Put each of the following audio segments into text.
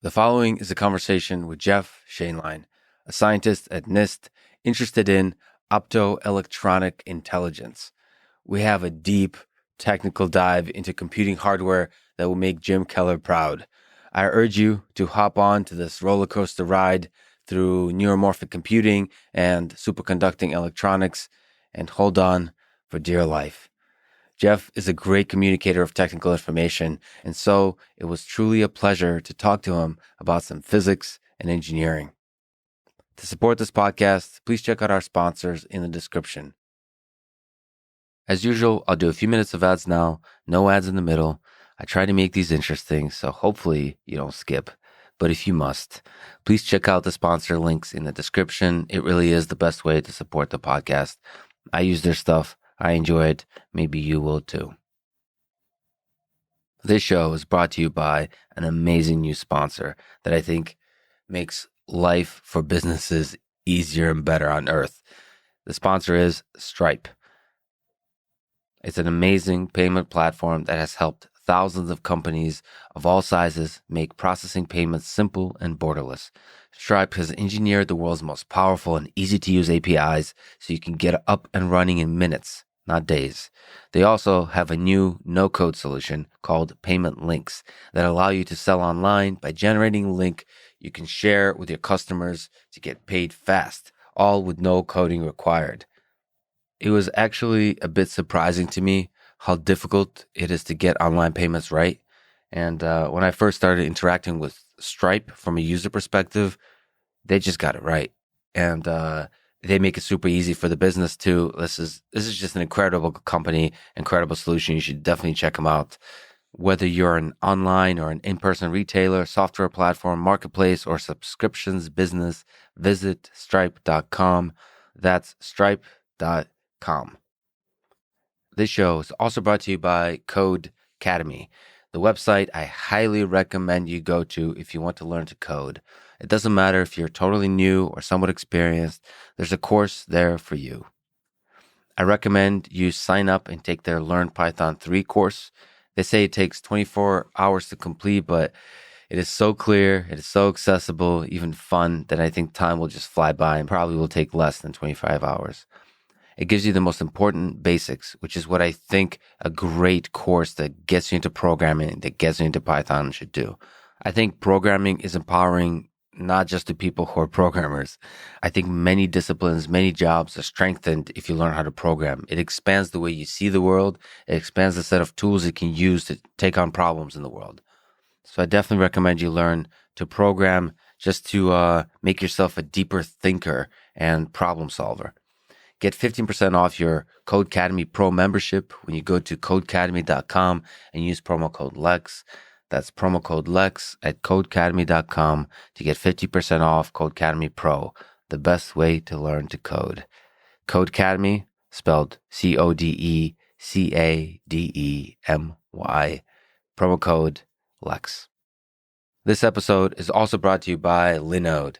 The following is a conversation with Jeff Shainline, a scientist at NIST interested in optoelectronic intelligence. We have a deep technical dive into computing hardware that will make Jim Keller proud. I urge you to hop on to this roller coaster ride through neuromorphic computing and superconducting electronics and hold on for dear life. Jeff is a great communicator of technical information, and so it was truly a pleasure to talk to him about some physics and engineering. To support this podcast, please check out our sponsors in the description. As usual, I'll do a few minutes of ads now, no ads in the middle. I try to make these interesting, so hopefully you don't skip. But if you must, please check out the sponsor links in the description. It really is the best way to support the podcast. I use their stuff. I enjoy it. Maybe you will too. This show is brought to you by an amazing new sponsor that I think makes life for businesses easier and better on earth. The sponsor is Stripe. It's an amazing payment platform that has helped thousands of companies of all sizes make processing payments simple and borderless. Stripe has engineered the world's most powerful and easy-to-use APIs so you can get up and running in minutes, not days. They also have a new no-code solution called Payment Links that allow you to sell online by generating a link you can share with your customers to get paid fast, all with no coding required. It was actually a bit surprising to me how difficult it is to get online payments right. And when I first started interacting with Stripe from a user perspective, they just got it right. And they make it super easy for the business too. This is just an incredible company, incredible solution. You should definitely check them out. Whether you're an online or an in-person retailer, software platform, marketplace, or subscriptions business, visit stripe.com. That's stripe.com. This show is also brought to you by Codecademy, the website I highly recommend you go to if you want to learn to code. It doesn't matter if you're totally new or somewhat experienced, there's a course there for you. I recommend you sign up and take their Learn Python 3 course. They say it takes 24 hours to complete, but it is so clear, it is so accessible, even fun, that I think time will just fly by and probably will take less than 25 hours. It gives you the most important basics, which is what I think a great course that gets you into programming, that gets you into Python should do. I think programming is empowering not just to people who are programmers. I think many disciplines, many jobs are strengthened if you learn how to program. It expands the way you see the world. It expands the set of tools you can use to take on problems in the world. So I definitely recommend you learn to program just to make yourself a deeper thinker and problem solver. Get 15% off your Codecademy Pro membership when you go to codecademy.com and use promo code LEX. That's promo code LEX at codecademy.com to get 50% off Codecademy Pro, the best way to learn to code. Codecademy, spelled Codecademy, promo code LEX. This episode is also brought to you by Linode,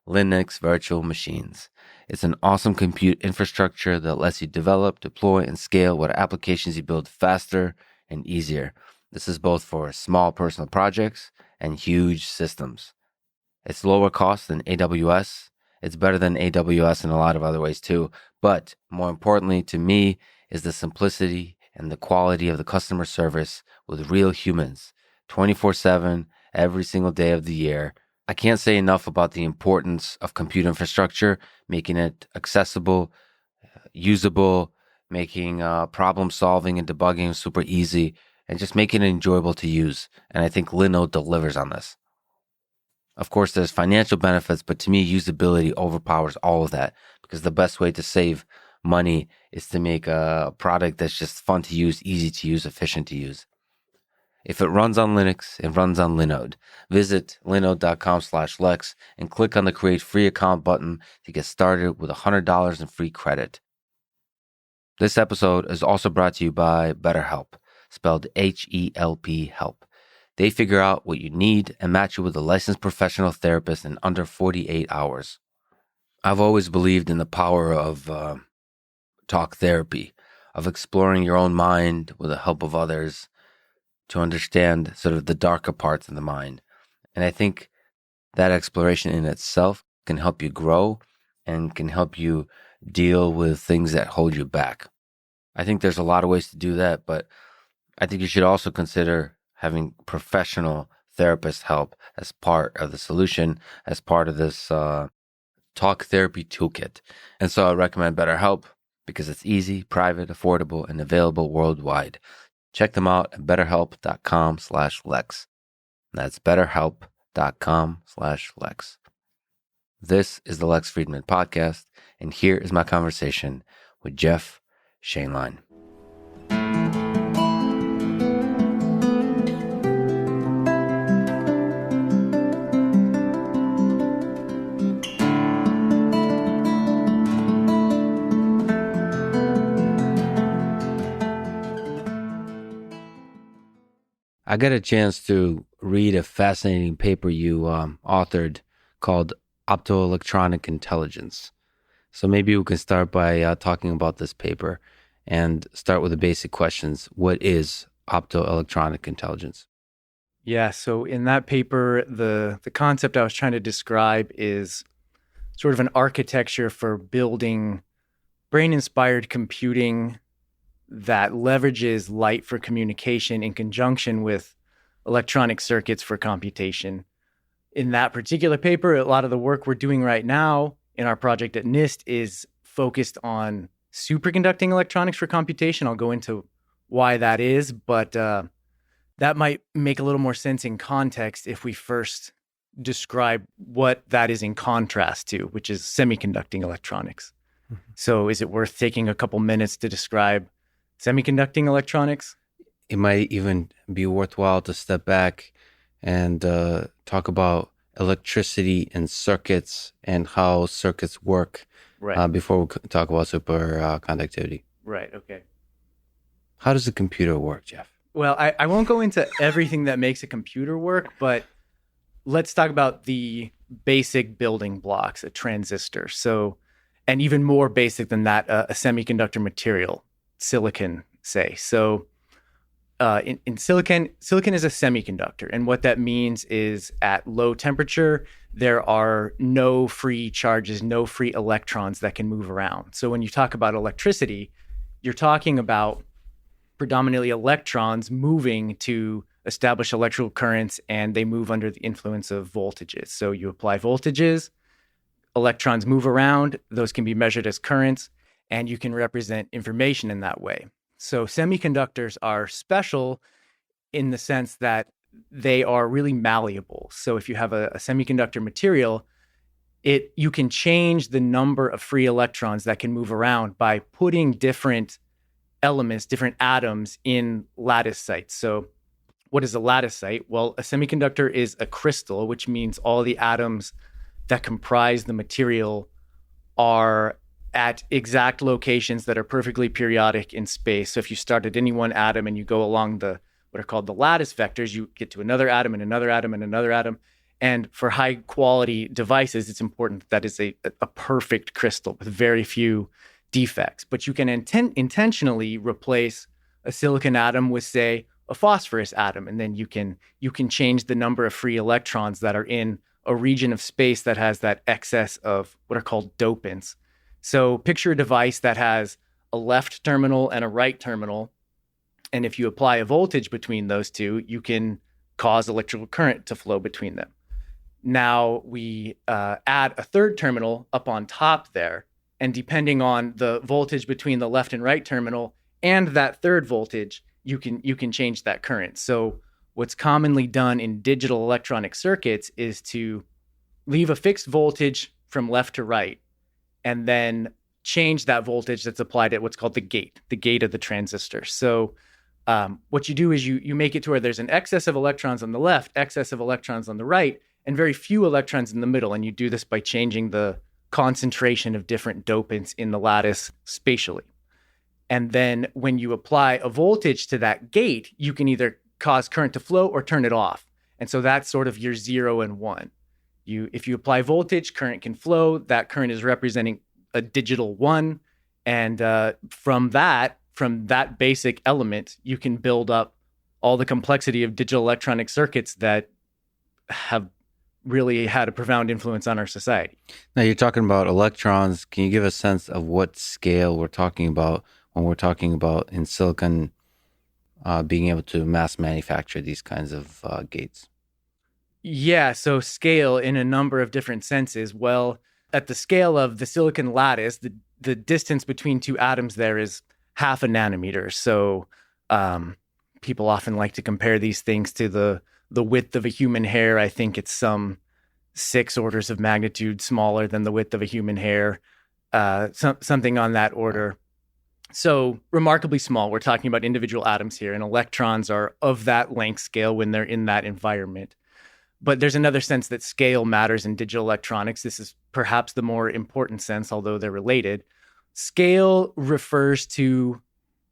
Linux Virtual Machines. It's an awesome compute infrastructure that lets you develop, deploy, and scale what applications you build faster and easier. This is both for small personal projects and huge systems. It's lower cost than AWS. It's better than AWS in a lot of other ways too. But more importantly to me is the simplicity and the quality of the customer service with real humans, 24/7, every single day of the year. I can't say enough about the importance of compute infrastructure, making it accessible, usable, making problem solving and debugging super easy, and just making it enjoyable to use. And I think Linode delivers on this. Of course, there's financial benefits, but to me, usability overpowers all of that because the best way to save money is to make a product that's just fun to use, easy to use, efficient to use. If it runs on Linux, it runs on Linode. Visit linode.com/Lex and click on the Create Free Account button to get started with $100 in free credit. This episode is also brought to you by BetterHelp, spelled H-E-L-P, help. They figure out what you need and match you with a licensed professional therapist in under 48 hours. I've always believed in the power of talk therapy, of exploring your own mind with the help of others, to understand sort of the darker parts of the mind. And I think that exploration in itself can help you grow and can help you deal with things that hold you back. I think there's a lot of ways to do that, but I think you should also consider having professional therapist help as part of the solution, as part of this talk therapy toolkit. And so I recommend BetterHelp because it's easy, private, affordable, and available worldwide. Check them out at betterhelp.com/Lex. That's betterhelp.com/Lex. This is the Lex Friedman Podcast, and here is my conversation with Jeff Shainline. I got a chance to read a fascinating paper you authored called Optoelectronic Intelligence. So maybe we can start by talking about this paper and start with the basic questions. What is optoelectronic intelligence? Yeah, so in that paper, the concept I was trying to describe is sort of an architecture for building brain-inspired computing that leverages light for communication in conjunction with electronic circuits for computation. In that particular paper, a lot of the work we're doing right now in our project at NIST is focused on superconducting electronics for computation. I'll go into why that is, but that might make a little more sense in context if we first describe what that is in contrast to, which is semiconducting electronics. Mm-hmm. So is it worth taking a couple minutes to describe semiconducting electronics? It might even be worthwhile to step back and talk about electricity and circuits and how circuits work before we talk about superconductivity. Right, okay. How does a computer work, Jeff? Well, I won't go into everything that makes a computer work, but let's talk about the basic building blocks, a transistor. So, and even more basic than that, a semiconductor material, silicon, say. So in silicon is a semiconductor. And what that means is at low temperature, there are no free charges, no free electrons that can move around. So when you talk about electricity, you're talking about predominantly electrons moving to establish electrical currents, and they move under the influence of voltages. So you apply voltages, electrons move around, those can be measured as currents, and you can represent information in that way. So semiconductors are special in the sense that they are really malleable. So if you have a semiconductor material, you can change the number of free electrons that can move around by putting different elements, different atoms in lattice sites. So what is a lattice site? Well, a semiconductor is a crystal, which means all the atoms that comprise the material are at exact locations that are perfectly periodic in space. So if you start at any one atom and you go along what are called the lattice vectors, you get to another atom and another atom and another atom. And for high quality devices, it's important that is a perfect crystal with very few defects. But you can intentionally replace a silicon atom with, say, a phosphorus atom, and then you can change the number of free electrons that are in a region of space that has that excess of what are called dopants. So picture a device that has a left terminal and a right terminal, and if you apply a voltage between those two, you can cause electrical current to flow between them. Now we add a third terminal up on top there, and depending on the voltage between the left and right terminal and that third voltage, you can change that current. So what's commonly done in digital electronic circuits is to leave a fixed voltage from left to right, and then change that voltage that's applied at what's called the gate of the transistor. So what you do is you make it to where there's an excess of electrons on the left, excess of electrons on the right, and very few electrons in the middle. And you do this by changing the concentration of different dopants in the lattice spatially. And then when you apply a voltage to that gate, you can either cause current to flow or turn it off. And so that's sort of your 0 and 1. If you apply voltage, current can flow. That current is representing a digital 1. And from that basic element, you can build up all the complexity of digital electronic circuits that have really had a profound influence on our society. Now you're talking about electrons. Can you give a sense of what scale we're talking about when we're talking about in silicon being able to mass manufacture these kinds of gates? Yeah, so scale in a number of different senses. Well, at the scale of the silicon lattice, the distance between two atoms there is half a nanometer. So people often like to compare these things to the width of a human hair. I think it's some 6 orders of magnitude smaller than the width of a human hair, something on that order. So remarkably small. We're talking about individual atoms here, and electrons are of that length scale when they're in that environment. But there's another sense that scale matters in digital electronics. This is perhaps the more important sense, although they're related. Scale refers to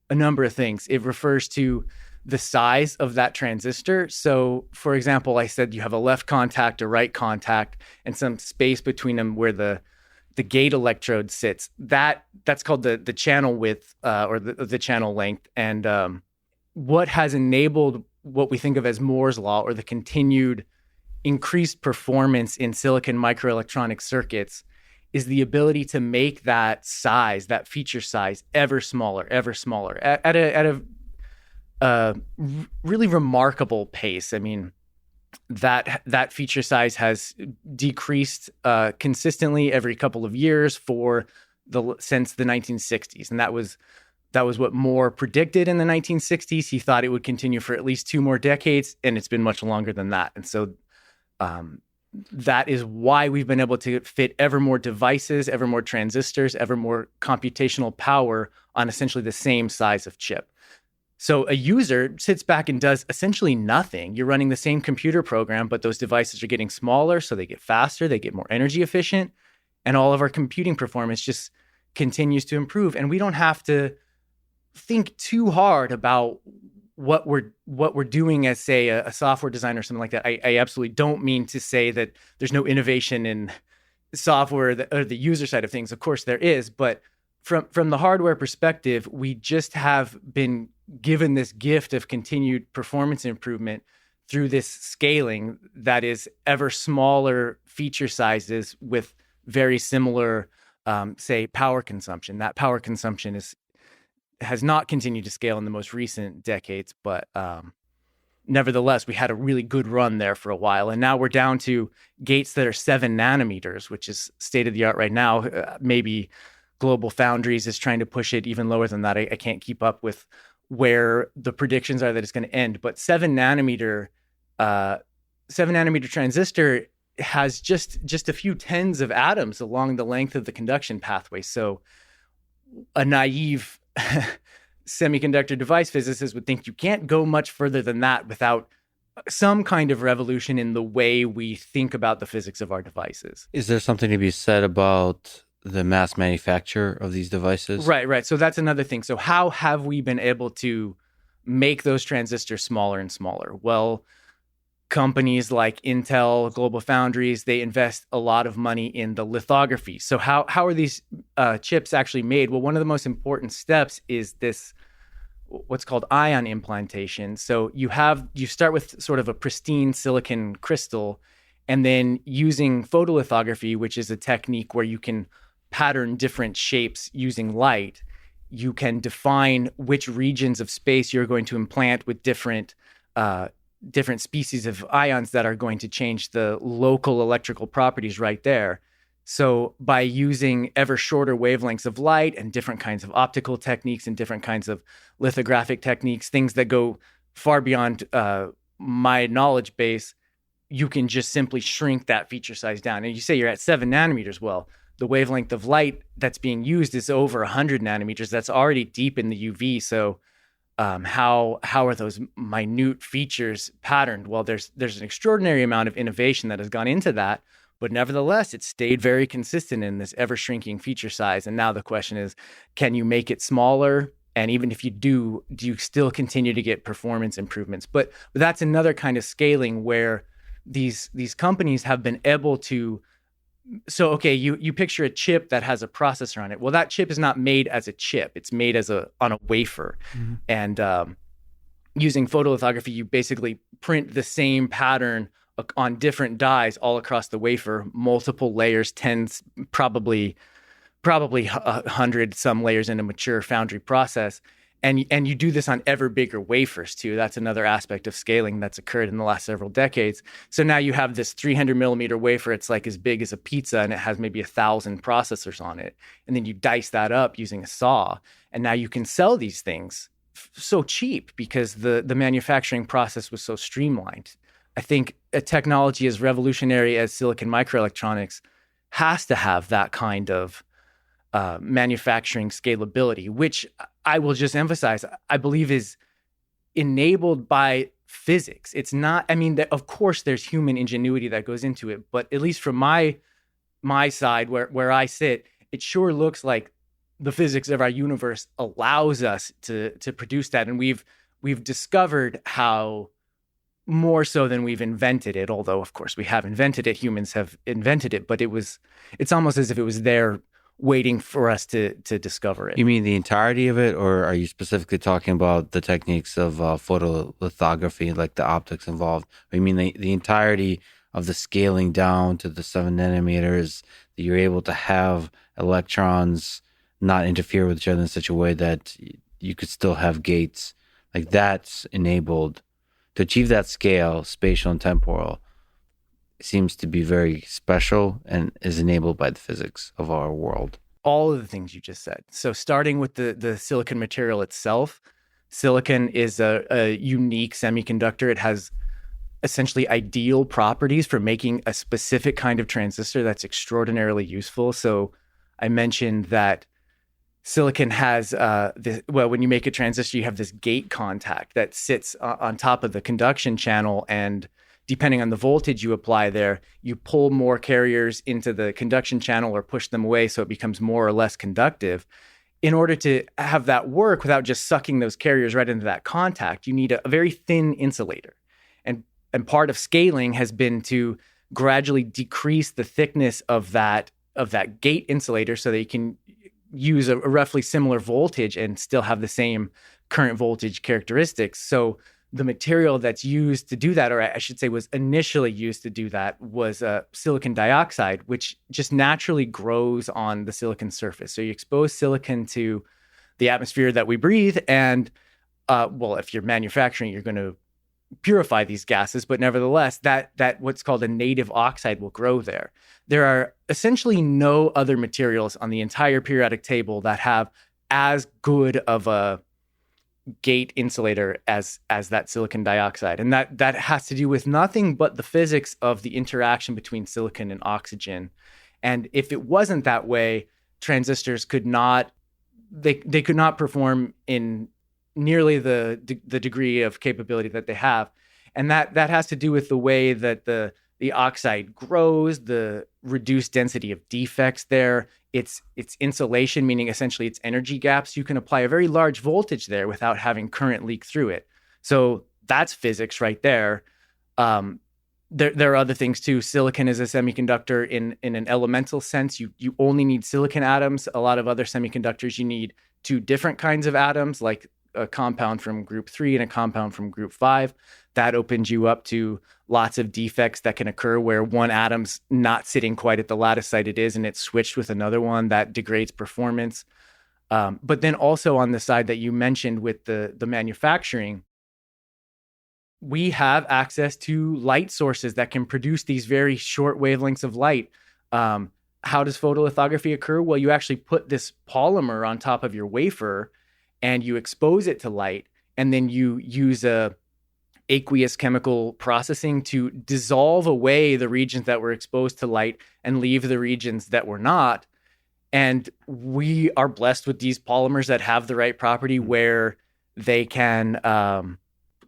a number of things. It refers to the size of that transistor. So, for example, I said you have a left contact, a right contact, and some space between them where the gate electrode sits. That's called the channel width or the channel length. And what has enabled what we think of as Moore's law, or the continued increased performance in silicon microelectronic circuits, is the ability to make that size, that feature size, ever smaller at a really remarkable pace. I mean, that feature size has decreased consistently every couple of years since the 1960s, and that was what Moore predicted in the 1960s. He thought it would continue for at least 2 more decades, and it's been much longer than that. And so that is why we've been able to fit ever more devices, ever more transistors, ever more computational power on essentially the same size of chip. So a user sits back and does essentially nothing. You're running the same computer program, but those devices are getting smaller, so they get faster, they get more energy efficient, and all of our computing performance just continues to improve. And we don't have to think too hard about what we're doing as, say, a software designer or something like that. I absolutely don't mean to say that there's no innovation in software or the user side of things. Of course there is, but from the hardware perspective, we just have been given this gift of continued performance improvement through this scaling that is ever smaller feature sizes with very similar, say, power consumption. That power consumption has not continued to scale in the most recent decades, but nevertheless, we had a really good run there for a while. And now we're down to gates that are 7 nanometers, which is state of the art right now. Maybe Global Foundries is trying to push it even lower than that. I can't keep up with where the predictions are that it's going to end. But 7 nanometer transistor has just a few tens of atoms along the length of the conduction pathway. So a naive semiconductor device physicist would think you can't go much further than that without some kind of revolution in the way we think about the physics of our devices. Is there something to be said about the mass manufacture of these devices? Right. So that's another thing. So how have we been able to make those transistors smaller and smaller? Well, companies like Intel, Global Foundries, they invest a lot of money in the lithography. So how are these chips actually made? Well, one of the most important steps is this, what's called ion implantation. So you start with sort of a pristine silicon crystal, and then using photolithography, which is a technique where you can pattern different shapes using light, you can define which regions of space you're going to implant with different species of ions that are going to change the local electrical properties right there. So by using ever shorter wavelengths of light and different kinds of optical techniques and different kinds of lithographic techniques, things that go far beyond my knowledge base, you can just simply shrink that feature size down. And you say you're at 7 nanometers. Well, the wavelength of light that's being used is over 100 nanometers. That's already deep in the UV. So how are those minute features patterned? Well, there's an extraordinary amount of innovation that has gone into that, but nevertheless, it stayed very consistent in this ever shrinking feature size. And now the question is, can you make it smaller? And even if you do you still continue to get performance improvements? But that's another kind of scaling where these companies have been able to. So, okay, you picture a chip that has a processor on it. Well, that chip is not made as a chip. It's made on a wafer. Mm-hmm. And using photolithography, you basically print the same pattern on different dies all across the wafer, multiple layers, tens, probably 100 some layers in a mature foundry process. And you do this on ever bigger wafers too. That's another aspect of scaling that's occurred in the last several decades. So now you have this 300 millimeter wafer. It's like as big as a pizza, and it has maybe 1,000 processors on it. And then you dice that up using a saw, and now you can sell these things so cheap because the manufacturing process was so streamlined. I think a technology as revolutionary as silicon microelectronics has to have that kind of manufacturing scalability, which I will just emphasize, I believe is enabled by physics. It's not, I mean, of course there's human ingenuity that goes into it, but at least from my side where I sit, it sure looks like the physics of our universe allows us to produce that. And we've discovered how more so than we've invented it, although of course we have invented it, humans have invented it, but it's almost as if it was there waiting for us to discover it. You mean the entirety of it, or are you specifically talking about the techniques of photolithography, like the optics involved? Or you mean the entirety of the scaling down to the 7 nanometers, that you're able to have electrons not interfere with each other in such a way that you could still have gates? Like that's enabled to achieve that scale, spatial and temporal, seems to be very special and is enabled by the physics of our world. All of the things you just said. So starting with the silicon material itself, silicon is a unique semiconductor. It has essentially ideal properties for making a specific kind of transistor that's extraordinarily useful. So I mentioned that silicon has when you make a transistor, you have this gate contact that sits on top of the conduction channel, and depending on the voltage you apply there, you pull more carriers into the conduction channel or push them away so it becomes more or less conductive. In order to have that work without just sucking those carriers right into that contact, you need a very thin insulator. And part of scaling has been to gradually decrease the thickness of that gate insulator so that you can use a roughly similar voltage and still have the same current voltage characteristics. So the material that's used to do that, or I should say was initially used to do that, was silicon dioxide, which just naturally grows on the silicon surface. So you expose silicon to the atmosphere that we breathe, and if you're manufacturing, you're going to purify these gases, but nevertheless, that what's called a native oxide will grow there. There are essentially no other materials on the entire periodic table that have as good of a gate insulator as that silicon dioxide. And that has to do with nothing but the physics of the interaction between silicon and oxygen. And if it wasn't that way, transistors could not perform in nearly the degree of capability that they have. And that has to do with the way that the oxide grows, the reduced density of defects there, its insulation, meaning essentially its energy gaps. You can apply a very large voltage there without having current leak through it. So that's physics right there. There are other things too. Silicon is a semiconductor in an elemental sense. You only need silicon atoms. A lot of other semiconductors, you need two different kinds of atoms, like a compound from group 3 and a compound from group 5. That opens you up to lots of defects that can occur where one atom's not sitting quite at the lattice site it is, and it's switched with another one that degrades performance. But then also on the side that you mentioned with the manufacturing, we have access to light sources that can produce these very short wavelengths of light. How does photolithography occur? Well, you actually put this polymer on top of your wafer and you expose it to light, and then you use aqueous chemical processing to dissolve away the regions that were exposed to light and leave the regions that were not. And we are blessed with these polymers that have the right property where they can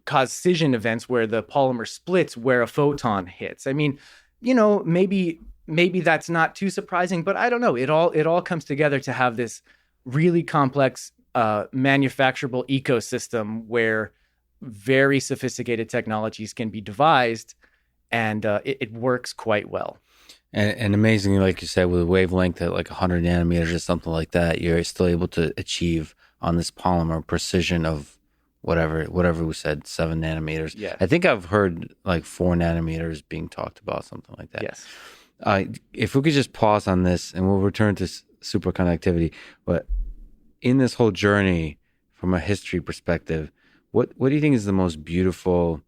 cause scission events where the polymer splits where a photon hits. I mean, maybe that's not too surprising, but I don't know. It all comes together to have this really complex manufacturable ecosystem where very sophisticated technologies can be devised, and it works quite well. And amazingly, like you said, with a wavelength at like 100 nanometers or something like that, you're still able to achieve on this polymer precision of whatever we said, 7 nanometers. Yeah. I think I've heard like 4 nanometers being talked about, something like that. Yes. If we could just pause on this, and we'll return to superconductivity, but in this whole journey, from a history perspective, what do you think is the most beautiful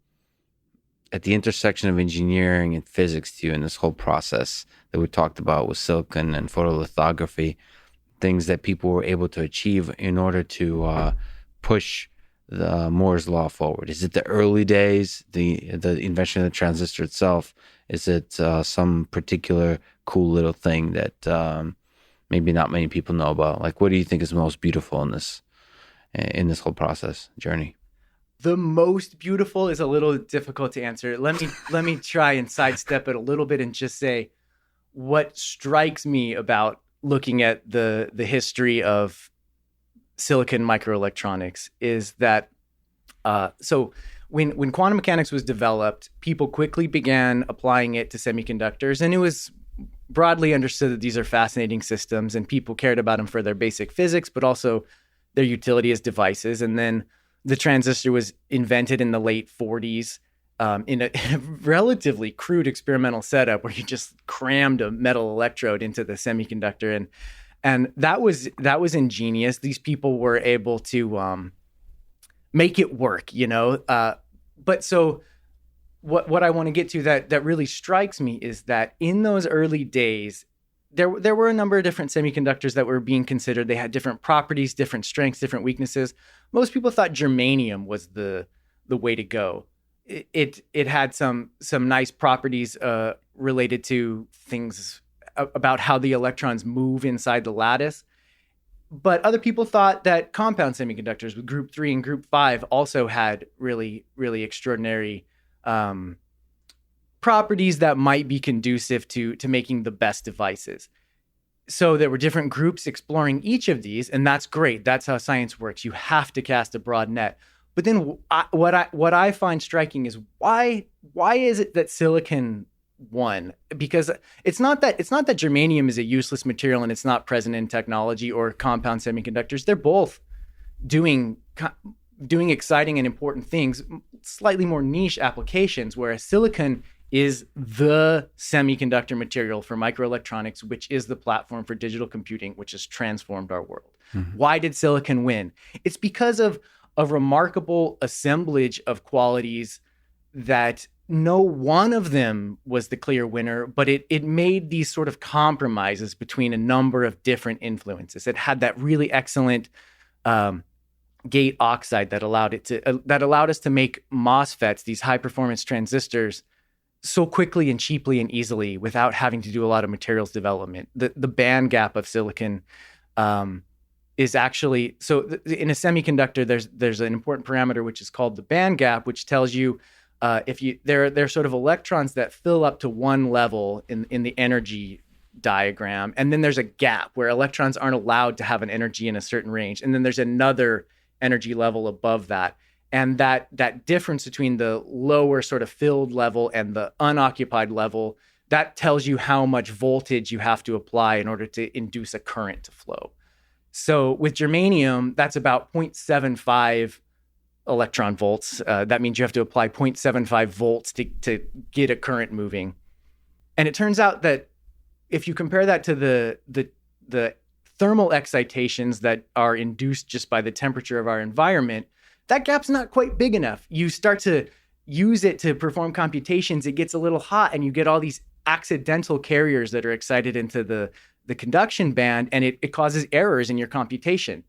at the intersection of engineering and physics to you in this whole process that we talked about with silicon and photolithography, things that people were able to achieve in order to push the Moore's law forward? Is it the early days, the invention of the transistor itself? Is it some particular cool little thing that maybe not many people know about? Like, what do you think is most beautiful in this whole process journey? The most beautiful is a little difficult to answer. Let me try and sidestep it a little bit and just say what strikes me about looking at the history of silicon microelectronics is that so when quantum mechanics was developed, people quickly began applying it to semiconductors, and it was broadly understood that these are fascinating systems and people cared about them for their basic physics, but also their utility as devices. And then the transistor was invented in the late 40s in a relatively crude experimental setup where you just crammed a metal electrode into the semiconductor, and that was ingenious. These people were able to make it work, you know. But so what I want to get to that really strikes me is that in those early days, there were a number of different semiconductors that were being considered. They had different properties, different strengths, different weaknesses. Most people thought germanium was the way to go. It had some nice properties related to things about how the electrons move inside the lattice. But other people thought that compound semiconductors with group 3 and group 5 also had really, really extraordinary properties that might be conducive to making the best devices. So there were different groups exploring each of these, and that's great. That's how science works. You have to cast a broad net. But then what I find striking is why is it that silicon won? Because it's not that germanium is a useless material and it's not present in technology or compound semiconductors. They're both doing exciting and important things, slightly more niche applications, whereas silicon is the semiconductor material for microelectronics, which is the platform for digital computing, which has transformed our world. Mm-hmm. Why did silicon win? It's because of a remarkable assemblage of qualities that no one of them was the clear winner, but it made these sort of compromises between a number of different influences. It had that really excellent gate oxide that allowed us to make MOSFETs, these high performance transistors, so quickly and cheaply and easily without having to do a lot of materials development. The band gap of silicon is actually in a semiconductor. There's an important parameter which is called the band gap, which tells you they're sort of electrons that fill up to one level in the energy diagram, and then there's a gap where electrons aren't allowed to have an energy in a certain range, and then there's another energy level above that. And that difference between the lower sort of filled level and the unoccupied level, that tells you how much voltage you have to apply in order to induce a current to flow. So with germanium, that's about 0.75 electron volts. That means you have to apply 0.75 volts to get a current moving. And it turns out that if you compare that to the thermal excitations that are induced just by the temperature of our environment, that gap's not quite big enough. You start to use it to perform computations, it gets a little hot, and you get all these accidental carriers that are excited into the conduction band, and it causes errors in your computation.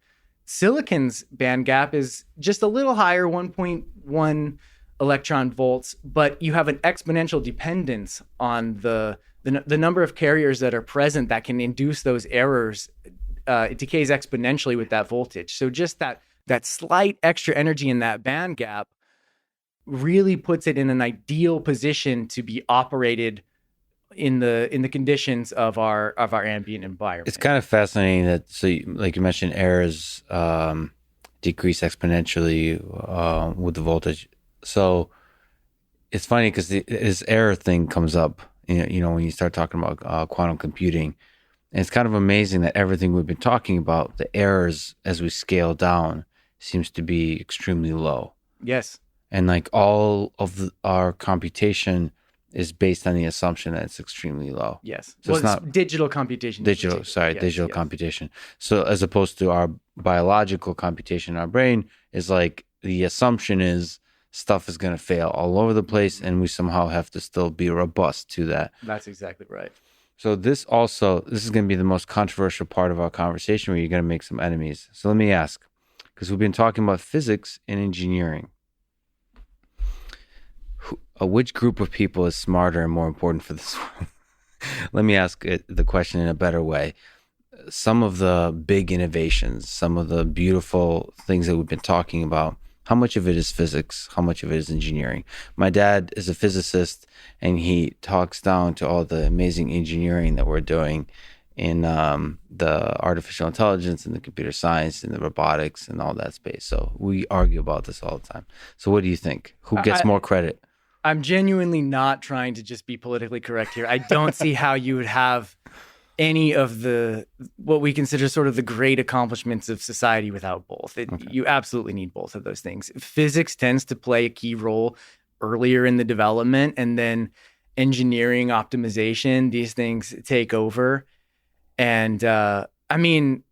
Silicon's band gap is just a little higher, 1.1 electron volts, but you have an exponential dependence on the number of carriers that are present that can induce those errors. It decays exponentially with that voltage. So just that slight extra energy in that band gap really puts it in an ideal position to be operated in the conditions of our ambient environment. It's kind of fascinating that, like you mentioned, errors decrease exponentially with the voltage. So it's funny because this error thing comes up, you know, when you start talking about quantum computing. And it's kind of amazing that everything we've been talking about, the errors as we scale down, seems to be extremely low. Yes. And like all of our computation is based on the assumption that it's extremely low. Yes. So it's not digital computation. digital computation. So as opposed to our biological computation, our brain is like the assumption is stuff is going to fail all over the place, and we somehow have to still be robust to that. That's exactly right. So this is going to be the most controversial part of our conversation where you're going to make some enemies. So let me ask, because we've been talking about physics and engineering. Which group of people is smarter and more important for this one? Let me ask the question in a better way. Some of the big innovations, some of the beautiful things that we've been talking about, how much of it is physics? How much of it is engineering? My dad is a physicist, and he talks down to all the amazing engineering that we're doing in the artificial intelligence and the computer science and the robotics and all that space. So we argue about this all the time. So what do you think? Who gets more credit? I'm genuinely not trying to just be politically correct here. I don't see how you would have any of the what we consider sort of the great accomplishments of society without both. You absolutely need both of those things. Physics tends to play a key role earlier in the development, and then engineering, optimization, these things take over. And I mean,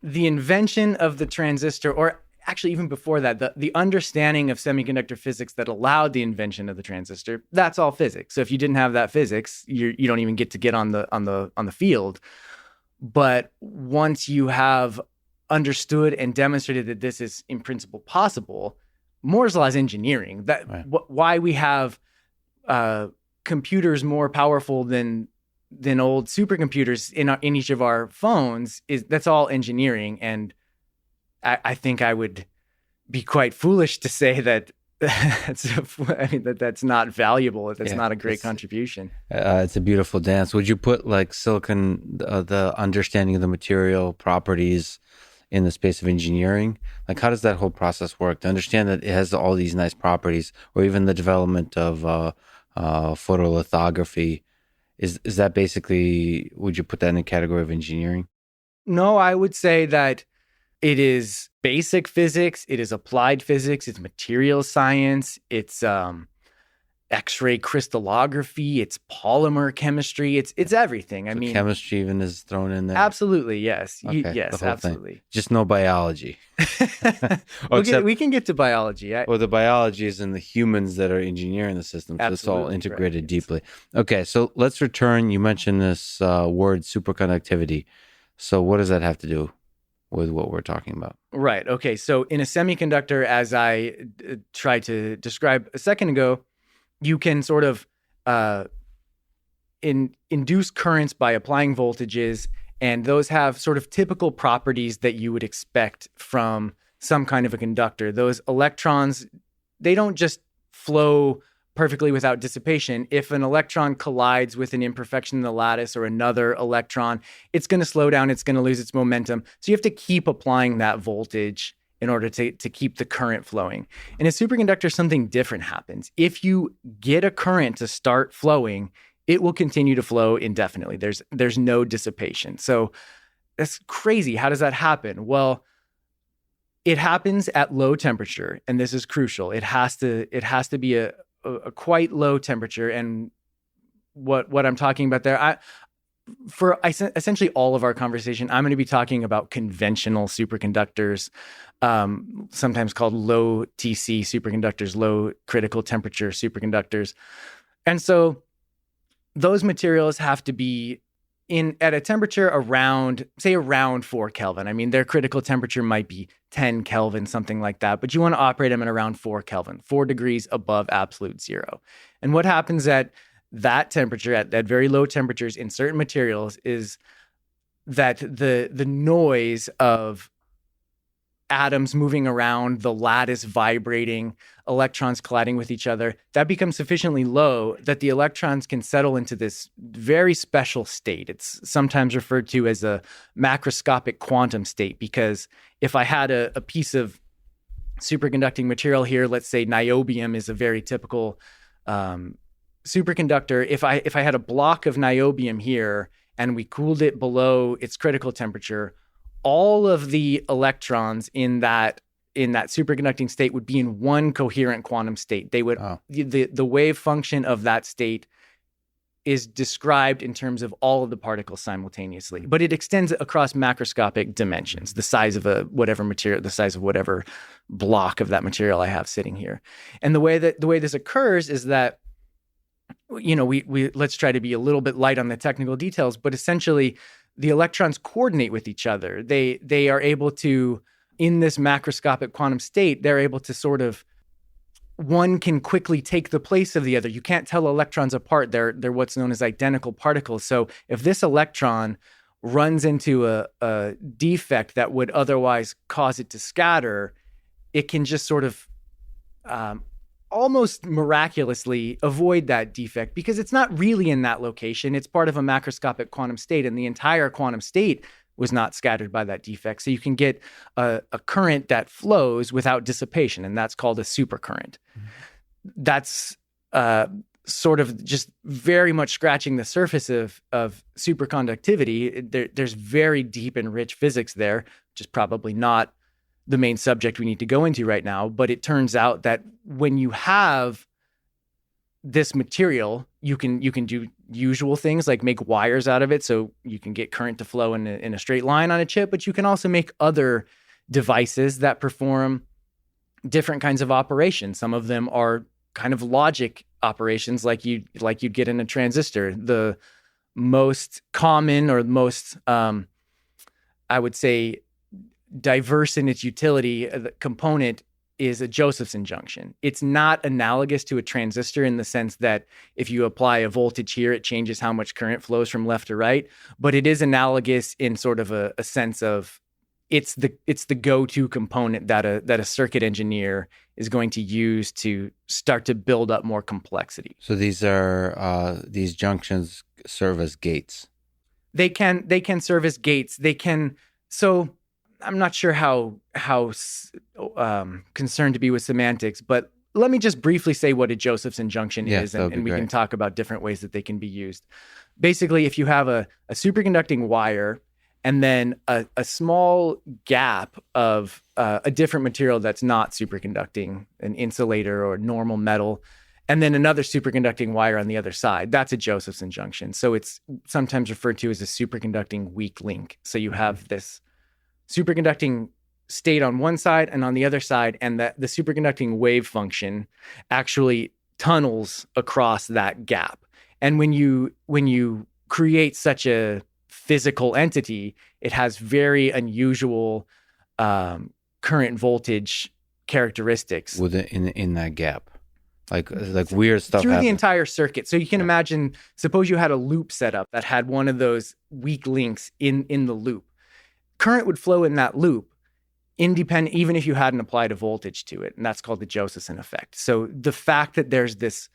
the invention of the transistor, or actually even before that, the understanding of semiconductor physics that allowed the invention of the transistor, that's all physics. So if you didn't have that physics, you don't even get on the field. But once you have understood and demonstrated that this is in principle possible, Moore's law is engineering. Why we have computers more powerful than old supercomputers in each of our phones that's all engineering. And I think I would be quite foolish to say that that's not valuable. That's not a great contribution. It's a beautiful dance. Would you put like silicon, the understanding of the material properties in the space of engineering? Like, how does that whole process work to understand that it has all these nice properties, or even the development of photolithography? Is that basically, would you put that in a category of engineering? No, I would say that it is basic physics, it is applied physics, it's material science, it's X-ray crystallography, it's polymer chemistry, it's everything. I mean, chemistry even is thrown in there. Absolutely, yes. Okay, yes, absolutely. Thing. Just no biology. We can get to biology. Or the biology is in the humans that are engineering the system. So it's all integrated deeply. Okay, so let's return. You mentioned this word superconductivity. So what does that have to do with what we're talking about? Right. Okay. So in a semiconductor, as I tried to describe a second ago, you can sort of induce currents by applying voltages, and those have sort of typical properties that you would expect from some kind of a conductor. Those electrons, they don't just flow perfectly without dissipation. If an electron collides with an imperfection in the lattice or another electron, it's going to slow down, it's going to lose its momentum. So you have to keep applying that voltage in order to keep the current flowing. In a superconductor, something different happens. If you get a current to start flowing, it will continue to flow indefinitely. There's no dissipation. So that's crazy. How does that happen? Well, it happens at low temperature, and this is crucial. It has to be a quite low temperature. And what I'm talking about there, for essentially all of our conversation, I'm going to be talking about conventional superconductors, sometimes called low TC superconductors, low critical temperature superconductors. And so those materials have to be at a temperature around 4 Kelvin. I mean, their critical temperature might be 10 Kelvin, something like that, but you want to operate them at around 4 Kelvin, 4 degrees above absolute zero. And what happens at that temperature, at very low temperatures in certain materials, is that the noise of atoms moving around, the lattice vibrating, electrons colliding with each other, that becomes sufficiently low that the electrons can settle into this very special state. It's sometimes referred to as a macroscopic quantum state, because if I had a piece of superconducting material here, let's say niobium is a very typical superconductor. If I had a block of niobium here and we cooled it below its critical temperature, all of the electrons in that in that superconducting state would be in one coherent quantum state. They would the wave function of that state is described in terms of all of the particles simultaneously, but it extends across macroscopic dimensions, the size of whatever material, the size of whatever block of that material I have sitting here. And the way this occurs is that, we let's try to be a little bit light on the technical details, but essentially the electrons coordinate with each other. They are able to, in this macroscopic quantum state, they're able to sort of, one can quickly take the place of the other. You can't tell electrons apart. They're what's known as identical particles. So if this electron runs into a defect that would otherwise cause it to scatter, it can just sort of almost miraculously avoid that defect because it's not really in that location. It's part of a macroscopic quantum state, and the entire quantum state was not scattered by that defect. So you can get a current that flows without dissipation, and that's called a supercurrent. Mm-hmm. That's sort of just very much scratching the surface of superconductivity. There's very deep and rich physics there, which is probably not the main subject we need to go into right now. But it turns out that when you have this material, you can do usual things like make wires out of it, so you can get current to flow in a straight line on a chip, but you can also make other devices that perform different kinds of operations. Some of them are kind of logic operations like you'd get in a transistor. The most common or most, I would say, diverse in its utility component is a Josephson junction. It's not analogous to a transistor in the sense that if you apply a voltage here, it changes how much current flows from left to right. But it is analogous in sort of a sense of it's the go-to component that a circuit engineer is going to use to start to build up more complexity. So these junctions serve as gates. They can serve as gates. So I'm not sure how concerned to be with semantics, but let me just briefly say what a Josephson junction is, and we can talk about different ways that they can be used. Basically, if you have a superconducting wire and then a small gap of a different material that's not superconducting, an insulator or normal metal, and then another superconducting wire on the other side, that's a Josephson junction. So it's sometimes referred to as a superconducting weak link. So you have this superconducting state on one side and on the other side, and the superconducting wave function actually tunnels across that gap. And when you create such a physical entity, it has very unusual current voltage characteristics in that gap. Like weird stuff through happens. The entire circuit. So you can imagine, suppose you had a loop set up that had one of those weak links in the loop. Current would flow in that loop independent, even if you hadn't applied a voltage to it. And that's called the Josephson effect. So the fact that there's this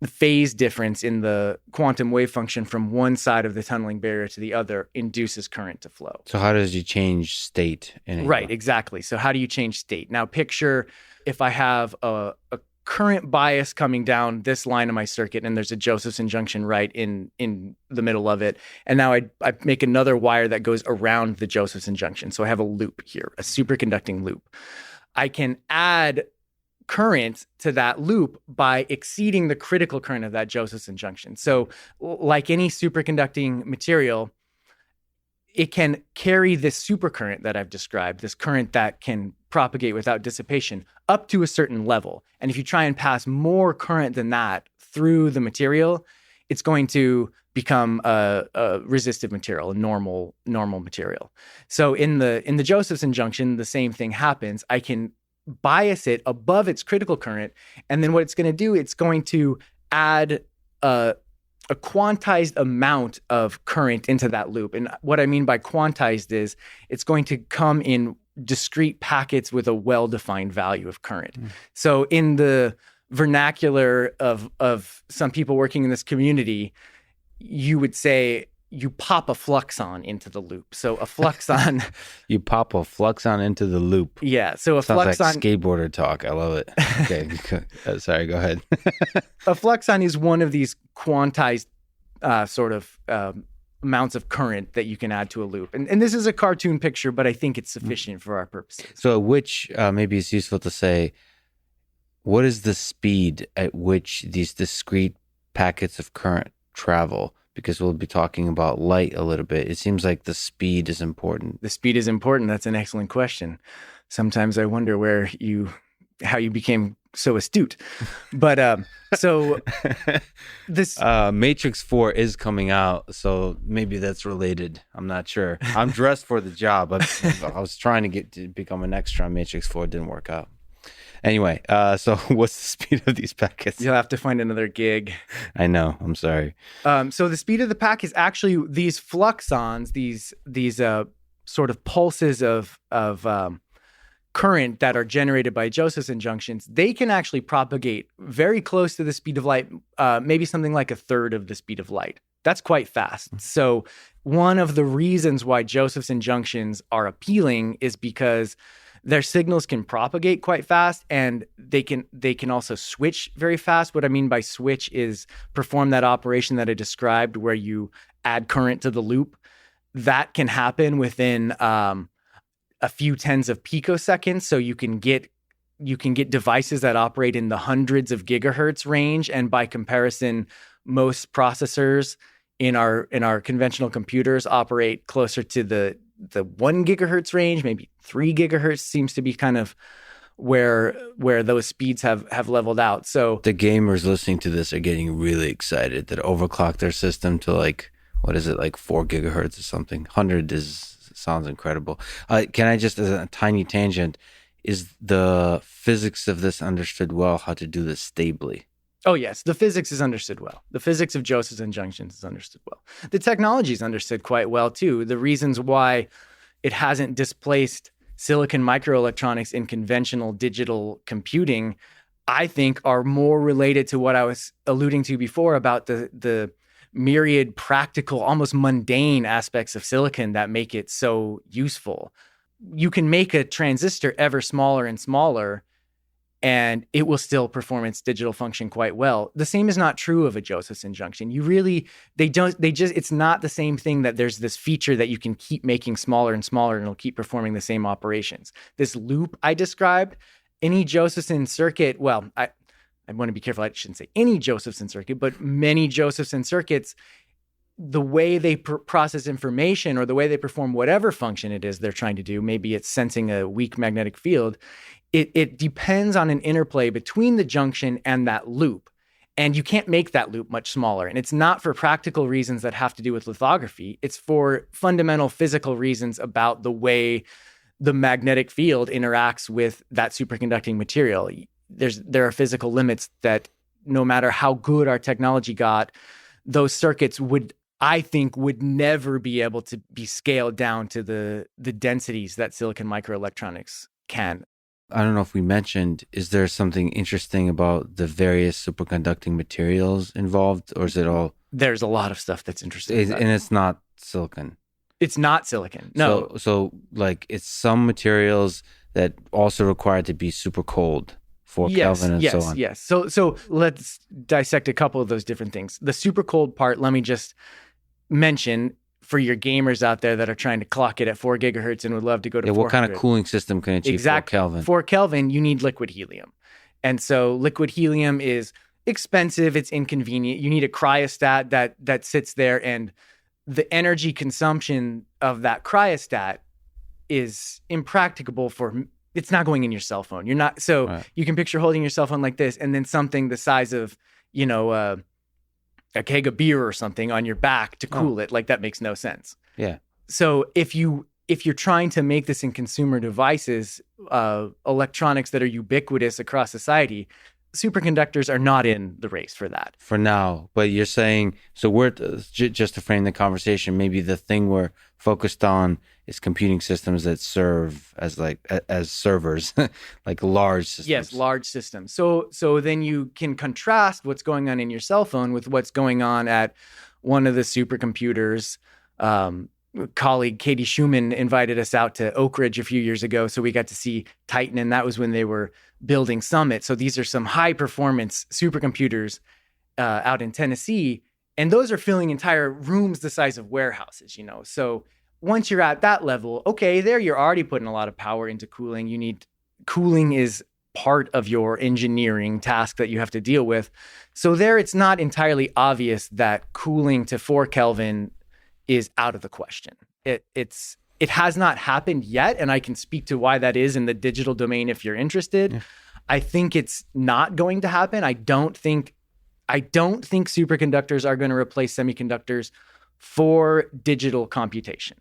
phase difference in the quantum wave function from one side of the tunneling barrier to the other induces current to flow. So how does you change state? Right, exactly. So how do you change state? Now picture if I have a current bias coming down this line of my circuit, and there's a Josephson junction right in the middle of it. And now I make another wire that goes around the Josephson junction. So I have a loop here, a superconducting loop. I can add current to that loop by exceeding the critical current of that Josephson junction. So like any superconducting material, it can carry this supercurrent that I've described, this current that can propagate without dissipation up to a certain level. And if you try and pass more current than that through the material, it's going to become a resistive material, a normal material. So in the Josephson junction, the same thing happens. I can bias it above its critical current, and then what it's going to do, it's going to add a quantized amount of current into that loop. And what I mean by quantized is it's going to come in discrete packets with a well-defined value of current. So in the vernacular of some people working in this community, you would say you pop a fluxon into the loop. So a fluxon... You pop a fluxon into the loop. Yeah. So a Sounds fluxon... like skateboarder talk. I love it. Okay. Sorry, go ahead. A fluxon is one of these quantized amounts of current that you can add to a loop. And this is a cartoon picture, but I think it's sufficient for our purposes. So which, maybe it's useful to say, what is the speed at which these discrete packets of current travel? Because we'll be talking about light a little bit. It seems like the speed is important. The speed is important. That's an excellent question. Sometimes I wonder how you became so astute. But so this Matrix 4 is coming out, so maybe that's related. I'm not sure. I'm dressed for the job. I was trying to get to become an extra on Matrix 4. It didn't work out. Anyway, so what's the speed of these packets? You'll have to find another gig. I know. I'm sorry. So the speed of the packet is actually these fluxons, these sort of pulses of current that are generated by Josephson junctions. They can actually propagate very close to the speed of light, maybe something like a third of the speed of light. That's quite fast. So one of the reasons why Josephson junctions are appealing is because their signals can propagate quite fast, and they can also switch very fast. What I mean by switch is perform that operation that I described where you add current to the loop. That can happen within a few tens of picoseconds. So you can get devices that operate in the hundreds of gigahertz range, and by comparison, most processors in our conventional computers operate closer to the 1 gigahertz range. Maybe 3 gigahertz seems to be kind of where those speeds have leveled out. So the gamers listening to this are getting really excited that overclock their system to like 4 gigahertz or something. 100 sounds incredible. Can I just, as a tiny tangent, is the physics of this understood well, how to do this stably? Oh, yes. The physics is understood well. The physics of Josephson junctions is understood well. The technology is understood quite well, too. The reasons why it hasn't displaced silicon microelectronics in conventional digital computing, I think, are more related to what I was alluding to before about the myriad practical, almost mundane aspects of silicon that make it so useful. You can make a transistor ever smaller and smaller, and it will still perform its digital function quite well. The same is not true of a Josephson junction. It's not the same thing that there's this feature that you can keep making smaller and smaller and it'll keep performing the same operations. This loop I described, any Josephson circuit, well, I want to be careful. I shouldn't say any Josephson circuit, but many Josephson circuits, the way they process information or the way they perform whatever function it is they're trying to do, maybe it's sensing a weak magnetic field, it depends on an interplay between the junction and that loop. And you can't make that loop much smaller. And it's not for practical reasons that have to do with lithography. It's for fundamental physical reasons about the way the magnetic field interacts with that superconducting material. There are physical limits that no matter how good our technology got, those circuits would never be able to be scaled down to the densities that silicon microelectronics can. I don't know if we mentioned, is there something interesting about the various superconducting materials involved, or is it all? There's a lot of stuff that's interesting. And it's not silicon. It's not silicon. No. So like it's some materials that also require to be super cold. 4 Kelvin and so on. Yes. So let's dissect a couple of those different things. The super cold part, let me just mention for your gamers out there that are trying to clock it at 4 gigahertz and would love to go to 400. What kind of cooling system can achieve 4 Kelvin? 4 Kelvin, you need liquid helium. And so liquid helium is expensive, it's inconvenient. You need a cryostat that sits there, and the energy consumption of that cryostat is impracticable it's not going in your cell phone. Right. You can picture holding your cell phone like this, and then something the size of, a keg of beer or something on your back to cool it. Like, that makes no sense. Yeah. So if you're trying to make this in consumer devices, electronics that are ubiquitous across society, superconductors are not in the race for that. For now. But you're saying, so we're, just to frame the conversation, maybe the thing we're focused on is computing systems that serve as servers, like large systems. Yes, large systems. So then you can contrast what's going on in your cell phone with what's going on at one of the supercomputers. Colleague Katie Schumann invited us out to Oak Ridge a few years ago, so we got to see Titan, and that was when they were building Summit. So these are some high performance supercomputers out in Tennessee, And those are filling entire rooms the size of warehouses, you know. So once you're at that level, okay, there you're already putting a lot of power into cooling. Cooling is part of your engineering task that you have to deal with. So there it's not entirely obvious that cooling to 4 Kelvin is out of the question. It has not happened yet, and I can speak to why that is in the digital domain if you're interested. Yeah. I think it's not going to happen. I don't think superconductors are going to replace semiconductors for digital computation.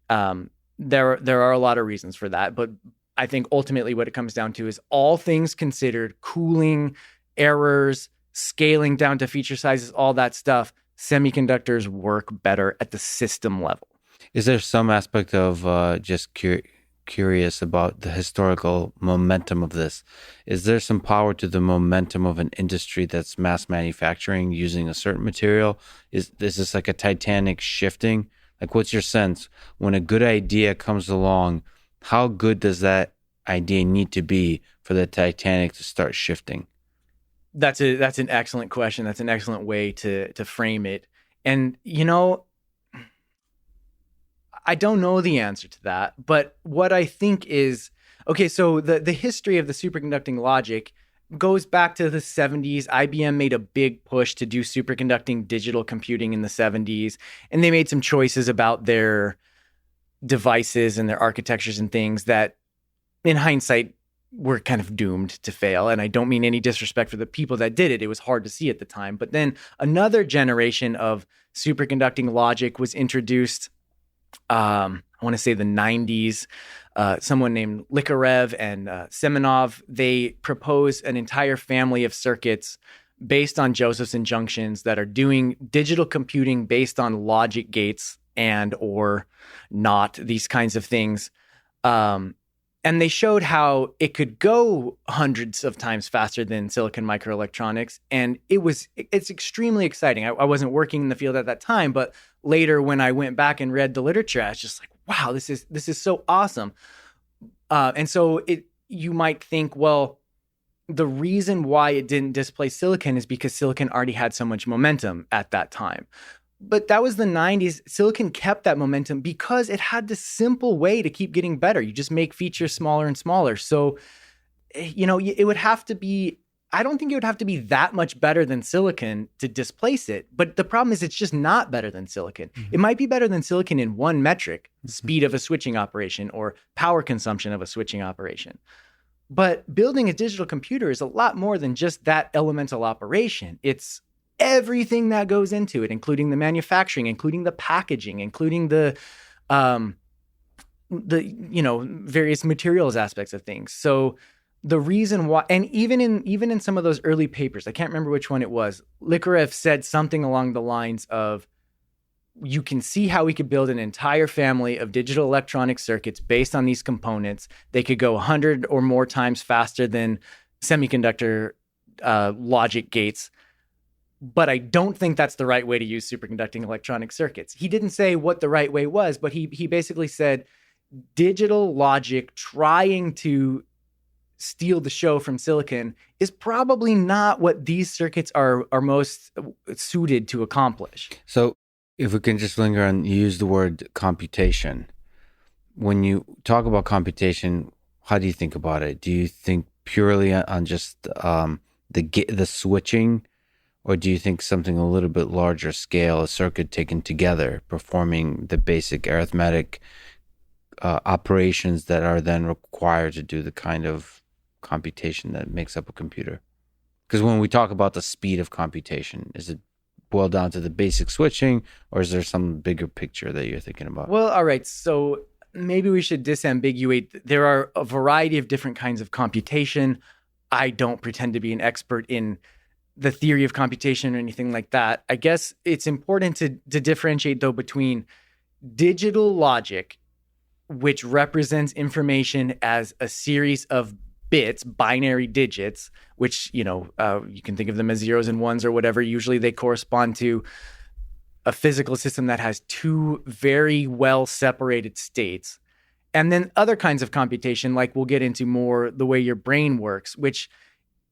There are a lot of reasons for that, but I think ultimately what it comes down to is, all things considered, cooling, errors, scaling down to feature sizes, all that stuff, semiconductors work better at the system level. Is there some aspect of just curious about the historical momentum of this? Is there some power to the momentum of an industry that's mass manufacturing using a certain material? Is this like a Titanic shifting? Like, what's your sense when a good idea comes along? How good does that idea need to be for the Titanic to start shifting? That's an excellent question. That's an excellent way to frame it. And, you know, I don't know the answer to that, but what I think is, okay, so the history of the superconducting logic goes back to the 70s. IBM made a big push to do superconducting digital computing in the 70s, and they made some choices about their devices and their architectures and things that, in hindsight, were kind of doomed to fail. And I don't mean any disrespect for the people that did it. It was hard to see at the time. But then another generation of superconducting logic was introduced, I want to say the 90s. Someone named Likarev and Semenov, they proposed an entire family of circuits based on Josephson junctions that are doing digital computing based on logic gates and or not, these kinds of things. And they showed how it could go hundreds of times faster than silicon microelectronics. And it's extremely exciting. I wasn't working in the field at that time, but later when I went back and read the literature, I was just like, wow, this is so awesome. And so you might think, well, the reason why it didn't displace silicon is because silicon already had so much momentum at that time. But that was the 90s. Silicon kept that momentum because it had this simple way to keep getting better. You just make features smaller and smaller. So, you know, it would have to be, I don't think it would have to be that much better than silicon to displace it. But the problem is it's just not better than silicon. Mm-hmm. It might be better than silicon in one metric, speed of a switching operation or power consumption of a switching operation. But building a digital computer is a lot more than just that elemental operation. It's everything that goes into it, including the manufacturing, including the packaging, including the various materials aspects of things. So the reason why, and even in some of those early papers, I can't remember which one it was, Likarev said something along the lines of, you can see how we could build an entire family of digital electronic circuits based on these components. They could go 100 or more times faster than semiconductor logic gates. But I don't think that's the right way to use superconducting electronic circuits. He didn't say what the right way was, but he basically said digital logic trying to steal the show from silicon is probably not what these circuits are most suited to accomplish. So if we can just linger on, you use the word computation. When you talk about computation, how do you think about it? Do you think purely on just the switching? Or do you think something a little bit larger scale, a circuit taken together, performing the basic arithmetic operations that are then required to do the kind of computation that makes up a computer? Because when we talk about the speed of computation, is it boiled down to the basic switching, or is there some bigger picture that you're thinking about? Well, all right. So maybe we should disambiguate. There are a variety of different kinds of computation. I don't pretend to be an expert in the theory of computation or anything like that. I guess it's important to differentiate, though, between digital logic, which represents information as a series of bits, binary digits, which, you can think of them as zeros and ones or whatever. Usually they correspond to a physical system that has two very well separated states. And then other kinds of computation, like we'll get into more the way your brain works, which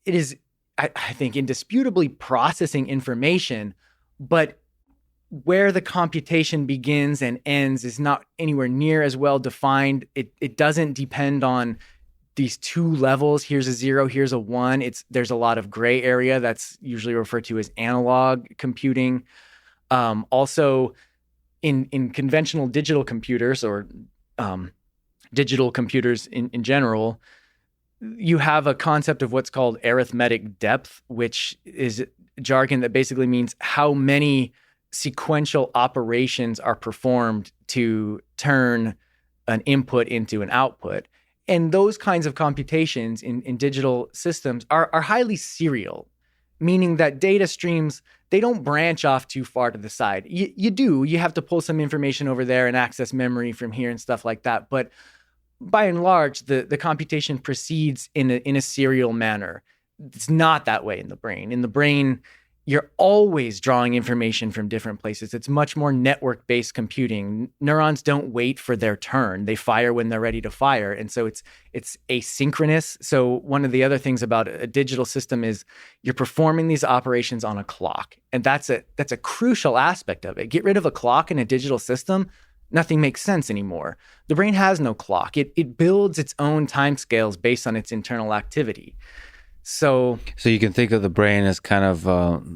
it is, I think, indisputably processing information but where the computation begins and ends is not anywhere near as well defined. It doesn't depend on these two levels. Here's a 0, here's a 1. There's a lot of gray area that's usually referred to as analog computing. Also, in conventional digital computers or digital computers in general, you have a concept of what's called arithmetic depth, which is jargon that basically means how many sequential operations are performed to turn an input into an output. And those kinds of computations in digital systems are highly serial, meaning that data streams, they don't branch off too far to the side. You have to pull some information over there and access memory from here and stuff like that. But by and large, the computation proceeds in a serial manner. It's not that way in the brain. In the brain, you're always drawing information from different places. It's much more network-based computing. Neurons don't wait for their turn. They fire when they're ready to fire. And so it's asynchronous. So one of the other things about a digital system is you're performing these operations on a clock. And that's a crucial aspect of it. Get rid of a clock in a digital system, nothing makes sense anymore. The brain has no clock. It builds its own timescales based on its internal activity. So you can think of the brain as kind of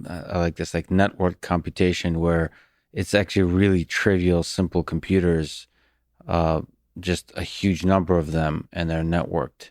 like this, like network computation, where it's actually really trivial, simple computers, just a huge number of them, and they're networked.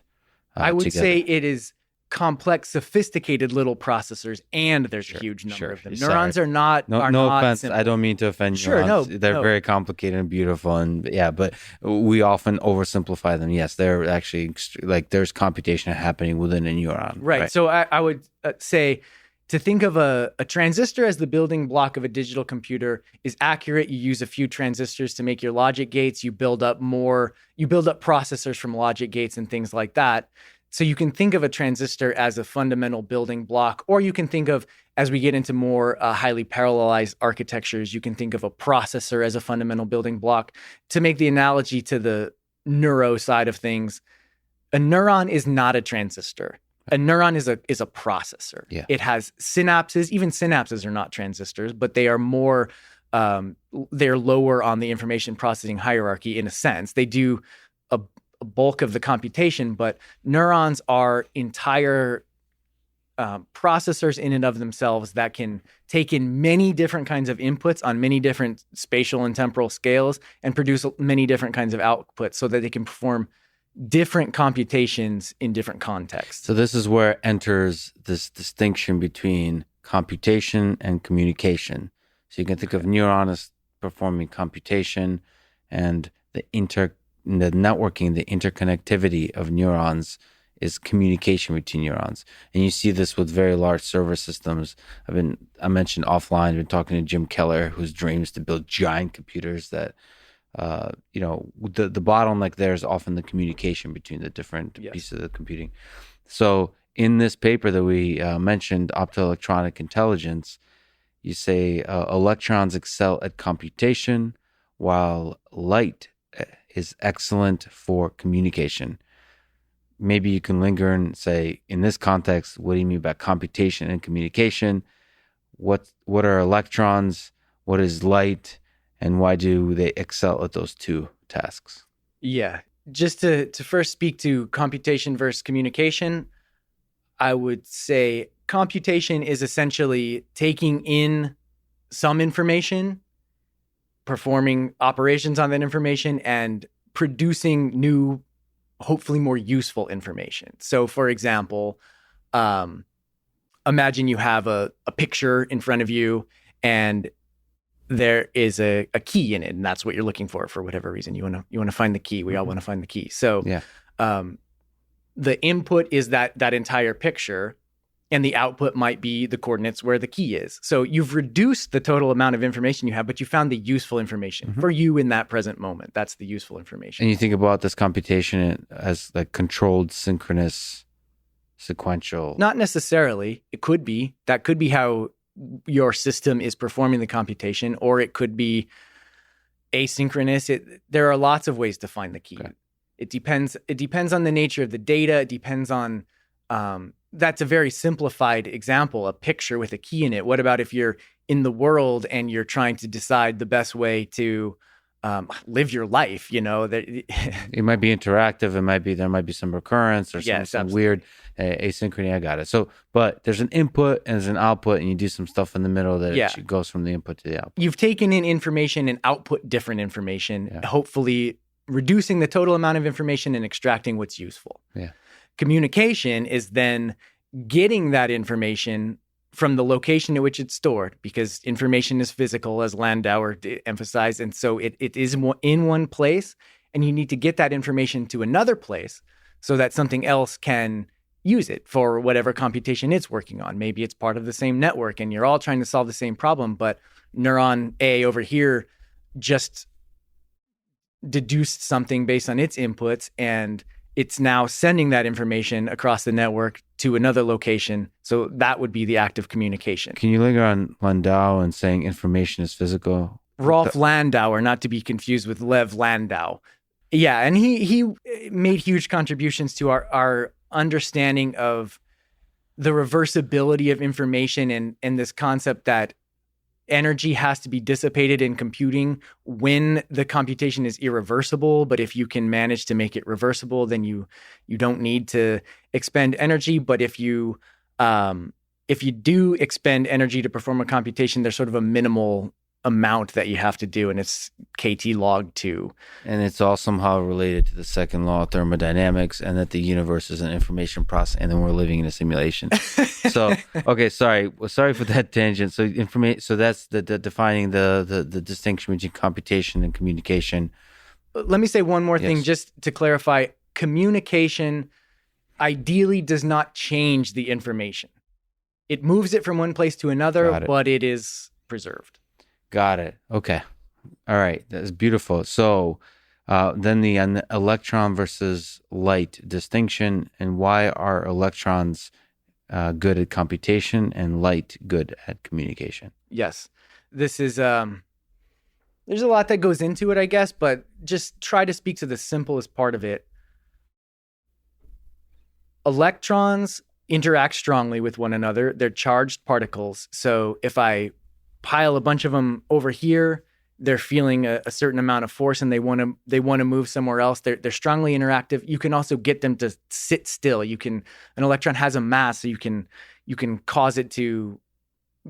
I would together. say it is complex, sophisticated little processors, and there's a huge number of them. Neurons are not. No not offense. simple. I don't mean to offend neurons. They're very complicated and beautiful, and but we often oversimplify them. Yes, they're actually like there's computation happening within a neuron. Right. So I would say to think of a transistor as the building block of a digital computer is accurate. You use a few transistors to make your logic gates. You build up processors from logic gates and things like that. So you can think of a transistor as a fundamental building block, or you can think of, as we get into more highly parallelized architectures, you can think of a processor as a fundamental building block. To make the analogy to the neuro side of things, a neuron is not a transistor. A neuron is a processor. Yeah. It has synapses. Even synapses are not transistors, but they are more, they're lower on the information processing hierarchy in a sense. They do a bulk of the computation, but neurons are entire processors in and of themselves that can take in many different kinds of inputs on many different spatial and temporal scales and produce many different kinds of outputs so that they can perform different computations in different contexts. So this is where enters this distinction between computation and communication. So you can think of neuron as performing computation, and the networking, the interconnectivity of neurons is communication between neurons. And you see this with very large server systems. I mentioned offline, I've been talking to Jim Keller, whose dreams to build giant computers that, the bottleneck there is often the communication between the different pieces of the computing. So in this paper that we mentioned, Optoelectronic Intelligence, you say electrons excel at computation while light is excellent for communication. Maybe you can linger and say, in this context, what do you mean by computation and communication? What are electrons? What is light? And why do they excel at those two tasks? Yeah. Just to first speak to computation versus communication, I would say computation is essentially taking in some information, performing operations on that information, and producing new, hopefully more useful information. So for example, imagine you have a picture in front of you and there is a key in it, and that's what you're looking for whatever reason. You want to find the key. We all want to find the key. So the input is that entire picture, and the output might be the coordinates where the key is. So you've reduced the total amount of information you have, but you found the useful information for you in that present moment. That's the useful information. And you think about this computation as like controlled, synchronous, sequential. Not necessarily. It could be. That could be how your system is performing the computation, or it could be asynchronous. There are lots of ways to find the key. Okay. It depends on the nature of the data. It depends on that's a very simplified example, a picture with a key in it. What about if you're in the world and you're trying to decide the best way to live your life? That it might be interactive. There might be some recurrence or some weird asynchrony. I got it. So, but there's an input and there's an output, and you do some stuff in the middle that it goes from the input to the output. You've taken in information and output different information, hopefully reducing the total amount of information and extracting what's useful. Yeah. Communication is then getting that information from the location at which it's stored, because information is physical, as Landauer emphasized. And so it is in one place, and you need to get that information to another place so that something else can use it for whatever computation it's working on. Maybe it's part of the same network and you're all trying to solve the same problem, but neuron A over here just deduced something based on its inputs, and it's now sending that information across the network to another location. So that would be the act of communication. Can you linger on Landau and saying information is physical? Rolf Landauer, not to be confused with Lev Landau. Yeah, and he made huge contributions to our understanding of the reversibility of information and this concept that energy has to be dissipated in computing when the computation is irreversible. But if you can manage to make it reversible, then you don't need to expend energy. But if you do expend energy to perform a computation, there's sort of a minimal amount that you have to do, and it's KT log 2. And it's all somehow related to the second law of thermodynamics, and that the universe is an information process, and then we're living in a simulation. So, okay, sorry for that tangent. So so that's the defining the distinction between computation and communication. Let me say one more thing just to clarify. Communication ideally does not change the information. It moves it from one place to another, but it is preserved. Got it. Okay. All right. That's beautiful. So then the electron versus light distinction, and why are electrons good at computation and light good at communication? Yes. This is, there's a lot that goes into it, I guess, but just try to speak to the simplest part of it. Electrons interact strongly with one another. They're charged particles. So if I pile a bunch of them over here, they're feeling a certain amount of force, and they want to move somewhere else. They're strongly interactive. You can also get them to sit still. An electron has a mass, so you can cause it to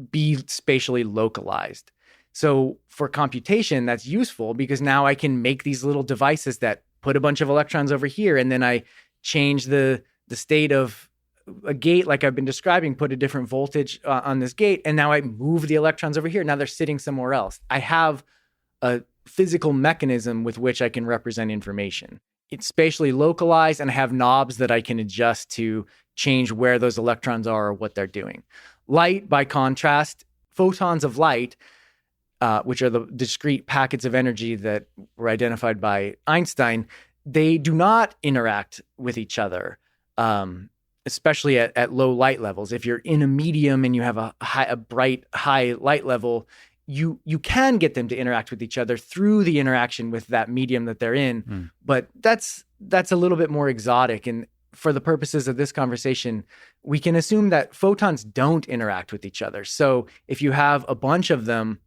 be spatially localized. So for computation, that's useful because now I can make these little devices that put a bunch of electrons over here, and then I change the state of a gate like I've been describing, put a different voltage on this gate, and now I move the electrons over here. Now they're sitting somewhere else. I have a physical mechanism with which I can represent information. It's spatially localized, and I have knobs that I can adjust to change where those electrons are or what they're doing. Light, by contrast, photons of light, which are the discrete packets of energy that were identified by Einstein, they do not interact with each other. Especially at low light levels. If you're in a medium and you have a bright high light level, you can get them to interact with each other through the interaction with that medium that they're in. But that's a little bit more exotic. And for the purposes of this conversation, we can assume that photons don't interact with each other. So if you have a bunch of them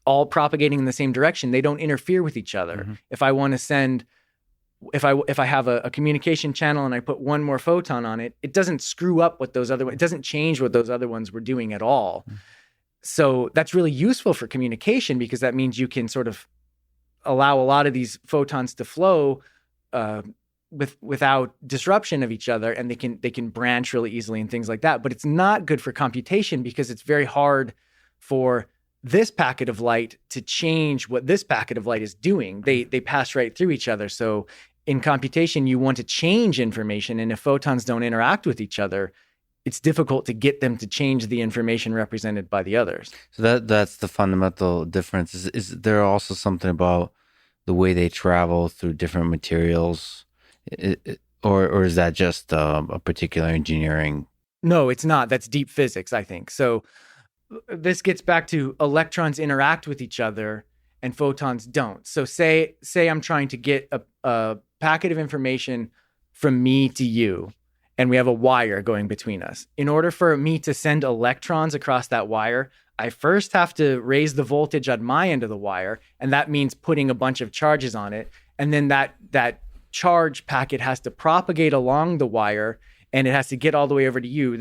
all propagating in the same direction, they don't interfere with each other. Mm-hmm. If I want to send if I have a communication channel and I put one more photon on it, it doesn't screw up what those other ones, it doesn't change what those other ones were doing at all. Mm. So that's really useful for communication because that means you can sort of allow a lot of these photons to flow without disruption of each other, and they can branch really easily and things like that. But it's not good for computation because it's very hard for this packet of light to change what this packet of light is doing. They pass right through each other. So in computation, you want to change information, and if photons don't interact with each other, it's difficult to get them to change the information represented by the others. So that's the fundamental difference. Is there also something about the way they travel through different materials, or is that just a particular engineering? No, it's not. That's deep physics, I think. So this gets back to electrons interact with each other and photons don't. So say I'm trying to get a packet of information from me to you, and we have a wire going between us. In order for me to send electrons across that wire, I first have to raise the voltage on my end of the wire, and that means putting a bunch of charges on it. And then that charge packet has to propagate along the wire, and it has to get all the way over to you.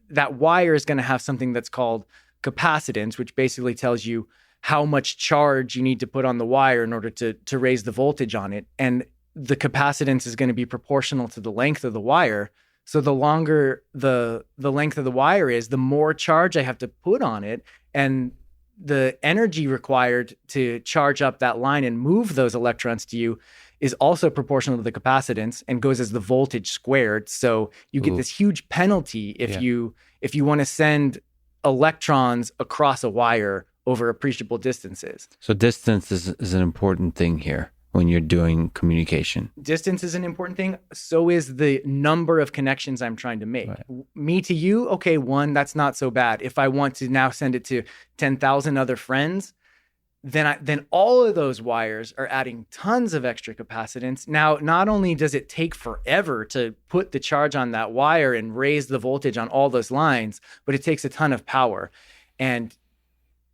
That wire is going to have something that's called capacitance, which basically tells you how much charge you need to put on the wire in order to raise the voltage on it. And the capacitance is going to be proportional to the length of the wire. So the longer the length of the wire is, the more charge I have to put on it. And the energy required to charge up that line and move those electrons to you is also proportional to the capacitance and goes as the voltage squared. So you get this huge penalty if you want to send electrons across a wire over appreciable distances. So distance is an important thing here when you're doing communication. Distance is an important thing. So is the number of connections I'm trying to make. Right. Me to you, okay, one, that's not so bad. If I want to now send it to 10,000 other friends, then all of those wires are adding tons of extra capacitance. Now, not only does it take forever to put the charge on that wire and raise the voltage on all those lines, but it takes a ton of power. And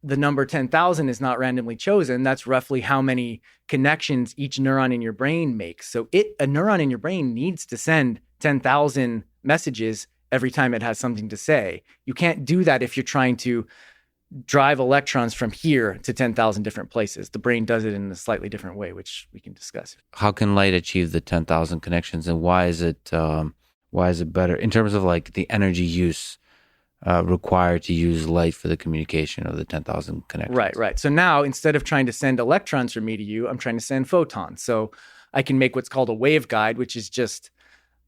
the number 10,000 is not randomly chosen. That's roughly how many connections each neuron in your brain makes. So a neuron in your brain needs to send 10,000 messages every time it has something to say. You can't do that if you're trying to drive electrons from here to 10,000 different places. The brain does it in a slightly different way, which we can discuss. How can light achieve the 10,000 connections, and why is it better in terms of like the energy use required to use light for the communication of the 10,000 connections? Right. So now, instead of trying to send electrons from me to you, I'm trying to send photons. So I can make what's called a waveguide, which is just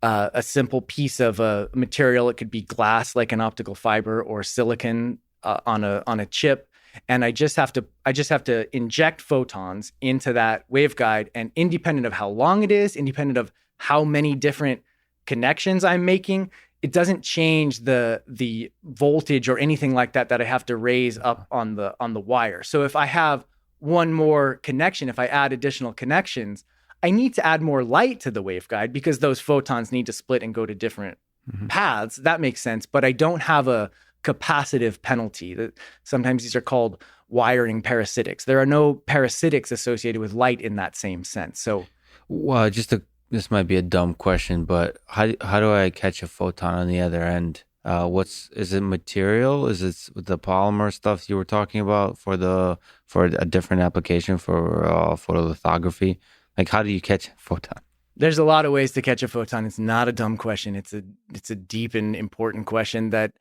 a simple piece of a material. It could be glass, like an optical fiber, or silicon on a chip. And I just have to inject photons into that waveguide, and independent of how long it is, independent of how many different connections I'm making, it doesn't change the voltage or anything like that I have to raise up on the wire. So if I have one more connection, if I add additional connections, I need to add more light to the waveguide because those photons need to split and go to different paths. That makes sense, but I don't have a capacitive penalty. Sometimes these are called wiring parasitics. There are no parasitics associated with light in that same sense. So, well, this might be a dumb question, but how do I catch a photon on the other end? Is it material? Is it the polymer stuff you were talking about for a different application for photolithography? Like, how do you catch a photon? There's a lot of ways to catch a photon. It's not a dumb question. It's a deep and important question that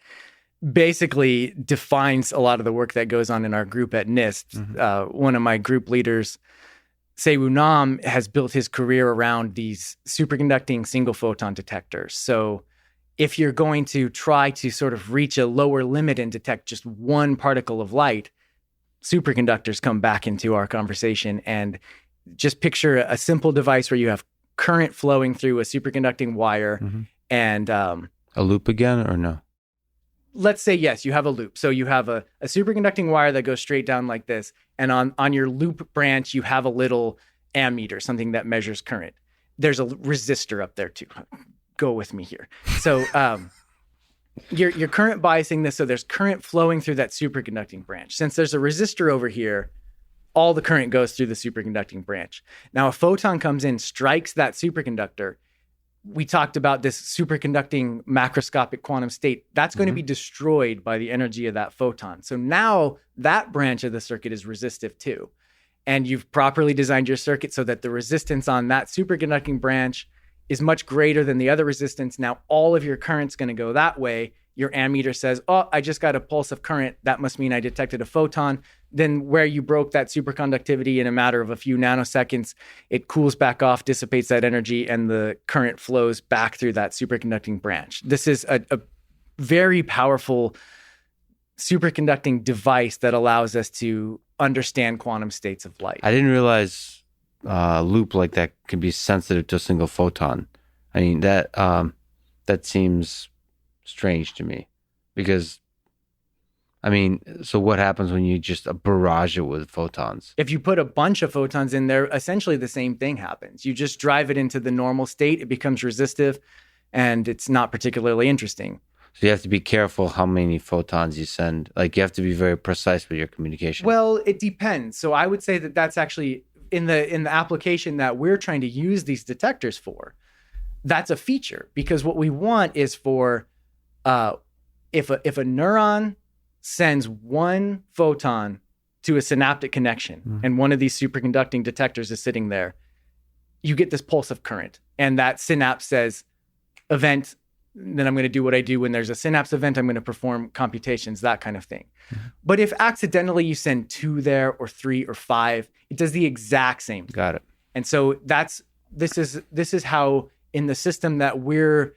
basically defines a lot of the work that goes on in our group at NIST. One of my group leaders, Seiwu Nam, has built his career around these superconducting single photon detectors. So if you're going to try to sort of reach a lower limit and detect just one particle of light, superconductors come back into our conversation. And just picture a simple device where you have current flowing through a superconducting wire and a loop again, or no? Let's say, yes, you have a loop. So you have a superconducting wire that goes straight down like this. And on your loop branch, you have a little ammeter, something that measures current. There's a resistor up there too. Go with me here. So you're current biasing this. So there's current flowing through that superconducting branch. Since there's a resistor over here, all the current goes through the superconducting branch. Now a photon comes in, strikes that superconductor. We talked about this superconducting macroscopic quantum state. That's going to be destroyed by the energy of that photon. So now that branch of the circuit is resistive too. And you've properly designed your circuit so that the resistance on that superconducting branch is much greater than the other resistance. Now all of your current's going to go that way. Your ammeter says, oh, I just got a pulse of current. That must mean I detected a photon. Then where you broke that superconductivity in a matter of a few nanoseconds, it cools back off, dissipates that energy, and the current flows back through that superconducting branch. This is a very powerful superconducting device that allows us to understand quantum states of light. I didn't realize a loop like that can be sensitive to a single photon. I mean, that seems strange to me because, I mean, so what happens when you just barrage it with photons? If you put a bunch of photons in there, essentially the same thing happens. You just drive it into the normal state. It becomes resistive. and it's not particularly interesting. So you have to be careful how many photons you send. Like you have to be very precise with your communication. Well, it depends. So I would say that that's actually in the application that we're trying to use these detectors for. That's a feature, because what we want is for if a neuron sends one photon to a synaptic connection, and one of these superconducting detectors is sitting there, you get this pulse of current, and that synapse says event. Then I'm going to do what I do when there's a synapse event. I'm going to perform computations, that kind of thing. But if accidentally you send 2 there or 3 or 5, it does the exact same thing. Got it. And so this is how in the system that we're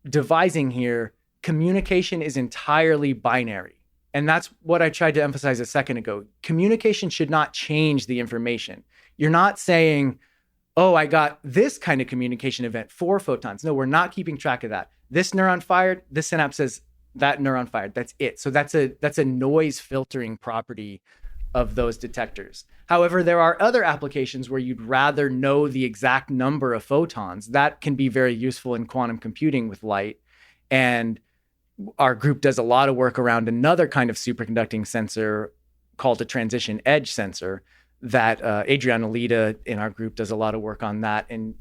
devising here, communication is entirely binary. And that's what I tried to emphasize a second ago. Communication should not change the information. You're not saying, oh, I got this kind of communication event, 4 photons. No, we're not keeping track of that. This neuron fired, this synapse says that neuron fired. That's it. So that's a noise filtering property of those detectors. However, there are other applications where you'd rather know the exact number of photons. That can be very useful in quantum computing with light. And our group does a lot of work around another kind of superconducting sensor called a transition edge sensor that Adriana Lida in our group does a lot of work on that. And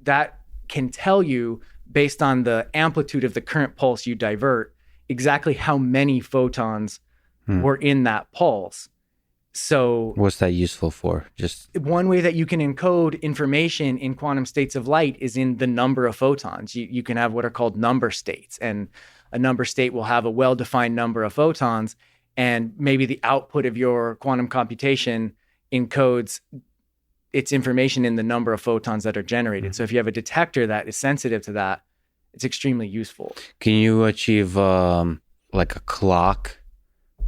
that can tell you, based on the amplitude of the current pulse you divert, exactly how many photons were in that pulse. So what's that useful for? Just one way that you can encode information in quantum states of light is in the number of photons. You can have what are called number states, and a number state will have a well-defined number of photons, and maybe the output of your quantum computation encodes its information in the number of photons that are generated. So if you have a detector that is sensitive to that, it's extremely useful. Can you achieve like a clock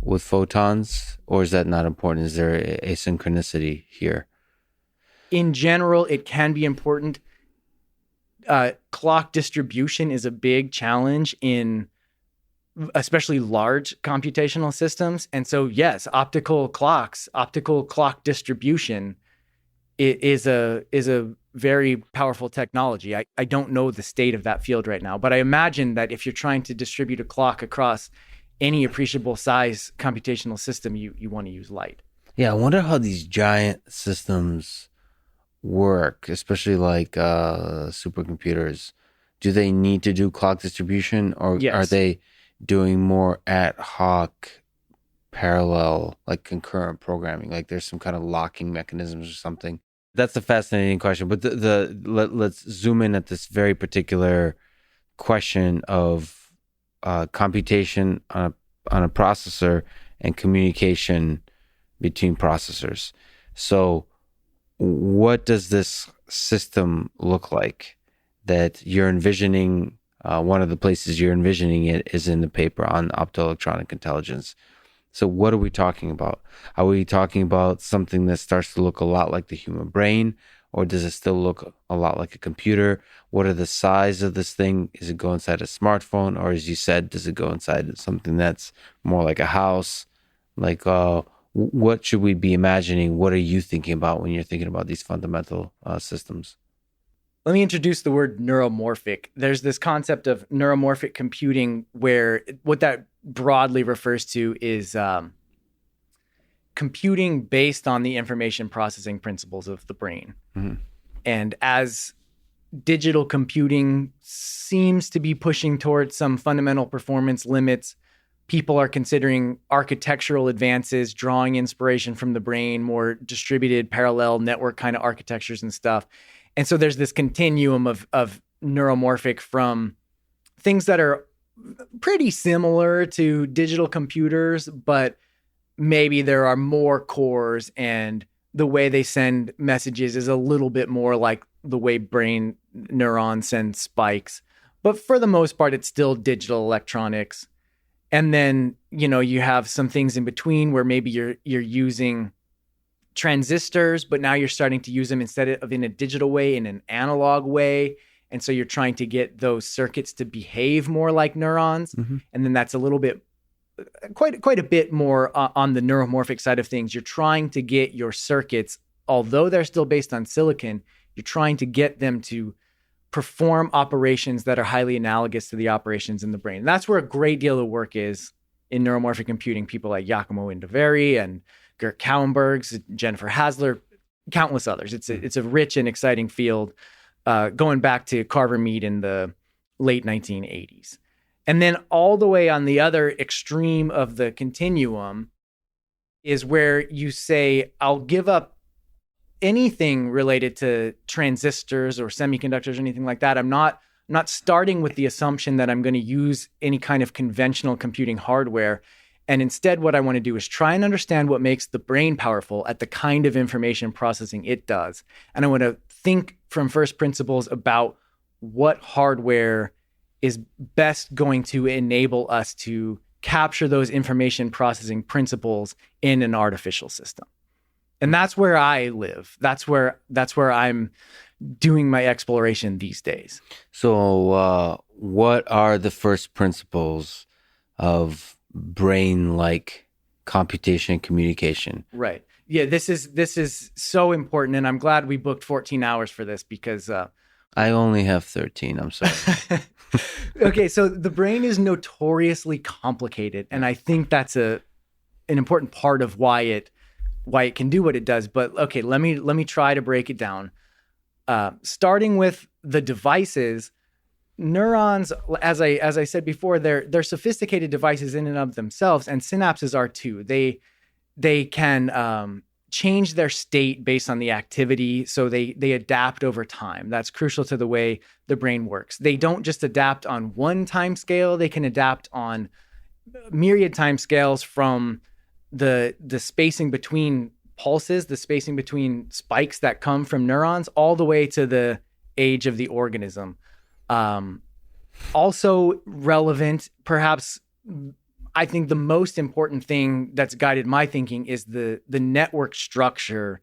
with photons, or is that not important? Is there asynchronicity here? In general, it can be important. Clock distribution is a big challenge in especially large computational systems. And so, yes, optical clock distribution is a very powerful technology. I don't know the state of that field right now, but I imagine that if you're trying to distribute a clock across any appreciable size computational system, you want to use light. Yeah, I wonder how these giant systems work, especially like supercomputers. Do they need to do clock distribution, or Yes. are they doing more ad hoc, parallel, like concurrent programming? Like there's some kind of locking mechanisms or something? That's a fascinating question. But let's zoom in at this very particular question of computation on a processor and communication between processors. So what does this system look like that you're envisioning? One of the places you're envisioning it is in the paper on optoelectronic intelligence. So what are we talking about? Are we talking about something that starts to look a lot like the human brain, or does it still look a lot like a computer? What are the size of this thing? Is it go inside a smartphone, or as you said, does it go inside something that's more like a house? Like, what should we be imagining? What are you thinking about when you're thinking about these fundamental systems? Let me introduce the word neuromorphic. There's this concept of neuromorphic computing where what that broadly refers to is computing based on the information processing principles of the brain. Mm-hmm. And as digital computing seems to be pushing towards some fundamental performance limits, people are considering architectural advances, drawing inspiration from the brain, more distributed parallel network kind of architectures and stuff. And so there's this continuum of neuromorphic from things that are pretty similar to digital computers, but maybe there are more cores and the way they send messages is a little bit more like the way brain neurons send spikes. But for the most part, it's still digital electronics. And then, you have some things in between where maybe you're using transistors, but now you're starting to use them instead of in a digital way, in an analog way. And so you're trying to get those circuits to behave more like neurons. Mm-hmm. And then that's a little bit, quite a bit more on the neuromorphic side of things. You're trying to get your circuits, although they're still based on silicon, you're trying to get them to perform operations that are highly analogous to the operations in the brain. And that's where a great deal of work is in neuromorphic computing. People like Giacomo Indavari and Gert Kauenbergs, Jennifer Hasler, countless others. It's a rich and exciting field, going back to Carver-Mead in the late 1980s. And then all the way on the other extreme of the continuum is where you say, I'll give up anything related to transistors or semiconductors or anything like that. I'm not starting with the assumption that I'm going to use any kind of conventional computing hardware. And instead, what I want to do is try and understand what makes the brain powerful at the kind of information processing it does. And I want to think from first principles about what hardware is best going to enable us to capture those information processing principles in an artificial system. And that's where I live. That's where I'm doing my exploration these days. So what are the first principles of brain-like computation and communication? Right. Yeah, this is so important, and I'm glad we booked 14 hours for this because I only have 13. I'm sorry. Okay, so the brain is notoriously complicated, and I think that's an important part of why it can do what it does. But okay, let me try to break it down. Starting with the devices, neurons, as I said before, they're sophisticated devices in and of themselves, and synapses are too. They can change their state based on the activity, so they adapt over time. That's crucial to the way the brain works. They don't just adapt on one time scale; they can adapt on myriad time scales, from the spacing between pulses, the spacing between spikes that come from neurons, all the way to the age of the organism. Also relevant, perhaps, I think the most important thing that's guided my thinking is the network structure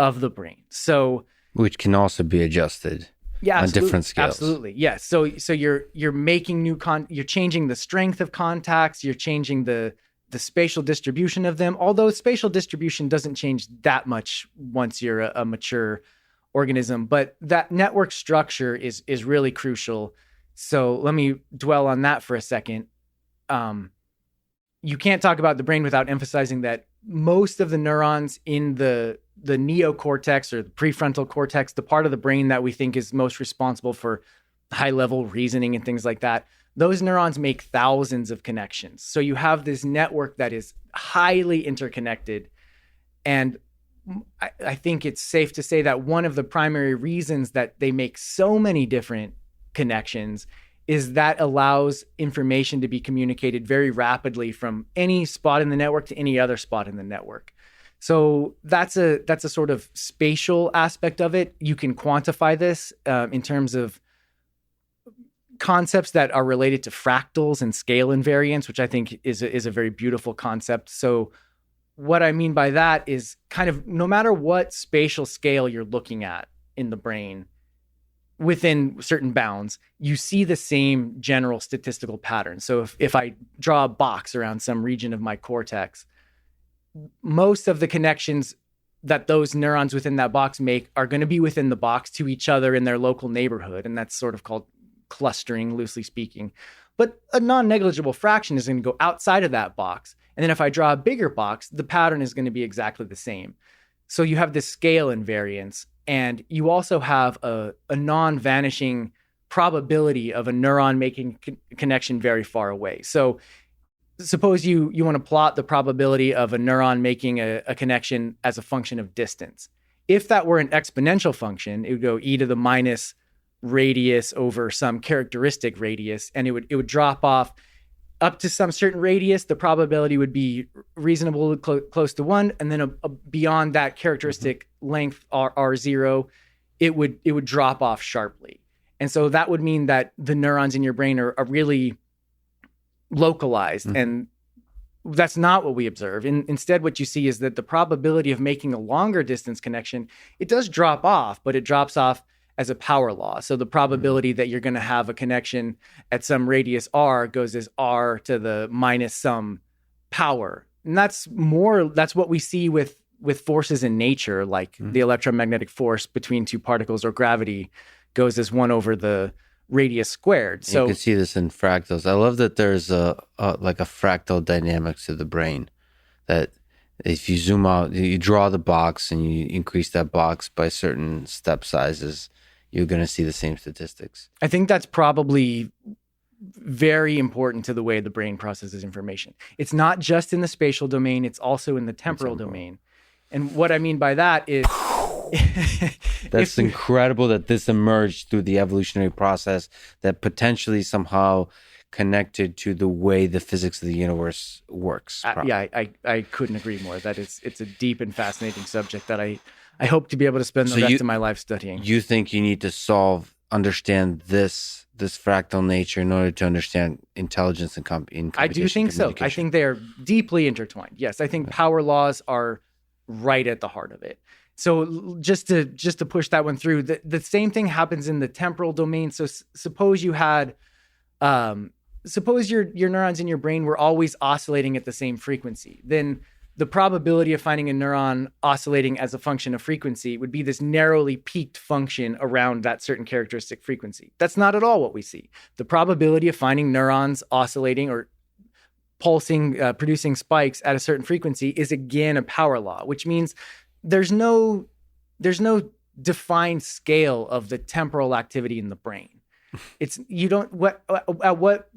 of the brain. So, which can also be adjusted on different scales. Absolutely, yes. So you're making you're changing the strength of contacts. You're changing the spatial distribution of them. Although spatial distribution doesn't change that much once you're a mature organism, but that network structure is really crucial. So let me dwell on that for a second. You can't talk about the brain without emphasizing that most of the neurons in the neocortex or the prefrontal cortex, the part of the brain that we think is most responsible for high-level reasoning and things like that, those neurons make thousands of connections. So you have this network that is highly interconnected. And I think it's safe to say that one of the primary reasons that they make so many different connections is that allows information to be communicated very rapidly from any spot in the network to any other spot in the network. So that's a sort of spatial aspect of it. You can quantify this in terms of concepts that are related to fractals and scale invariance, which I think is a very beautiful concept. So what I mean by that is kind of no matter what spatial scale you're looking at in the brain, within certain bounds, you see the same general statistical pattern. So if I draw a box around some region of my cortex, most of the connections that those neurons within that box make are going to be within the box to each other in their local neighborhood. And that's sort of called clustering, loosely speaking. But a non-negligible fraction is going to go outside of that box. And then if I draw a bigger box, the pattern is going to be exactly the same. So you have this scale invariance, and you also have a non-vanishing probability of a neuron making a connection very far away. So suppose you want to plot the probability of a neuron making a connection as a function of distance. If that were an exponential function, it would go e to the minus radius over some characteristic radius, and it would drop off up to some certain radius. The probability would be reasonably close to 1, and then beyond that characteristic length R0, it would drop off sharply. And so that would mean that the neurons in your brain are really localized, and that's not what we observe. Instead, what you see is that the probability of making a longer distance connection, it does drop off, but it drops off as a power law. So the probability that you're going to have a connection at some radius r goes as r to the minus some power. And that's what we see with forces in nature, like the electromagnetic force between two particles or gravity goes as 1 over the radius squared. So you can see this in fractals. I love that there's like a fractal dynamics to the brain, that if you zoom out, you draw the box and you increase that box by certain step sizes, you're going to see the same statistics. I think that's probably very important to the way the brain processes information. It's not just in the spatial domain, it's also in the temporal domain. And what I mean by that is that's incredible that this emerged through the evolutionary process that potentially somehow connected to the way the physics of the universe works. I couldn't agree more. That it's a deep and fascinating subject that I hope to be able to spend the rest of my life studying. You think you need to understand this fractal nature in order to understand intelligence and computation? I do think so. I think they are deeply intertwined. Yes, I think power laws are right at the heart of it. So just to push that one through, the same thing happens in the temporal domain. So suppose you had, suppose your neurons in your brain were always oscillating at the same frequency. Then the probability of finding a neuron oscillating as a function of frequency would be this narrowly peaked function around that certain characteristic frequency. That's not at all what we see. The probability of finding neurons oscillating or pulsing, producing spikes at a certain frequency is again a power law, which means there's no defined scale of the temporal activity in the brain. It's at what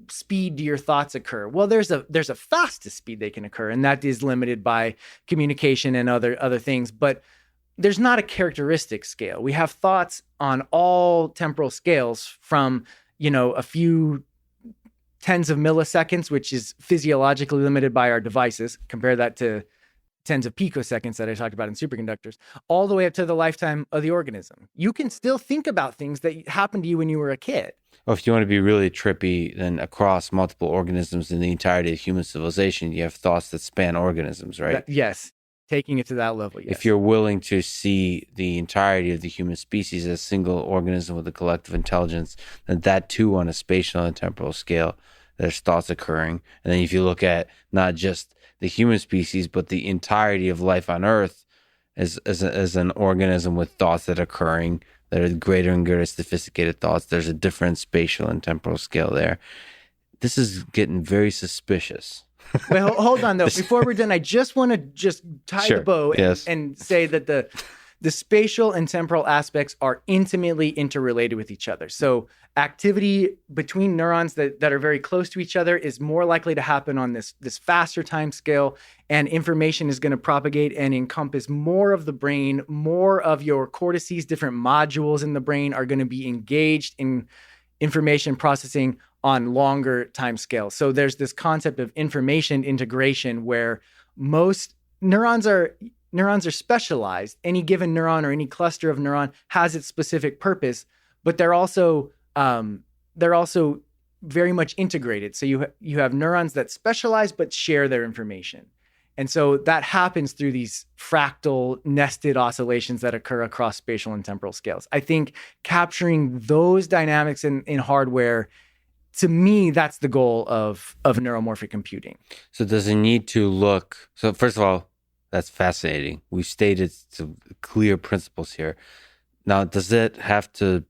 speed do your thoughts occur? Well, there's a fastest speed they can occur, and that is limited by communication and other things, but there's not a characteristic scale. We have thoughts on all temporal scales from, a few tens of milliseconds, which is physiologically limited by our devices. Compare that to tens of picoseconds that I talked about in superconductors, all the way up to the lifetime of the organism. You can still think about things that happened to you when you were a kid. Well, if you want to be really trippy, then across multiple organisms in the entirety of human civilization, you have thoughts that span organisms, right? Yes. Taking it to that level, yes. If you're willing to see the entirety of the human species as a single organism with a collective intelligence, then that too on a spatial and temporal scale, there's thoughts occurring. And then if you look at not just the human species, but the entirety of life on Earth as an organism with thoughts that are occurring, that are greater and greater sophisticated thoughts, there's a different spatial and temporal scale there. This is getting very suspicious. Wait, hold on though. Before we're done, I just want to tie the bow and say that the spatial and temporal aspects are intimately interrelated with each other. So activity between neurons that are very close to each other is more likely to happen on this faster time scale, and information is going to propagate and encompass more of the brain. More of your cortices, different modules in the brain, are going to be engaged in information processing on longer time scales. So there's this concept of information integration where most neurons are specialized. Any given neuron or any cluster of neuron has its specific purpose, but they're also very much integrated. So you have neurons that specialize but share their information. And so that happens through these fractal nested oscillations that occur across spatial and temporal scales. I think capturing those dynamics in hardware, to me, that's the goal of neuromorphic computing. So does it need to look... So first of all, that's fascinating. We've stated some clear principles here. Now, does it have to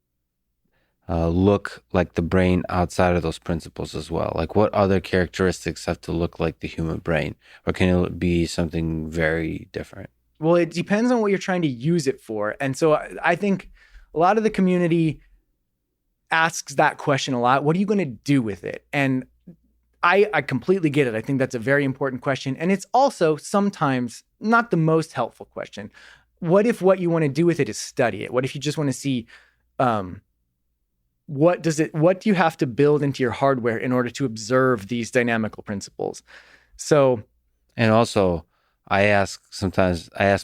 look like the brain outside of those principles as well? Like, what other characteristics have to look like the human brain? Or can it be something very different? Well, it depends on what you're trying to use it for. And so I think a lot of the community asks that question a lot. What are you going to do with it? And I completely get it. I think that's a very important question. And it's also sometimes not the most helpful question. What if what you want to do with it is study it? What if you just want to see what do you have to build into your hardware in order to observe these dynamical principles? So, and also I ask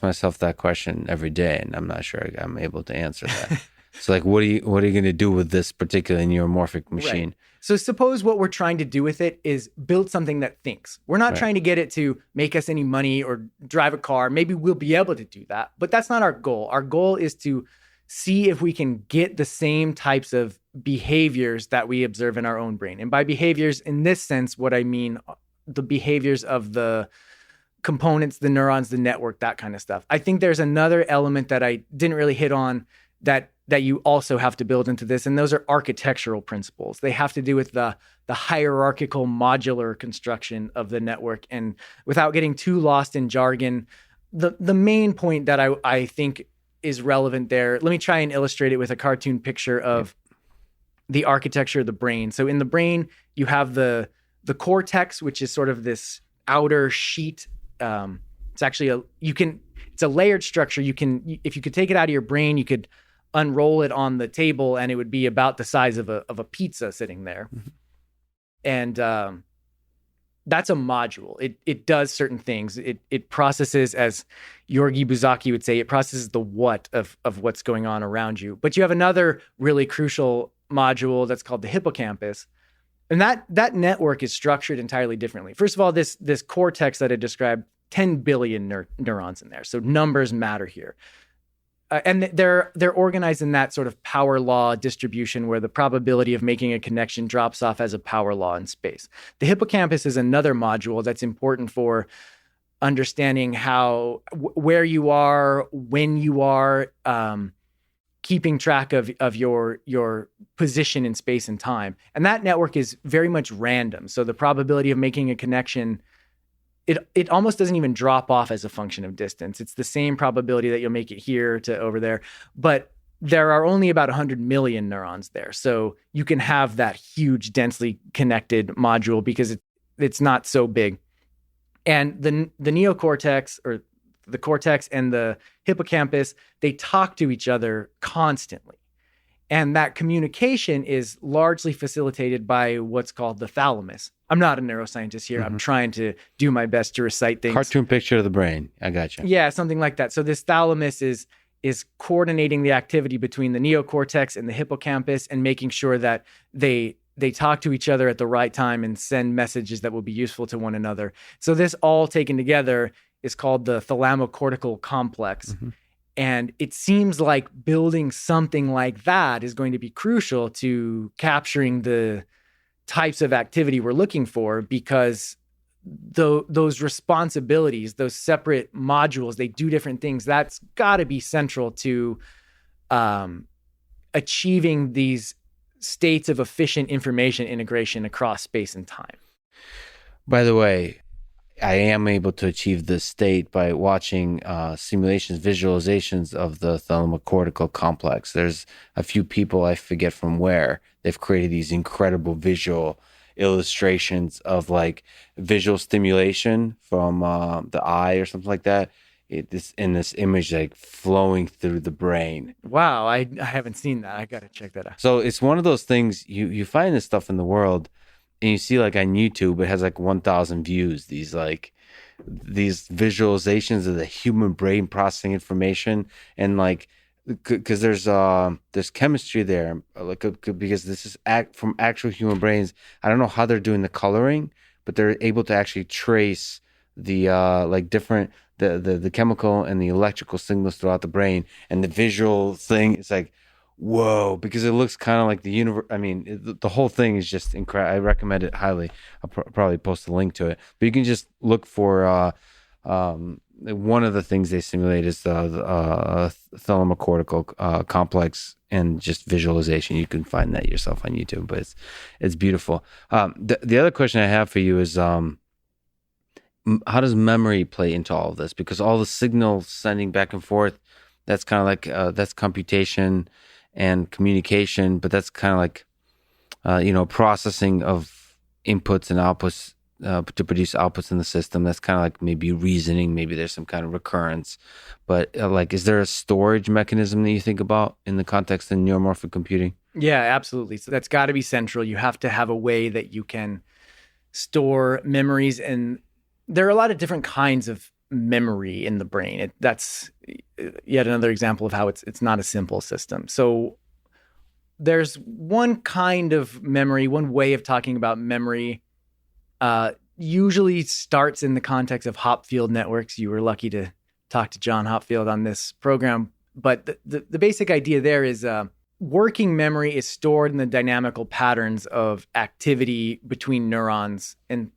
myself that question every day, and I'm not sure I'm able to answer that. So like, what are you going to do with this particular neuromorphic machine? Right. So suppose what we're trying to do with it is build something that thinks. We're not trying to get it to make us any money or drive a car. Maybe we'll be able to do that, but that's not our goal. Our goal is to see if we can get the same types of behaviors that we observe in our own brain. And by behaviors in this sense, what I mean, the behaviors of the components, the neurons, the network, that kind of stuff. I think there's another element that I didn't really hit on that that you also have to build into this, and those are architectural principles. They have to do with the hierarchical modular construction of the network. And without getting too lost in jargon, the main point that I think is relevant there, let me try and illustrate it with a cartoon picture of the architecture of the brain. So in the brain, you have the cortex, which is sort of this outer sheet. It's actually it's a layered structure. If you could take it out of your brain, you could unroll it on the table and it would be about the size of a pizza sitting there. Mm-hmm. And that's a module. It does certain things. It processes, as Yorgi Buzaki would say, it processes the what of what's going on around you. But you have another really crucial module that's called the hippocampus. And that network is structured entirely differently. First of all, this cortex that I described, 10 billion neurons in there. So numbers matter here. And they're organized in that sort of power law distribution where the probability of making a connection drops off as a power law in space. The hippocampus is another module that's important for understanding where you are, when you are, keeping track of your position in space and time. And that network is very much random. So the probability of making a connection, it almost doesn't even drop off as a function of distance. It's the same probability that you'll make it here to over there. But there are only about 100 million neurons there. So you can have that huge, densely connected module because it's not so big. And the neocortex, or the cortex, and the hippocampus, they talk to each other constantly. And that communication is largely facilitated by what's called the thalamus. I'm not a neuroscientist here. Mm-hmm. I'm trying to do my best to recite things. Cartoon picture of the brain. I got you. Yeah, something like that. So this thalamus is coordinating the activity between the neocortex and the hippocampus and making sure that they talk to each other at the right time and send messages that will be useful to one another. So this all taken together is called the thalamocortical complex. Mm-hmm. And it seems like building something like that is going to be crucial to capturing the types of activity we're looking for, because those responsibilities, those separate modules, they do different things. That's got to be central to achieving these states of efficient information integration across space and time. By the way, I am able to achieve this state by watching simulations, visualizations of the thalamocortical complex. There's a few people, I forget from where, they've created these incredible visual illustrations of like visual stimulation from the eye or something like that. This image like flowing through the brain. Wow, I haven't seen that. I got to check that out. So it's one of those things, you find this stuff in the world, and you see like on YouTube, it has like 1,000 views. These visualizations of the human brain processing information, and like, because there's chemistry there, like because this is from actual human brains. I don't know how they're doing the coloring, but they're able to actually trace the like different the chemical and the electrical signals throughout the brain, and the visual thing is like, whoa, because it looks kind of like the universe. I mean, the whole thing is just incredible. I recommend it highly. I'll probably post a link to it. But you can just look for one of the things they simulate is the thalamocortical complex, and just visualization. You can find that yourself on YouTube, but it's beautiful. The other question I have for you is, how does memory play into all of this? Because all the signal sending back and forth, that's kind of like that's computation and communication, but that's kind of like processing of inputs and outputs to produce outputs in the system. That's kind of like maybe reasoning, maybe there's some kind of recurrence, but like, is there a storage mechanism that you think about in the context of neuromorphic computing? Yeah, absolutely. So that's got to be central. You have to have a way that you can store memories, and there are a lot of different kinds of memory in the brain. That's yet another example of how it's not a simple system. So there's one kind of memory, one way of talking about memory, usually starts in the context of Hopfield networks. You were lucky to talk to John Hopfield on this program, but the basic idea there is working memory is stored in the dynamical patterns of activity between neurons, and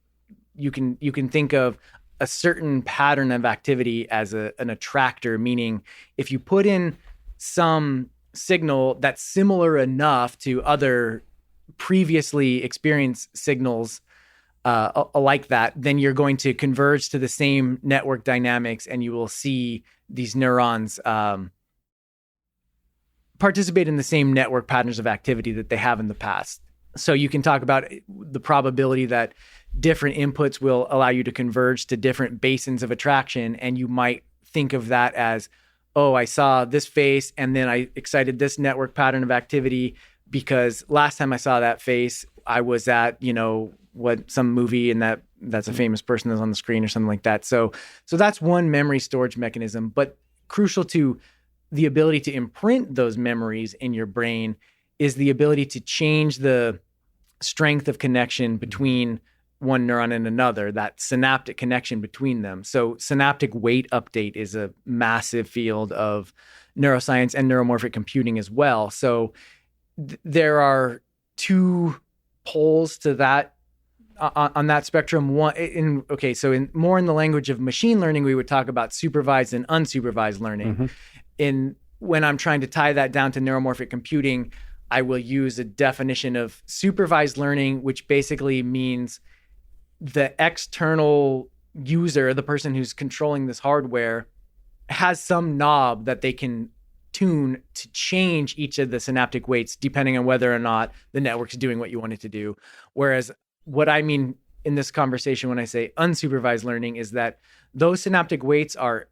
you can think of a certain pattern of activity as an attractor, meaning if you put in some signal that's similar enough to other previously experienced signals like that, then you're going to converge to the same network dynamics, and you will see these neurons participate in the same network patterns of activity that they have in the past. So you can talk about the probability that different inputs will allow you to converge to different basins of attraction, and you might think of that as, oh, I saw this face and then I excited this network pattern of activity because last time I saw that face, I was at, some movie, and that's a famous person that's on the screen or something like that. So that's one memory storage mechanism. But crucial to the ability to imprint those memories in your brain is the ability to change the strength of connection between one neuron and another, that synaptic connection between them. So synaptic weight update is a massive field of neuroscience and neuromorphic computing as well. So there are two poles to that on that spectrum. More in the language of machine learning, we would talk about supervised and unsupervised learning. When I'm trying to tie that down to neuromorphic computing, I will use a definition of supervised learning, which basically means the external user, the person who's controlling this hardware, has some knob that they can tune to change each of the synaptic weights depending on whether or not the network's doing what you want it to do. Whereas what I mean in this conversation when I say unsupervised learning is that those synaptic weights are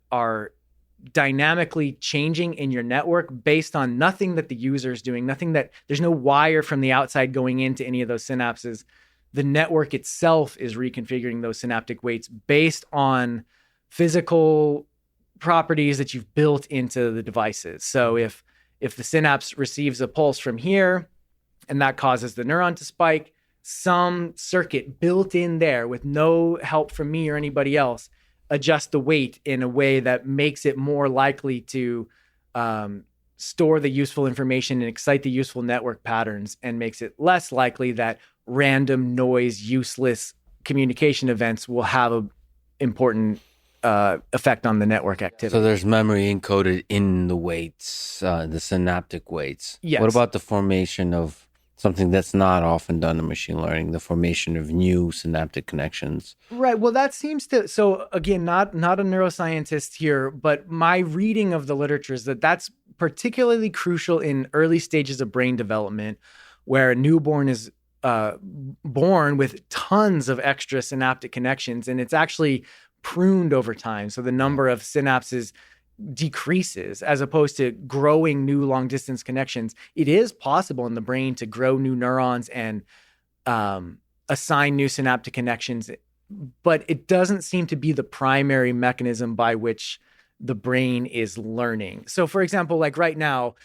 dynamically changing in your network based on nothing that the user is doing, there's no wire from the outside going into any of those synapses. The network itself is reconfiguring those synaptic weights based on physical properties that you've built into the devices. So if the synapse receives a pulse from here and that causes the neuron to spike, some circuit built in there with no help from me or anybody else adjust the weight in a way that makes it more likely to store the useful information and excite the useful network patterns, and makes it less likely that random noise, useless communication events will have an important effect on the network activity. So there's memory encoded in the weights, the synaptic weights. Yes. What about the formation of something that's not often done in machine learning, the formation of new synaptic connections? Right. Well, that seems to, so again, not a neuroscientist here, but my reading of the literature is that that's particularly crucial in early stages of brain development, where a newborn is born with tons of extra synaptic connections, and it's actually pruned over time. So the number of synapses decreases as opposed to growing new long distance connections. It is possible in the brain to grow new neurons and assign new synaptic connections, but it doesn't seem to be the primary mechanism by which the brain is learning. So for example, like right now,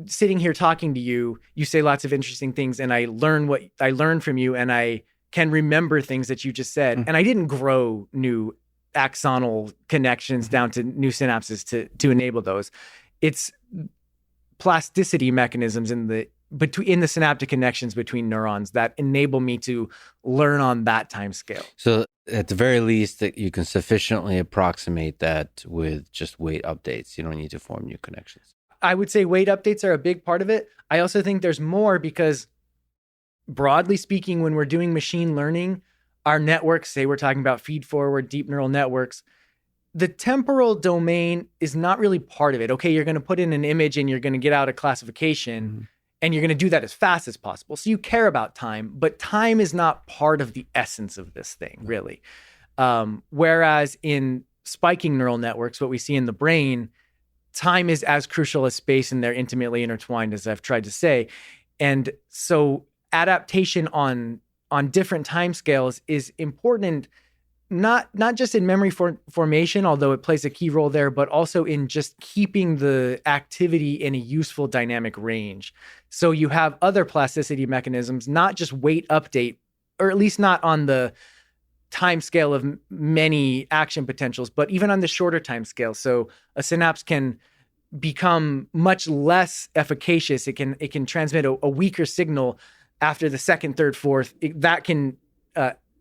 sitting here talking to you, you say lots of interesting things, and I learn what I learned from you, and I can remember things that you just said. And I didn't grow new axonal connections down to new synapses to enable those. It's plasticity mechanisms in the synaptic connections between neurons that enable me to learn on that time scale. So at the very least, that you can sufficiently approximate that with just weight updates. You don't need to form new connections. I would say weight updates are a big part of it. I also think there's more because, broadly speaking, when we're doing machine learning, our networks, say we're talking about feed-forward deep neural networks, the temporal domain is not really part of it. Okay, you're going to put in an image and you're going to get out a classification, and you're going to do that as fast as possible. So you care about time, but time is not part of the essence of this thing, really. Whereas in spiking neural networks, what we see in the brain, time is as crucial as space, and they're intimately intertwined, as I've tried to say. And so adaptation on different timescales is important, not just in memory formation, although it plays a key role there, but also in just keeping the activity in a useful dynamic range. So you have other plasticity mechanisms, not just weight update, or at least not on the time scale of many action potentials, but even on the shorter time scale. So a synapse can become much less efficacious. It can transmit a weaker signal after the second, third, fourth. That can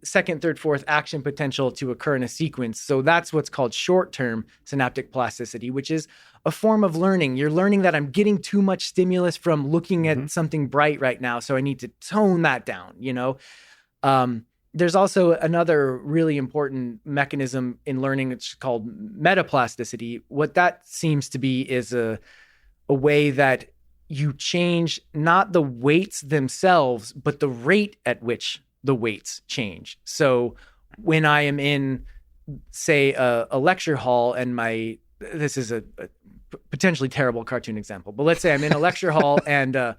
second, third, fourth action potential to occur in a sequence. So that's what's called short-term synaptic plasticity, which is a form of learning. You're learning that I'm getting too much stimulus from looking at something bright right now, so I need to tone that down, There's also another really important mechanism in learning. It's called metaplasticity. What that seems to be is a way that you change not the weights themselves, but the rate at which the weights change. So when I am in, say, a lecture hall and this is a potentially terrible cartoon example, but let's say I'm in a lecture hall and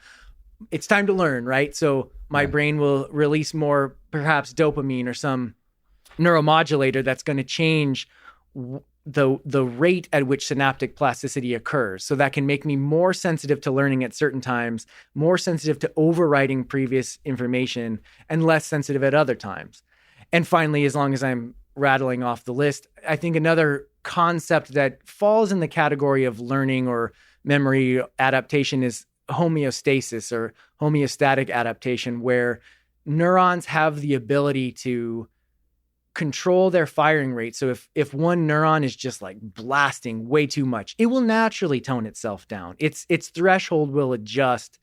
it's time to learn, right? So my brain will release more, perhaps dopamine or some neuromodulator that's going to change the rate at which synaptic plasticity occurs. So that can make me more sensitive to learning at certain times, more sensitive to overriding previous information, and less sensitive at other times. And finally, as long as I'm rattling off the list, I think another concept that falls in the category of learning or memory adaptation is homeostasis or homeostatic adaptation, where neurons have the ability to control their firing rate. So if one neuron is just like blasting way too much, it will naturally tone itself down. Its threshold will adjust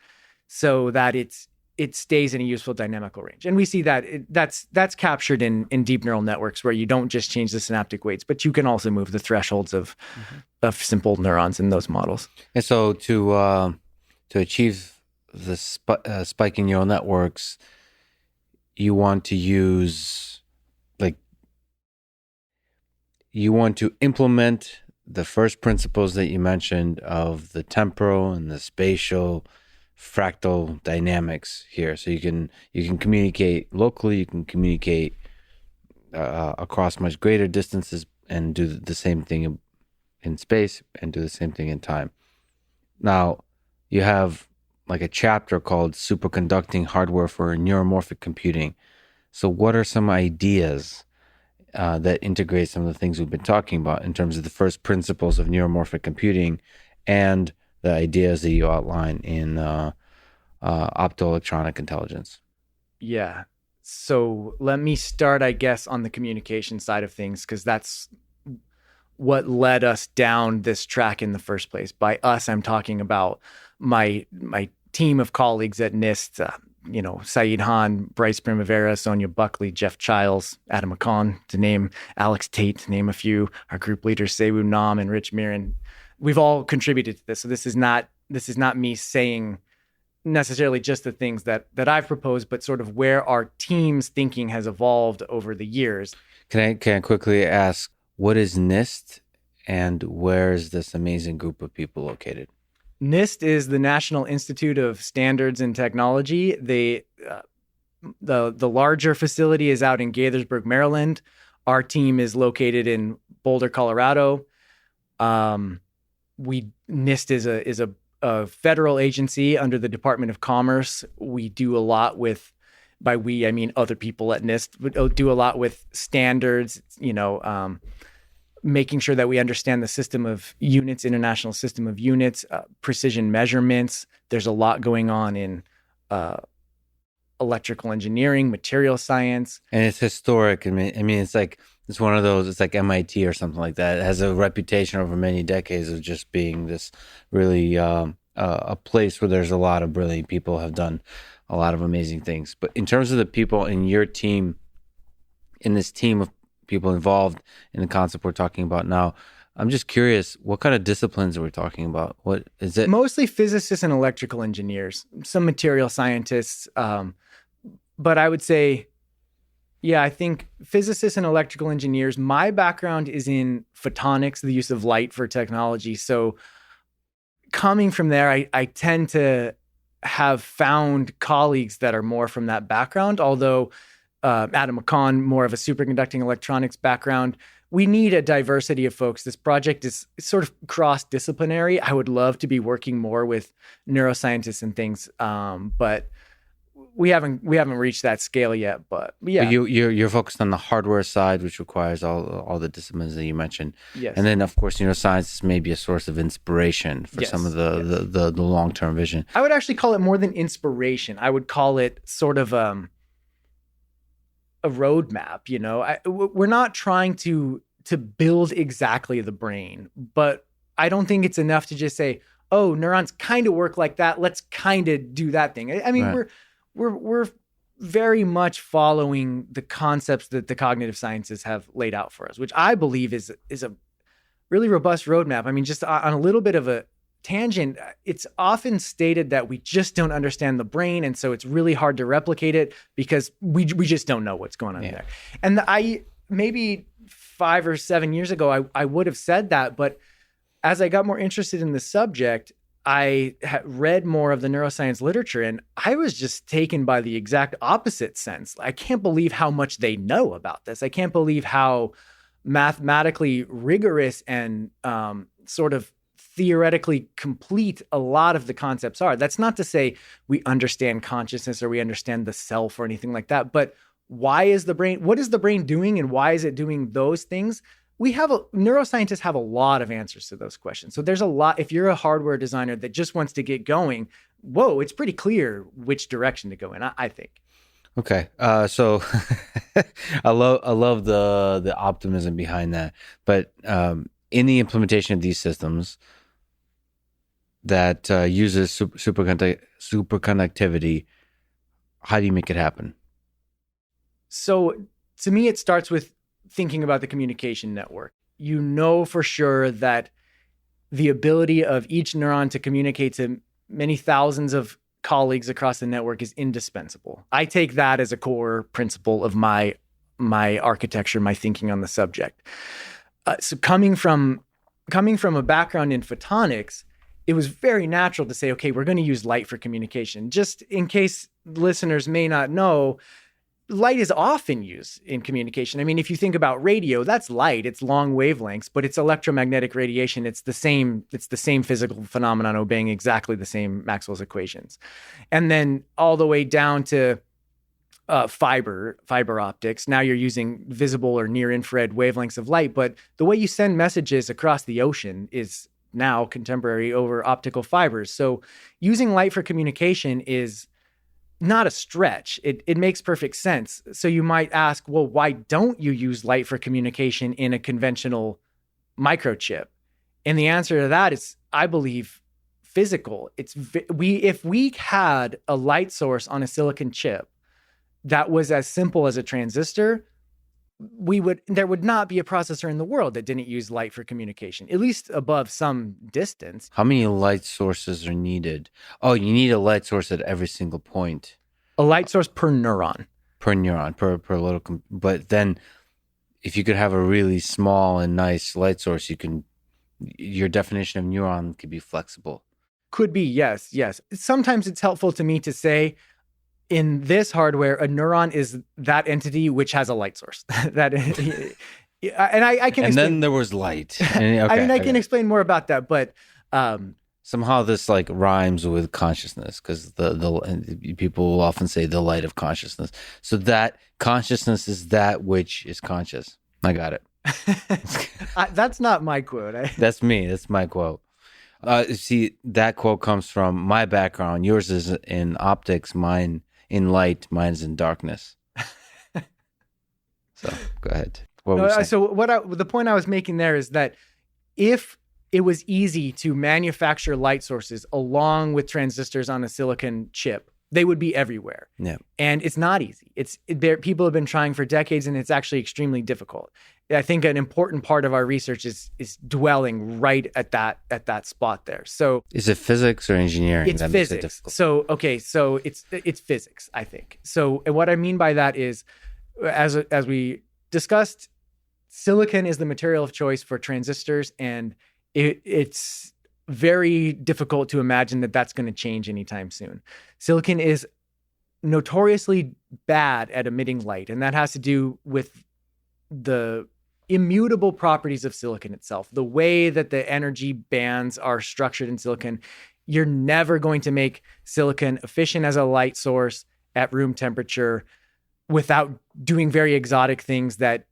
so that it stays in a useful dynamical range. And we see that that's captured in deep neural networks, where you don't just change the synaptic weights, but you can also move the thresholds of simple neurons in those models. And so to achieve the spiking neural networks, you want to implement the first principles that you mentioned of the temporal and the spatial fractal dynamics here. So you can communicate locally, you can communicate across much greater distances and do the same thing in space and do the same thing in time. Now, you have like a chapter called Superconducting Hardware for Neuromorphic Computing. So what are some ideas that integrate some of the things we've been talking about in terms of the first principles of neuromorphic computing and the ideas that you outline in optoelectronic intelligence? Yeah. So let me start, I guess, on the communication side of things, because that's what led us down this track in the first place. By us, I'm talking about my team of colleagues at NIST, Saeed Khan, Bryce Primavera, Sonia Buckley, Jeff Childs, Adam McCon, to name Alex Tate, to name a few, our group leaders, Sewu Nam and Rich Mirren. We've all contributed to this. So this is not me saying necessarily just the things that I've proposed, but sort of where our team's thinking has evolved over the years. Can I quickly ask, what is NIST and where is this amazing group of people located? NIST is the National Institute of Standards and Technology. The larger facility is out in Gaithersburg, Maryland. Our team is located in Boulder, Colorado. NIST is a federal agency under the Department of Commerce. We do a lot with, by we, I mean other people at NIST, we do a lot with standards, making sure that we understand the system of units, international system of units, precision measurements. There's a lot going on in electrical engineering, material science. And it's historic. I mean, it's one of those, it's like MIT or something like that. It has a reputation over many decades of just being this really a place where there's a lot of brilliant people have done a lot of amazing things. But in terms of the people in your team, in this team of people involved in the concept we're talking about now, I'm just curious, what kind of disciplines are we talking about? What is it? Mostly physicists and electrical engineers, some material scientists. But I would say, I think physicists and electrical engineers. My background is in photonics, the use of light for technology. So coming from there, I tend to have found colleagues that are more from that background, although Adam McCon, more of a superconducting electronics background. We need a diversity of folks. This project is sort of cross-disciplinary. I would love to be working more with neuroscientists and things, but we haven't reached that scale yet. But yeah, but you're focused on the hardware side, which requires all the disciplines that you mentioned. Yes, and then of course neuroscience may be a source of inspiration for some of the long-term vision. I would actually call it more than inspiration. I would call it sort of a roadmap. We're not trying to build exactly the brain, but I don't think it's enough to just say, oh, neurons kind of work like that. Let's kind of do that thing. I mean, Right. we're very much following the concepts that the cognitive sciences have laid out for us, which I believe is a really robust roadmap. I mean, just on a little bit of a tangent, it's often stated that we just don't understand the brain, and so it's really hard to replicate it because we just don't know what's going on there. And maybe 5 or 7 years ago, I would have said that, but as I got more interested in the subject, I had read more of the neuroscience literature, and I was just taken by the exact opposite sense. I can't believe how much they know about this. I can't believe how mathematically rigorous and sort of theoretically complete a lot of the concepts are. That's not to say we understand consciousness or we understand the self or anything like that, but what is the brain doing and why is it doing those things? Neuroscientists have a lot of answers to those questions. So there's a lot, if you're a hardware designer that just wants to get going, it's pretty clear which direction to go in, I think. Okay. So I love the optimism behind that. But in the implementation of these systems that uses superconductivity, how do you make it happen? So to me, it starts with thinking about the communication network. You know for sure that the ability of each neuron to communicate to many thousands of colleagues across the network is indispensable. I take that as a core principle of my architecture, my thinking on the subject. So coming from a background in photonics, it was very natural to say, okay, we're going to use light for communication. Just in case listeners may not know, light is often used in communication. I mean, if you think about radio, that's light. It's long wavelengths, but it's electromagnetic radiation. It's the same physical phenomenon obeying exactly the same Maxwell's equations. And then all the way down to fiber optics. Now you're using visible or near infrared wavelengths of light, but the way you send messages across the ocean is now contemporary over optical fibers. So using light for communication is not a stretch. It makes perfect sense. So you might ask, well, why don't you use light for communication in a conventional microchip? And the answer to that is, I believe, physical. If we had a light source on a silicon chip that was as simple as a transistor, there would not be a processor in the world that didn't use light for communication, at least above some distance. How many light sources are needed? Oh, you need a light source at every single point. A light source per neuron. Per neuron, per little. But then if you could have a really small and nice light source, your definition of neuron could be flexible. Could be, yes. Sometimes it's helpful to me to say, in this hardware, a neuron is that entity which has a light source. And I can. And then there was light. I can explain more about that, but somehow this like rhymes with consciousness, because the people will often say the light of consciousness. So that consciousness is that which is conscious. I got it. That's not my quote. That's me. That's my quote. See, that quote comes from my background. Yours is in optics, mine in light, mine's in darkness. So go ahead. The point I was making there is that if it was easy to manufacture light sources along with transistors on a silicon chip, they would be everywhere. Yeah. And it's not easy. People have been trying for decades, and it's actually extremely difficult. I think an important part of our research is dwelling right at that spot there. So is it physics or engineering? It's physics. So it's physics, I think. So what I mean by that is, as we discussed, silicon is the material of choice for transistors, and it's very difficult to imagine that that's going to change anytime soon. Silicon is notoriously bad at emitting light, and that has to do with the immutable properties of silicon itself, the way that the energy bands are structured in silicon. You're never going to make silicon efficient as a light source at room temperature without doing very exotic things that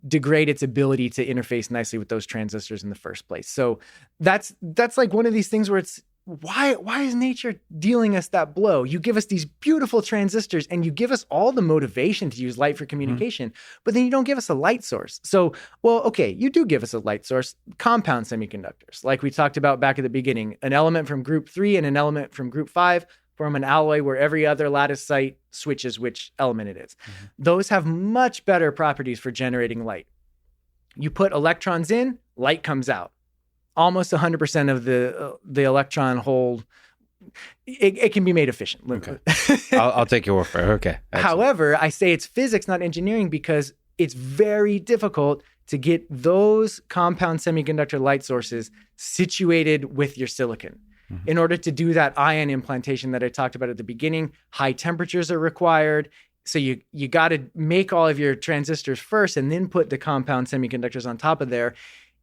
degrade its ability to interface nicely with those transistors in the first place. So that's like one of these things where why is nature dealing us that blow? You give us these beautiful transistors and you give us all the motivation to use light for communication, but then you don't give us a light source. So, well, okay, you do give us a light source, compound semiconductors, like we talked about back at the beginning. An element from group 3 and an element from group 5 form an alloy where every other lattice site switches which element it is. Those have much better properties for generating light. You put electrons in, light comes out. Almost 100% of the electron hole, it can be made efficient. Okay. I'll take your word for it. Okay. Excellent. However, I say it's physics, not engineering, because it's very difficult to get those compound semiconductor light sources situated with your silicon. In order to do that ion implantation that I talked about at the beginning, high temperatures are required. So you got to make all of your transistors first and then put the compound semiconductors on top of there.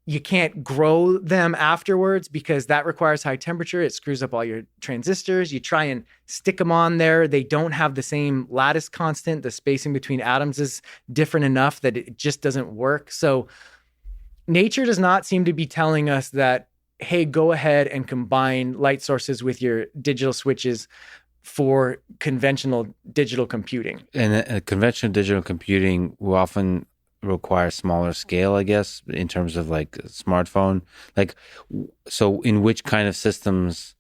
You can't grow them afterwards because that requires high temperature. It screws up all your transistors. You try and stick them on there. They don't have the same lattice constant. The spacing between atoms is different enough that it just doesn't work. So nature does not seem to be telling us that, hey, go ahead and combine light sources with your digital switches for conventional digital computing. And conventional digital computing will often require smaller scale, I guess, in terms of like a smartphone. Like, so in which kind of systems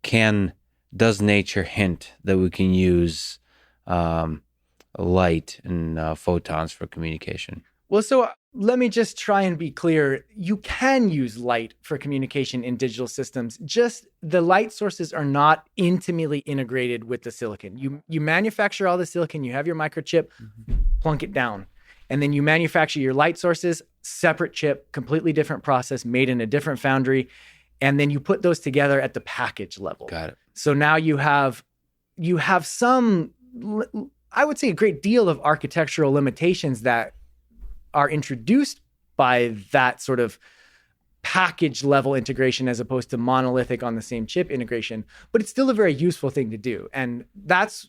does nature hint that we can use light and photons for communication? Well, so let me just try and be clear. You can use light for communication in digital systems. Just the light sources are not intimately integrated with the silicon. You manufacture all the silicon, you have your microchip, plunk it down. And then you manufacture your light sources, separate chip, completely different process, made in a different foundry. And then you put those together at the package level. Got it. So now you have some, I would say a great deal of architectural limitations that are introduced by that sort of package level integration as opposed to monolithic on the same chip integration, but it's still a very useful thing to do. And that's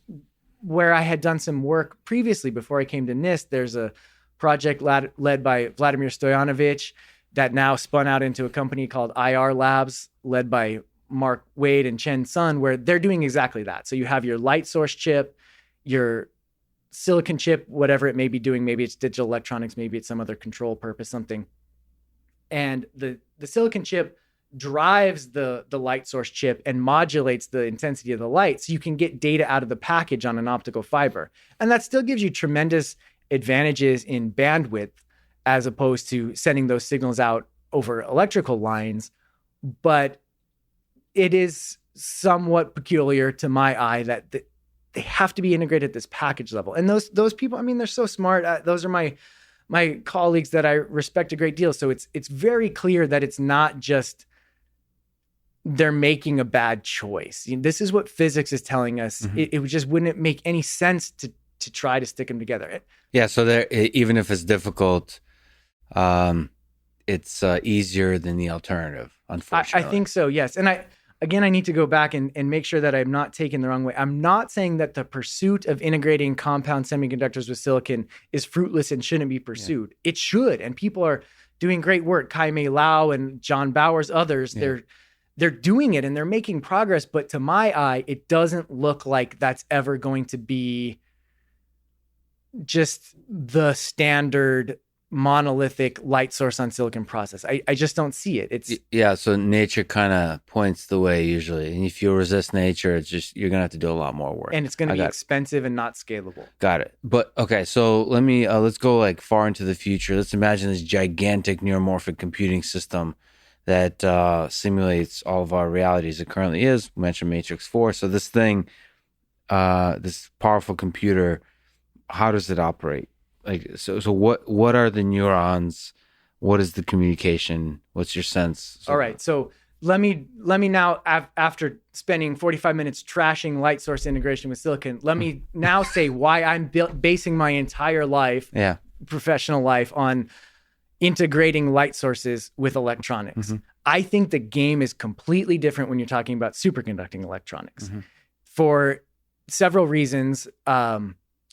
where I had done some work previously before I came to NIST. There's a project led by Vladimir Stoyanovich that now spun out into a company called IR Labs, led by Mark Wade and Chen Sun, where they're doing exactly that. So you have your light source chip, your silicon chip, whatever it may be doing. Maybe it's digital electronics, maybe it's some other control purpose, something. And the silicon chip drives the light source chip and modulates the intensity of the light so you can get data out of the package on an optical fiber. And that still gives you tremendous advantages in bandwidth as opposed to sending those signals out over electrical lines. But it is somewhat peculiar to my eye that they have to be integrated at this package level. And those people, I mean, they're so smart. Those are my colleagues that I respect a great deal. So it's very clear that it's not just they're making a bad choice. This is what physics is telling us. It just wouldn't make any sense to try to stick them together. Yeah, so there, even if it's difficult, it's easier than the alternative, unfortunately. I think so, yes. And I need to go back and make sure that I'm not taken the wrong way. I'm not saying that the pursuit of integrating compound semiconductors with silicon is fruitless and shouldn't be pursued. Yeah. It should, and people are doing great work. Kai-Mei Lau and John Bowers, others, they're doing it and they're making progress. But to my eye, it doesn't look like that's ever going to be just the standard monolithic light source on silicon process. I just don't see it. So nature kind of points the way usually. And if you resist nature, it's just, you're going to have to do a lot more work. And it's going to be expensive and not scalable. Got it. But okay, so let's go like far into the future. Let's imagine this gigantic neuromorphic computing system that simulates all of our realities. It currently is. We mentioned Matrix 4. So this thing, this powerful computer, how does it operate? Like, so what are the neurons? What is the communication? What's your sense? All right. So let me now, after spending 45 minutes trashing light source integration with silicon, let me now say why I'm basing my entire life, professional life, on integrating light sources with electronics. I think the game is completely different when you're talking about superconducting electronics for several reasons.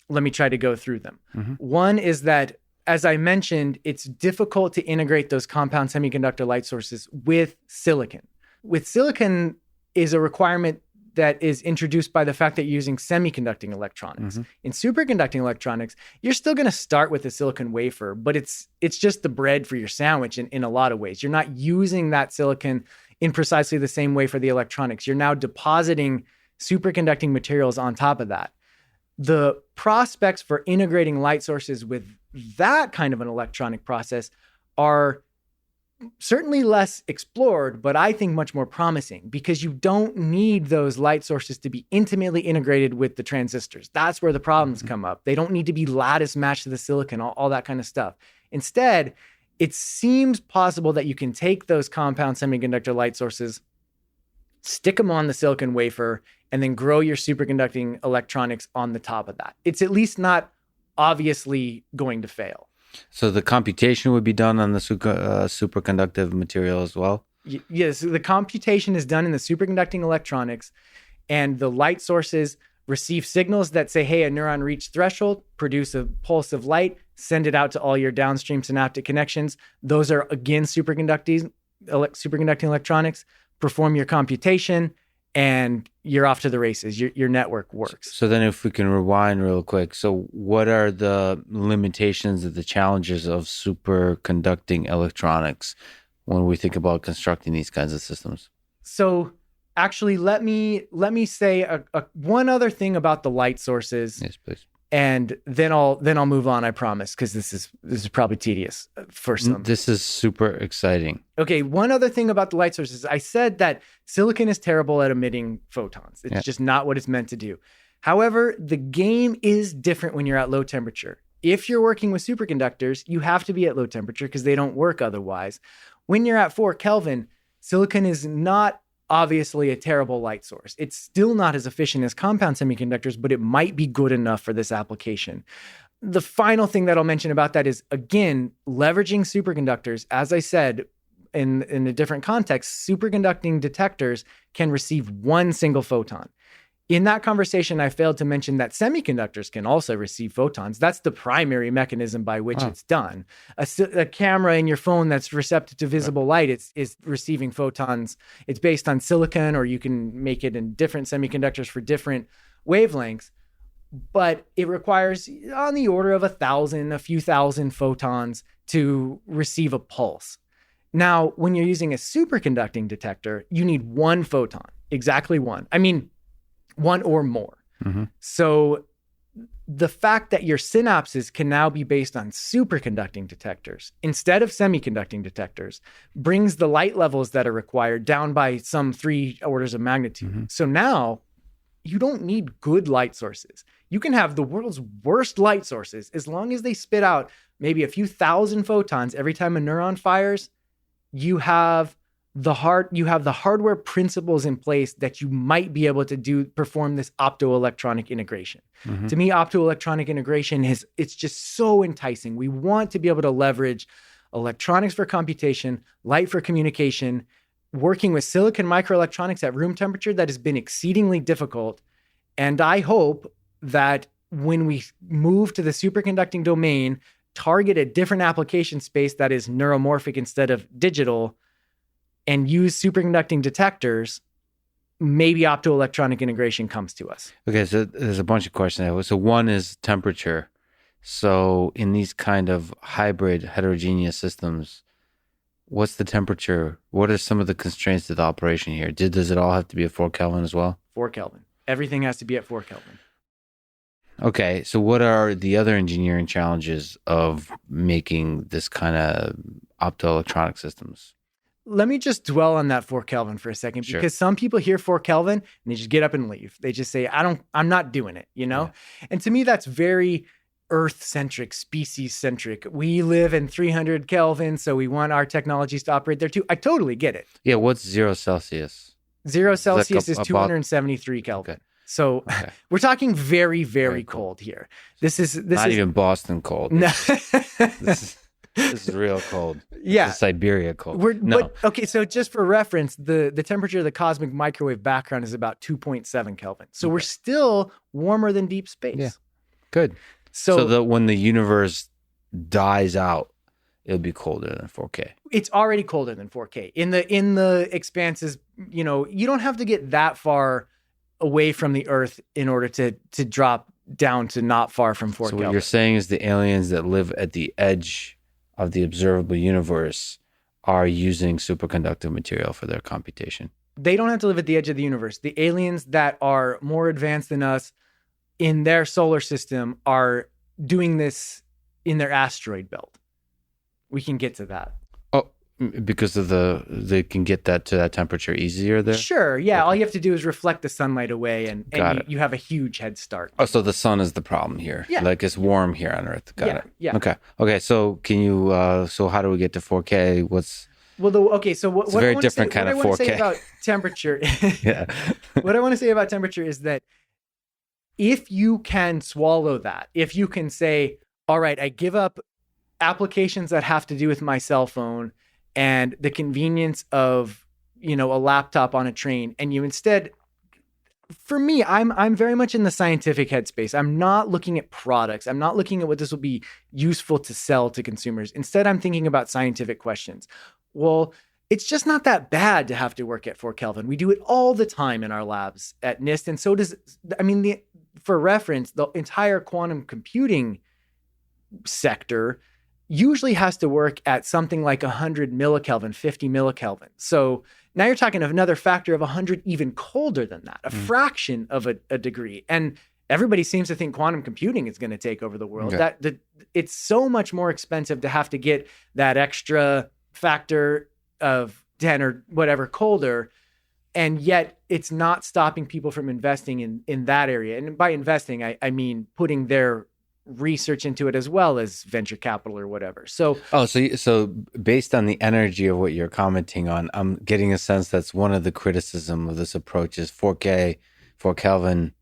Let me try to go through them. One is that, as I mentioned, it's difficult to integrate those compound semiconductor light sources with silicon. With silicon, is a requirement that is introduced by the fact that you're using semiconducting electronics. In superconducting electronics, you're still going to start with a silicon wafer, but it's just the bread for your sandwich in a lot of ways. You're not using that silicon in precisely the same way for the electronics. You're now depositing superconducting materials on top of that. The prospects for integrating light sources with that kind of an electronic process are certainly less explored, but I think much more promising, because you don't need those light sources to be intimately integrated with the transistors. That's where the problems come up. They don't need to be lattice matched to the silicon, all that kind of stuff. Instead, it seems possible that you can take those compound semiconductor light sources, stick them on the silicon wafer, and then grow your superconducting electronics on the top of that. It's at least not obviously going to fail. So the computation would be done on the superconductive material as well? Yes, the computation is done in the superconducting electronics, and the light sources receive signals that say, hey, a neuron reached threshold, produce a pulse of light, send it out to all your downstream synaptic connections. Those are, again, superconducting electronics. Perform your computation, and you're off to the races. Your network works. So then if we can rewind real quick. So what are the limitations and the challenges of superconducting electronics when we think about constructing these kinds of systems? So actually, let me say one other thing about the light sources. Yes, please. And then I'll move on, I promise, because this is probably tedious for some. This is super exciting. Okay, one other thing about the light sources. I said that silicon is terrible at emitting photons. It's just not what it's meant to do. However, the game is different when you're at low temperature. If you're working with superconductors, you have to be at low temperature because they don't work otherwise. When you're at 4 Kelvin, silicon is not obviously a terrible light source. It's still not as efficient as compound semiconductors, but it might be good enough for this application. The final thing that I'll mention about that is, again, leveraging superconductors. As I said, in a different context, superconducting detectors can receive one single photon. In that conversation, I failed to mention that semiconductors can also receive photons. That's the primary mechanism by which it's done. A camera in your phone that's receptive to visible light is receiving photons. It's based on silicon, or you can make it in different semiconductors for different wavelengths. But it requires on the order of a few thousand photons to receive a pulse. Now, when you're using a superconducting detector, you need one photon, exactly one. I mean, one or more. So the fact that your synapses can now be based on superconducting detectors instead of semiconducting detectors brings the light levels that are required down by some 3 orders of magnitude. So now you don't need good light sources. You can have the world's worst light sources as long as they spit out maybe a few thousand photons every time a neuron fires. You have the hardware principles in place that you might be able to perform this optoelectronic integration. To me, optoelectronic integration it's just so enticing. We want to be able to leverage electronics for computation, light for communication, working with silicon microelectronics at room temperature that has been exceedingly difficult. And I hope that when we move to the superconducting domain, target a different application space that is neuromorphic instead of digital, and use superconducting detectors, maybe optoelectronic integration comes to us. Okay, so there's a bunch of questions there. So one is temperature. So in these kind of hybrid heterogeneous systems, what's the temperature? What are some of the constraints to the operation here? Does it all have to be at 4 Kelvin as well? 4 Kelvin. Everything has to be at 4 Kelvin. Okay, so what are the other engineering challenges of making this kind of optoelectronic systems? Let me just dwell on that 4 Kelvin for a second, because some people hear 4 Kelvin and they just get up and leave. They just say, I'm not doing it, you know? Yeah. And to me, that's very Earth-centric, species-centric. We live in 300 Kelvin, so we want our technologies to operate there too. I totally get it. Yeah, what's 0 Celsius? 0 Celsius is 273 Kelvin. Okay. So we're talking very, very cold here. This is not even Boston cold. No. This is real cold. Yeah. This is Siberia cold. But, okay, so just for reference, the temperature of the cosmic microwave background is about 2.7 Kelvin. So we're still warmer than deep space. Yeah. Good. So when the universe dies out it'll be colder than 4K. It's already colder than 4K. In the expanses, you don't have to get that far away from the Earth in order to drop down to not far from 4 So Kelvin. what you're saying is the aliens that live at the edge of the observable universe are using superconductive material for their computation. They don't have to live at the edge of the universe. The aliens that are more advanced than us in their solar system are doing this in their asteroid belt. We can get to that. Oh, because of they can get that to that temperature easier there? Sure, yeah. Okay. All you have to do is reflect the sunlight away and you have a huge head start. Oh, so the sun is the problem here. Yeah. Like it's warm here on Earth. Got it. Yeah. Okay. So can you, so how do we get to 4K? So what It's a very I different kind of 4K. What I want to say about temperature, Yeah. what I want to say about temperature is that if you can swallow that, if you can say, all right, I give up applications that have to do with my cell phone and the convenience of, a laptop on a train, and you instead, for me, I'm very much in the scientific headspace. I'm not looking at products. I'm not looking at what this will be useful to sell to consumers. Instead, I'm thinking about scientific questions. Well, it's just not that bad to have to work at 4 Kelvin. We do it all the time in our labs at NIST. And so for reference, the entire quantum computing sector usually has to work at something like 100 millikelvin, 50 millikelvin. So now you're talking of another factor of 100 even colder than that, a fraction of a degree. And everybody seems to think quantum computing is going to take over the world. Okay. It's so much more expensive to have to get that extra factor of 10 or whatever colder. And yet it's not stopping people from investing in that area. And by investing, I mean putting their research into it as well as venture capital or whatever. So based on the energy of what you're commenting on, I'm getting a sense that's one of the criticism of this approach is 4K, 4 Kelvin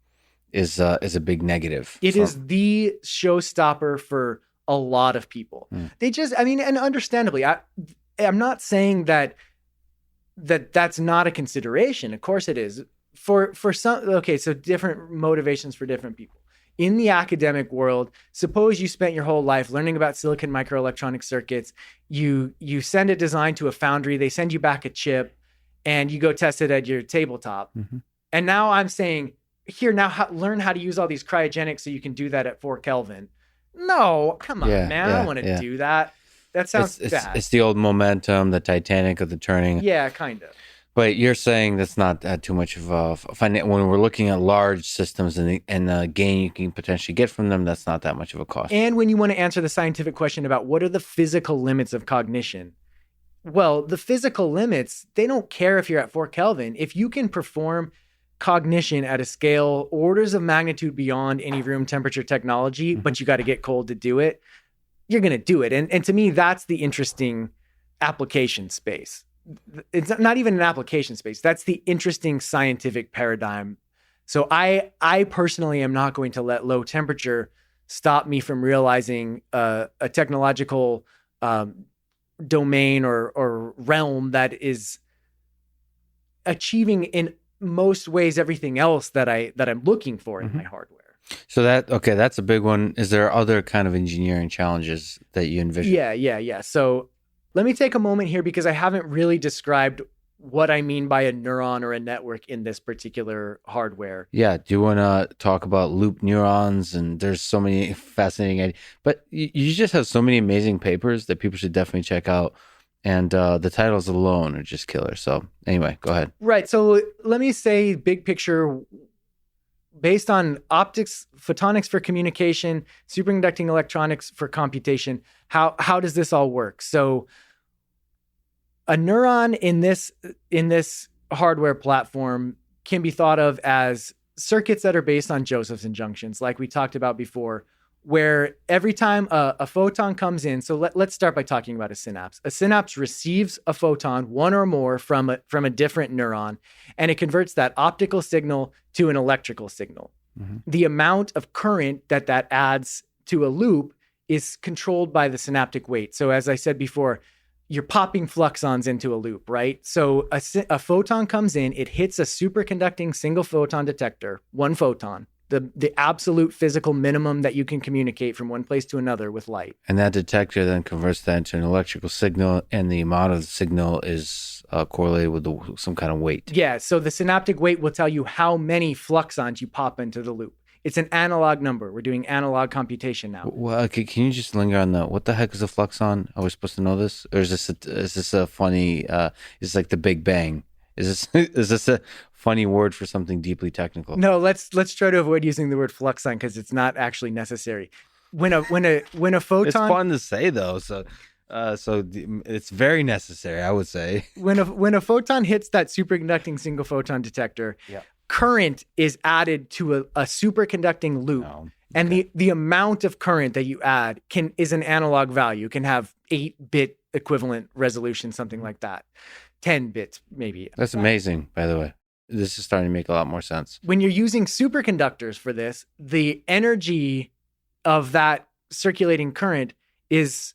is a big negative. It is the showstopper for a lot of people. They just, and understandably, I'm not saying that's not a consideration. Of course it is. For some, okay, so different motivations for different people. In the academic world, suppose you spent your whole life learning about silicon microelectronic circuits. You send a design to a foundry, they send you back a chip, and you go test it at your tabletop. Mm-hmm. And now I'm saying, here, now learn how to use all these cryogenics so you can do that at 4 Kelvin. No, come on, man. I don't want to do that. That sounds bad. It's the old momentum, the Titanic of the turning. Yeah, kind of. But you're saying that's not too much of a when we're looking at large systems and the gain you can potentially get from them, that's not that much of a cost. And when you want to answer the scientific question about what are the physical limits of cognition, well, the physical limits, they don't care if you're at 4 Kelvin. If you can perform cognition at a scale orders of magnitude beyond any room temperature technology, but you got to get cold to do it, you're going to do it. And to me, that's the interesting application space. It's not even an application space. That's the interesting scientific paradigm. So I personally am not going to let low temperature stop me from realizing a technological domain or realm that is achieving in most ways everything else that I'm looking for in my hardware. So that's a big one. Is there other kind of engineering challenges that you envision? Yeah. So let me take a moment here because I haven't really described what I mean by a neuron or a network in this particular hardware. Yeah. Do you want to talk about loop neurons? And there's so many fascinating ideas. But you just have so many amazing papers that people should definitely check out. And the titles alone are just killer. So anyway, go ahead. Right. So let me say big picture, based on optics, photonics for communication, superconducting electronics for computation, how does this all work? So a neuron in this hardware platform can be thought of as circuits that are based on Josephson junctions, like we talked about before, where every time a photon comes in, so let's start by talking about a synapse. A synapse receives a photon, one or more, from a different neuron, and it converts that optical signal to an electrical signal. Mm-hmm. The amount of current that adds to a loop is controlled by the synaptic weight. So as I said before, you're popping fluxons into a loop, right? So a photon comes in, it hits a superconducting single photon detector, one photon. the absolute physical minimum that you can communicate from one place to another with light. And that detector then converts that into an electrical signal, and the amount of the signal is correlated with some kind of weight. Yeah, so the synaptic weight will tell you how many fluxons you pop into the loop. It's an analog number. We're doing analog computation now. Well, okay, can you just linger on what the heck is a fluxon? Are we supposed to know this? Or is this a funny, is like the Big Bang? Is this a funny word for something deeply technical? No, let's try to avoid using the word fluxon because it's not actually necessary. When a photon, it's fun to say though, so it's very necessary, I would say. When a photon hits that superconducting single photon detector, yeah. Current is added to a superconducting loop. Oh, okay. And the amount of current that you add is an analog value, can have 8-bit equivalent resolution, something like that. 10 bits, maybe. That's amazing, by the way. This is starting to make a lot more sense. When you're using superconductors for this, the energy of that circulating current is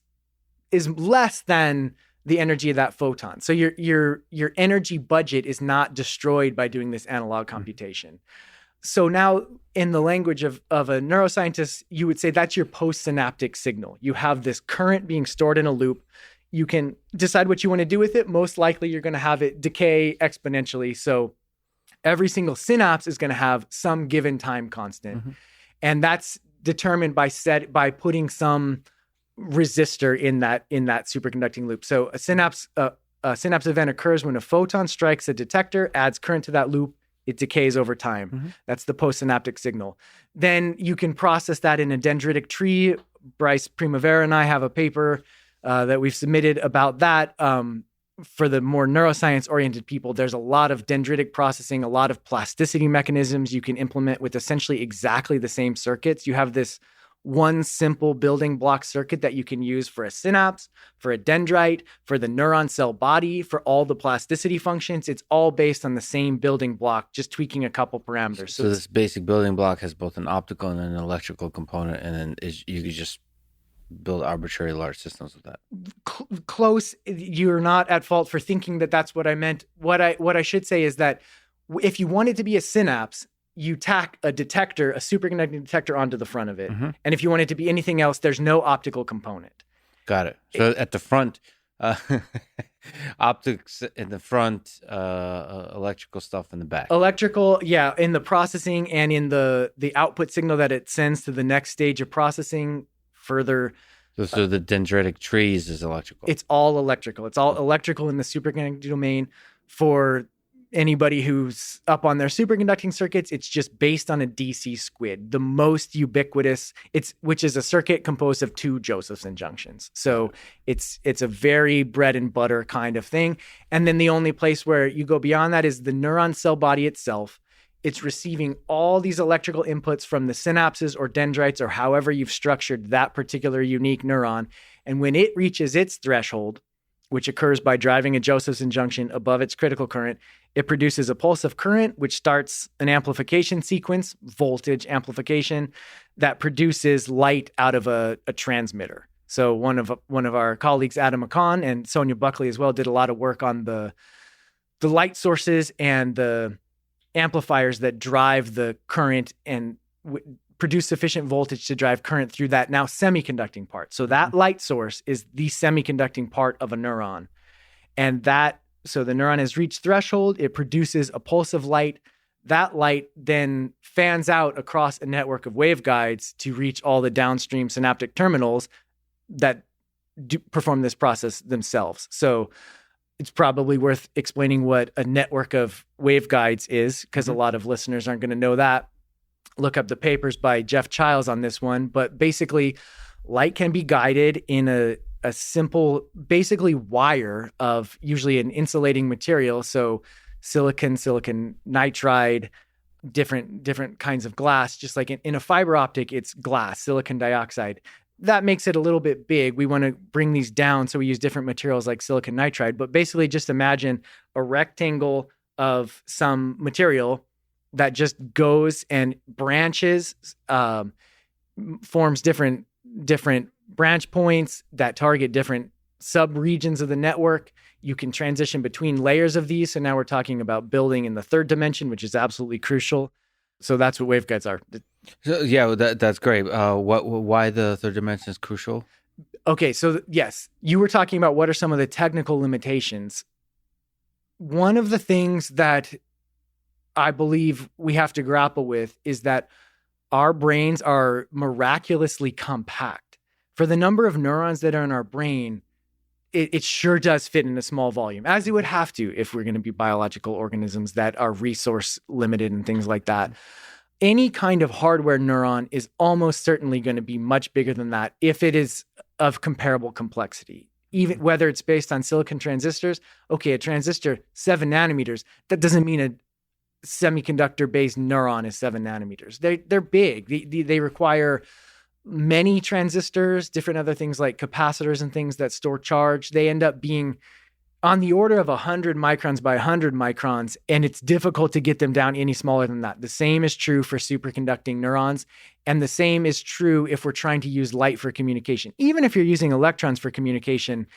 less than the energy of that photon. So your energy budget is not destroyed by doing this analog computation. So now in the language of a neuroscientist, you would say that's your postsynaptic signal. You have this current being stored in a loop. You can decide what you want to do with it. Most likely you're going to have it decay exponentially. So every single synapse is going to have some given time constant. Mm-hmm. And that's determined by putting some resistor in that superconducting loop. So a synapse event occurs when a photon strikes a detector, adds current to that loop, it decays over time. Mm-hmm. That's the postsynaptic signal. Then you can process that in a dendritic tree. Bryce Primavera and I have a paper that we've submitted about that. For the more neuroscience-oriented people, there's a lot of dendritic processing, a lot of plasticity mechanisms you can implement with essentially exactly the same circuits. You have this one simple building block circuit that you can use for a synapse, for a dendrite, for the neuron cell body, for all the plasticity functions. It's all based on the same building block, just tweaking a couple parameters. So this basic building block has both an optical and an electrical component, and then you could just build arbitrary large systems with that. Close. You're not at fault for thinking that that's what I meant. What I should say is that if you want it to be a synapse, you tack a superconducting detector onto the front of it. Mm-hmm. And if you want it to be anything else, there's no optical component. Got it. So at the front, optics in the front, electrical stuff in the back. Electrical, yeah, in the processing and in the output signal that it sends to the next stage of processing further. So the dendritic trees is electrical. It's all electrical. It's all electrical in the superconducting domain. For anybody who's up on their superconducting circuits, it's just based on a DC squid, the most ubiquitous, which is a circuit composed of 2 Josephson junctions. So it's a very bread and butter kind of thing. And then the only place where you go beyond that is the neuron cell body itself. It's receiving all these electrical inputs from the synapses or dendrites or however you've structured that particular unique neuron. And when it reaches its threshold, which occurs by driving a Josephson junction above its critical current, it produces a pulse of current, which starts an amplification sequence, voltage amplification, that produces light out of a transmitter. So one of our colleagues, Adam McCon and Sonia Buckley as well, did a lot of work on the light sources and the amplifiers that drive the current and produce sufficient voltage to drive current through that now semiconducting part. So that light source is the semiconducting part of a neuron. And so the neuron has reached threshold, it produces a pulse of light. That light then fans out across a network of waveguides to reach all the downstream synaptic terminals that perform this process themselves. So it's probably worth explaining what a network of waveguides is, because a lot of listeners aren't going to know that. Look up the papers by Jeff Childs on this one. But basically, light can be guided in a simple, basically wire of usually an insulating material. So silicon nitride, different kinds of glass. Just like in a fiber optic, it's glass, silicon dioxide. That makes it a little bit big. We want to bring these down, so we use different materials like silicon nitride. But basically, just imagine a rectangle of some material that just goes and branches, forms different branch points that target different sub-regions of the network. You can transition between layers of these. So now we're talking about building in the 3rd dimension, which is absolutely crucial. So that's what waveguides are. So, yeah, that's great. Why the third dimension is crucial? Okay, so yes, you were talking about what are some of the technical limitations. One of the things that I believe we have to grapple with is that our brains are miraculously compact. For the number of neurons that are in our brain, it sure does fit in a small volume, as it would have to if we're going to be biological organisms that are resource limited and things like that. Any kind of hardware neuron is almost certainly going to be much bigger than that if it is of comparable complexity. Even whether it's based on silicon transistors, okay, a transistor, 7 nanometers, that doesn't mean a semiconductor-based neuron is 7 nanometers. They're big. They require many transistors, different other things like capacitors and things that store charge. They end up being on the order of 100 microns by 100 microns, and it's difficult to get them down any smaller than that. The same is true for superconducting neurons, and the same is true if we're trying to use light for communication. Even if you're using electrons for communication,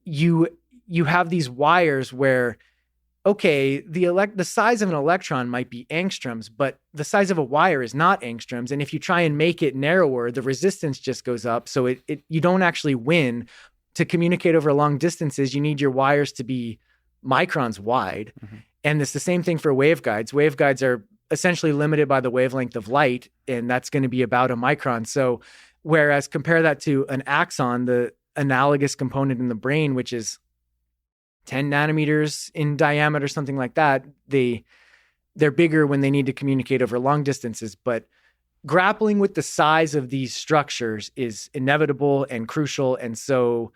you have these wires where, okay, the size of an electron might be angstroms, but the size of a wire is not angstroms. And if you try and make it narrower, the resistance just goes up. So you don't actually win. To communicate over long distances, you need your wires to be microns wide. Mm-hmm. And it's the same thing for waveguides. Waveguides are essentially limited by the wavelength of light, and that's going to be about a micron. So whereas compare that to an axon, the analogous component in the brain, which is 10 nanometers in diameter, something like that, they're bigger when they need to communicate over long distances. But grappling with the size of these structures is inevitable and crucial. And so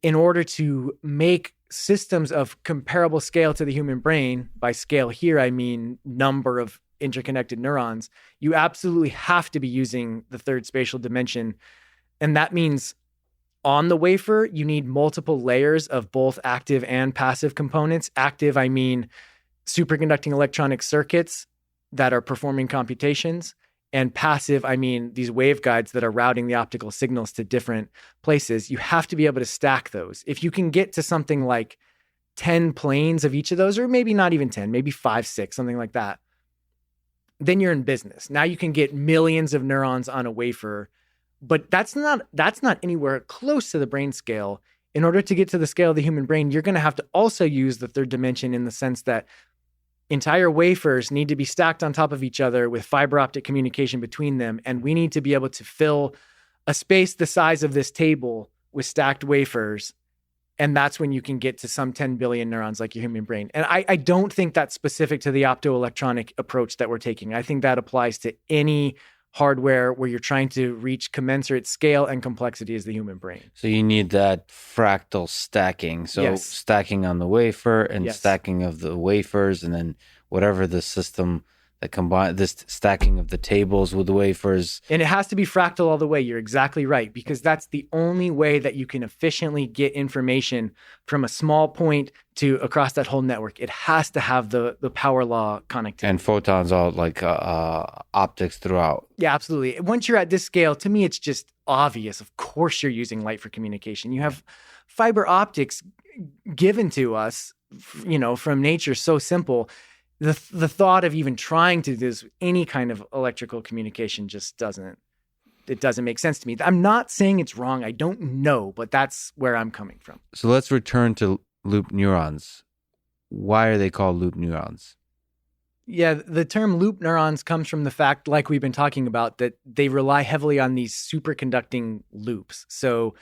in order to make systems of comparable scale to the human brain, by scale here, I mean number of interconnected neurons, you absolutely have to be using the third spatial dimension. And that means on the wafer, you need multiple layers of both active and passive components. Active, I mean superconducting electronic circuits that are performing computations. And passive, I mean these waveguides that are routing the optical signals to different places. You have to be able to stack those. If you can get to something like 10 planes of each of those, or maybe not even 10, maybe 5, 6, something like that, then you're in business. Now you can get millions of neurons on a wafer, but that's not anywhere close to the brain scale. In order to get to the scale of the human brain, you're going to have to also use the third dimension in the sense that entire wafers need to be stacked on top of each other with fiber optic communication between them. And we need to be able to fill a space the size of this table with stacked wafers. And that's when you can get to some 10 billion neurons like your human brain. And I don't think that's specific to the optoelectronic approach that we're taking. I think that applies to any hardware where you're trying to reach commensurate scale and complexity as the human brain. So you need that fractal stacking. So yes. Stacking on the wafer and yes. stacking of the wafers, and then whatever the system that combine this stacking of the tables with the wafers. And it has to be fractal all the way. You're exactly right, because that's the only way that you can efficiently get information from a small point to across that whole network. It has to have the power law connectivity. And photons all like optics throughout. Yeah, absolutely. Once you're at this scale, to me, it's just obvious. Of course, you're using light for communication. You have fiber optics given to us, from nature, so simple. The thought of even trying to do this, any kind of electrical communication just doesn't make sense to me. I'm not saying it's wrong. I don't know, but that's where I'm coming from. So let's return to loop neurons. Why are they called loop neurons? Yeah, the term loop neurons comes from the fact, like we've been talking about, that they rely heavily on these superconducting loops. So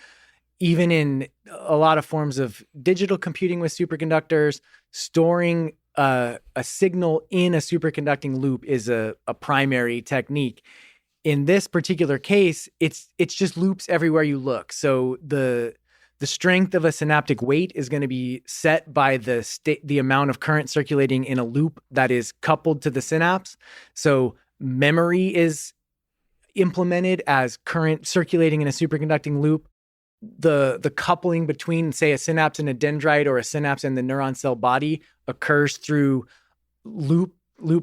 even in a lot of forms of digital computing with superconductors, storing a signal in a superconducting loop is a primary technique. In this particular case, it's just loops everywhere you look. So the strength of a synaptic weight is going to be set by the amount of current circulating in a loop that is coupled to the synapse. So memory is implemented as current circulating in a superconducting loop. The coupling between, say, a synapse and a dendrite or a synapse and the neuron cell body occurs through loop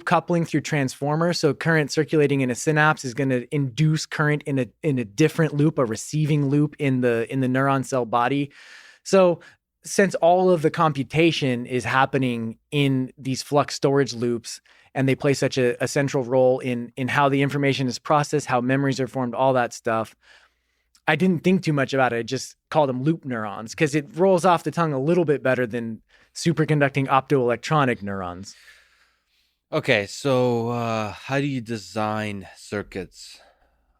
coupling through transformers. So current circulating in a synapse is going to induce current in a different loop, a receiving loop in the neuron cell body. So since all of the computation is happening in these flux storage loops, and they play such a central role in how the information is processed, how memories are formed, all that stuff. I didn't think too much about it. I just called them loop neurons because it rolls off the tongue a little bit better than superconducting optoelectronic neurons. Okay, so how do you design circuits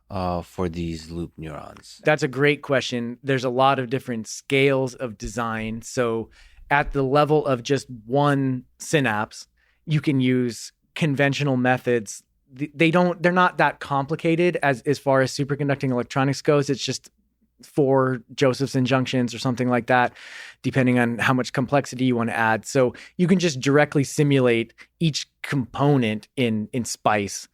for these loop neurons? That's a great question. There's a lot of different scales of design. So at the level of just one synapse, you can use conventional methods. They're not that complicated as far as superconducting electronics goes. It's just 4 Josephson junctions or something like that, depending on how much complexity you want to add. So you can just directly simulate each component in SPICE.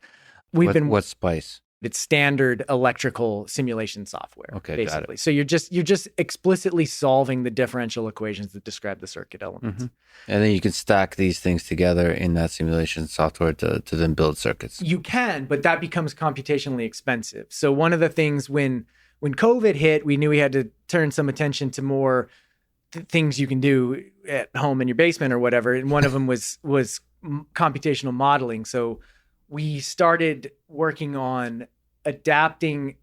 What's SPICE? It's standard electrical simulation software. Okay, basically. got it. So you're just explicitly solving the differential equations that describe the circuit elements. Mm-hmm. And then you can stack these things together in that simulation software to then build circuits. You can, but that becomes computationally expensive. So one of the things when COVID hit, we knew we had to turn some attention to more things you can do at home in your basement or whatever. And one of them was computational modeling. So we started working on abstracting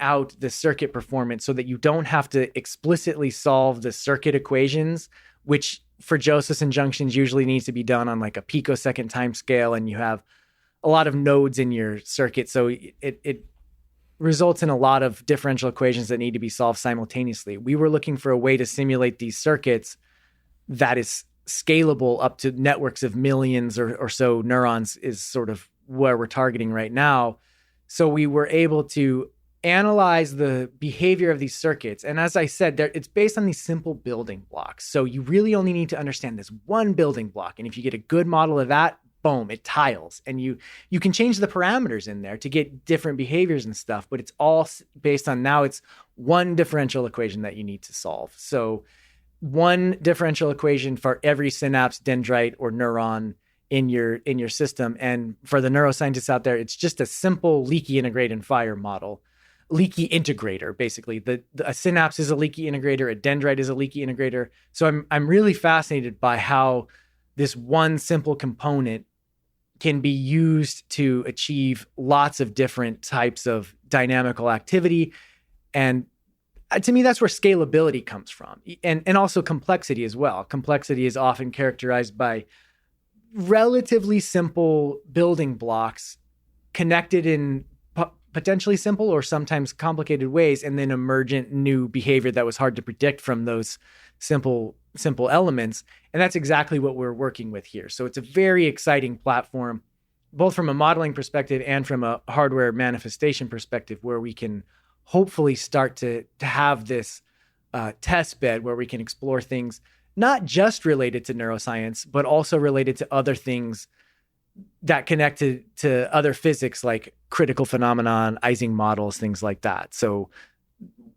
out the circuit performance so that you don't have to explicitly solve the circuit equations, which for Josephson junctions usually needs to be done on like a picosecond time scale, and you have a lot of nodes in your circuit. So it results in a lot of differential equations that need to be solved simultaneously. We were looking for a way to simulate these circuits that is scalable up to networks of millions or so neurons is sort of where we're targeting right now. So we were able to analyze the behavior of these circuits. And as I said, it's based on these simple building blocks. So you really only need to understand this one building block. And if you get a good model of that, boom, it tiles. And you can change the parameters in there to get different behaviors and stuff, but it's all based on now it's one differential equation that you need to solve. So one differential equation for every synapse, dendrite, or neuron in your system. And for the neuroscientists out there, it's just a simple leaky integrate and fire model. Leaky integrator, basically. A synapse is a leaky integrator, a dendrite is a leaky integrator. So I'm really fascinated by how this one simple component can be used to achieve lots of different types of dynamical activity. And to me, that's where scalability comes from, and also complexity as well. Complexity is often characterized by relatively simple building blocks connected in potentially simple or sometimes complicated ways, and then emergent new behavior that was hard to predict from those simple elements. And that's exactly what we're working with here. So it's a very exciting platform, both from a modeling perspective and from a hardware manifestation perspective, where we can hopefully start to have this test bed where we can explore things not just related to neuroscience, but also related to other things that connect to other physics, like critical phenomenon, Ising models, things like that. So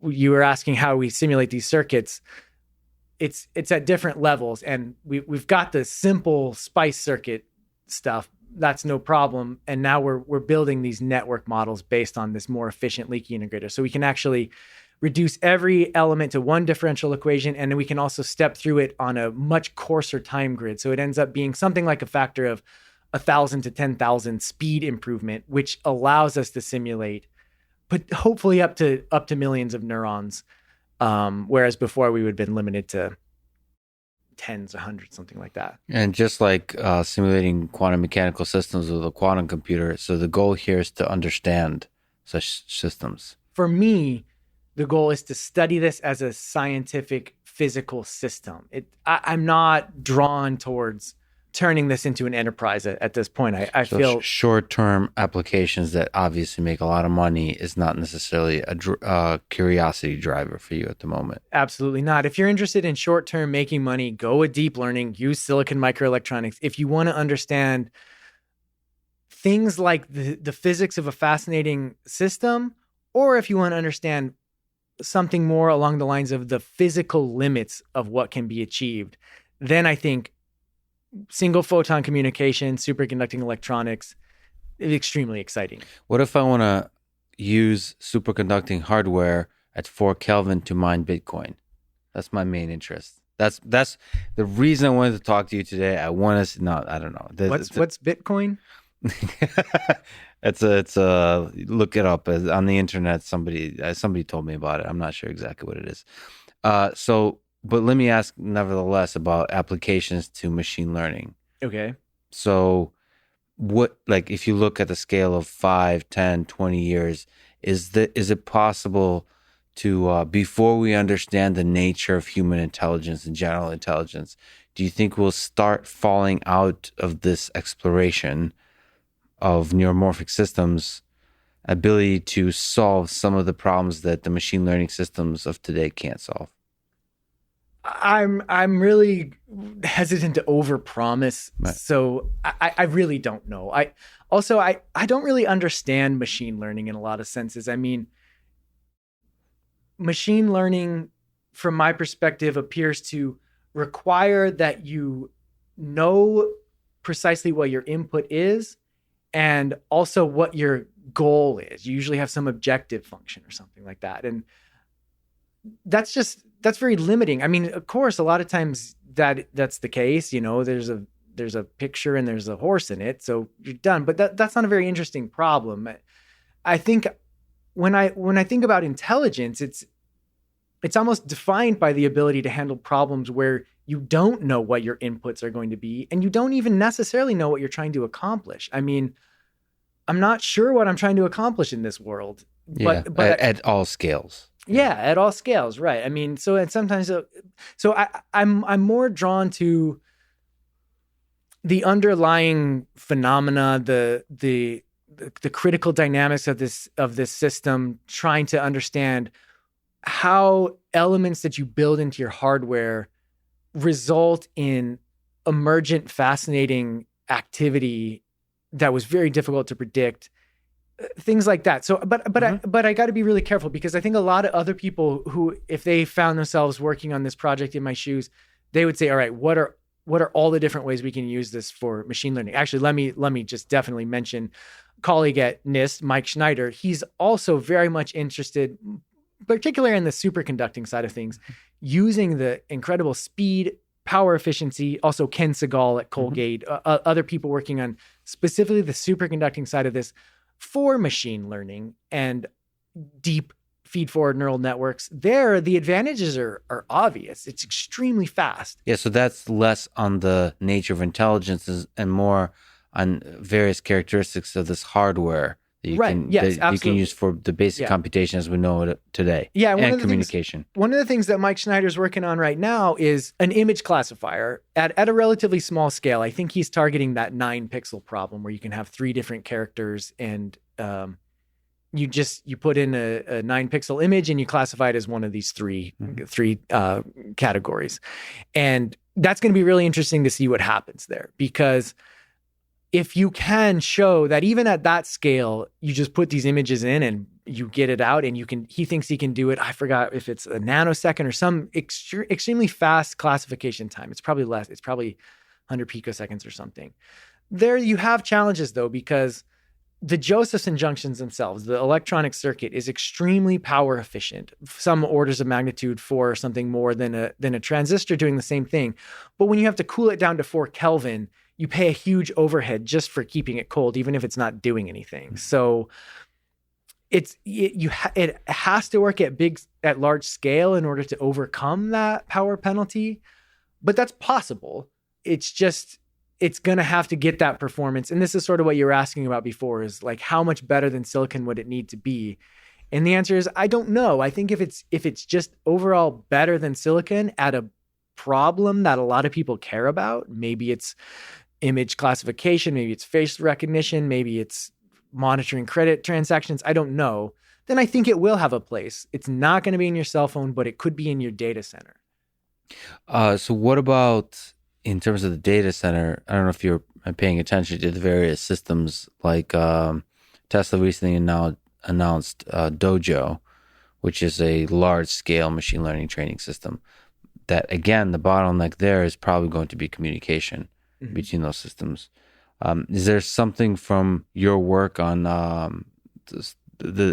you were asking how we simulate these circuits. It's at different levels, and we've got the simple SPICE circuit stuff. That's no problem. And now we're building these network models based on this more efficient leaky integrator. So we can actually reduce every element to one differential equation, and then we can also step through it on a much coarser time grid. So it ends up being something like a factor of 1,000 to 10,000 speed improvement, which allows us to simulate, but hopefully up to millions of neurons. Whereas before we would have been limited to tens or hundreds, something like that. And just like simulating quantum mechanical systems with a quantum computer, so the goal here is to understand such systems. For me, the goal is to study this as a scientific physical system. I'm not drawn towards turning this into an enterprise at this point. I feel short-term applications that obviously make a lot of money is not necessarily a curiosity driver for you at the moment. Absolutely not. If you're interested in short-term making money, go with deep learning, use silicon microelectronics. If you want to understand things like the physics of a fascinating system, or if you want to understand something more along the lines of the physical limits of what can be achieved, then I think single photon communication, superconducting electronics is extremely exciting. What if I want to use superconducting hardware at 4 Kelvin to mine Bitcoin? That's my main interest. That's the reason I wanted to talk to you today. I want us. No, I don't know. What's Bitcoin? It's look it up on the internet. Somebody told me about it. I'm not sure exactly what it is. But let me ask nevertheless about applications to machine learning. Okay. So what, like, if you look at the scale of 5, 10, 20 years, is it possible to, before we understand the nature of human intelligence and general intelligence, do you think we'll start falling out of this exploration of neuromorphic systems' ability to solve some of the problems that the machine learning systems of today can't solve? I'm really hesitant to overpromise, Right. so I really don't know. I don't really understand machine learning in a lot of senses. I mean, machine learning, from my perspective, appears to require that you know precisely what your input is and also what your goal is. You usually have some objective function or something like that, and that's very limiting. I mean, of course, a lot of times that's the case. You know, there's a picture and there's a horse in it, so you're done. But that's not a very interesting problem. I think when I think about intelligence, it's almost defined by the ability to handle problems where you don't know what your inputs are going to be, and you don't even necessarily know what you're trying to accomplish. I mean, I'm not sure what I'm trying to accomplish in this world, but at all scales. Yeah, at all scales, right? I mean, I'm more drawn to the underlying phenomena, the critical dynamics of this system, trying to understand how elements that you build into your hardware result in emergent, fascinating activity that was very difficult to predict. Things like that. So, but I got to be really careful, because I think a lot of other people who, if they found themselves working on this project in my shoes, they would say, all right, what are all the different ways we can use this for machine learning? Actually, let me just definitely mention a colleague at NIST, Mike Schneider. He's also very much interested, particularly in the superconducting side of things, using the incredible speed, power efficiency. Also Ken Segal at Colgate, other people working on specifically the superconducting side of this for machine learning and deep feed-forward neural networks. There, the advantages are obvious. It's extremely fast. Yeah, so that's less on the nature of intelligence and more on various characteristics of this hardware that you can use for the basic computation as we know it today. Yeah, and communication. One of the things that Mike Schneider's working on right now is an image classifier at a relatively small scale. I think he's targeting that 9-pixel problem where you can have 3 different characters, and you put in a 9-pixel image and you classify it as one of these three categories. And that's going to be really interesting to see what happens there, because if you can show that even at that scale, you just put these images in and you get it out, and he thinks he can do it. I forgot if it's a nanosecond or some extremely fast classification time. It's probably less. It's probably 100 picoseconds or something. There you have challenges though, because the Josephson junctions themselves, the electronic circuit, is extremely power efficient, some orders of magnitude for something more than a transistor doing the same thing. But when you have to cool it down to 4 Kelvin, you pay a huge overhead just for keeping it cold, even if it's not doing anything. So it has to work at large scale in order to overcome that power penalty, but that's possible. It's going to have to get that performance. And this is sort of what you were asking about before, is like, how much better than silicon would it need to be? And the answer is, I don't know. I think if it's just overall better than silicon at a problem that a lot of people care about, maybe it's image classification, maybe it's face recognition, maybe it's monitoring credit transactions, I don't know, then I think it will have a place. It's not going to be in your cell phone, but it could be in your data center. So what about in terms of the data center? I don't know if you're paying attention to the various systems, like Tesla recently announced Dojo, which is a large-scale machine learning training system. That, again, the bottleneck there is probably going to be communication between those systems. Is there something from your work on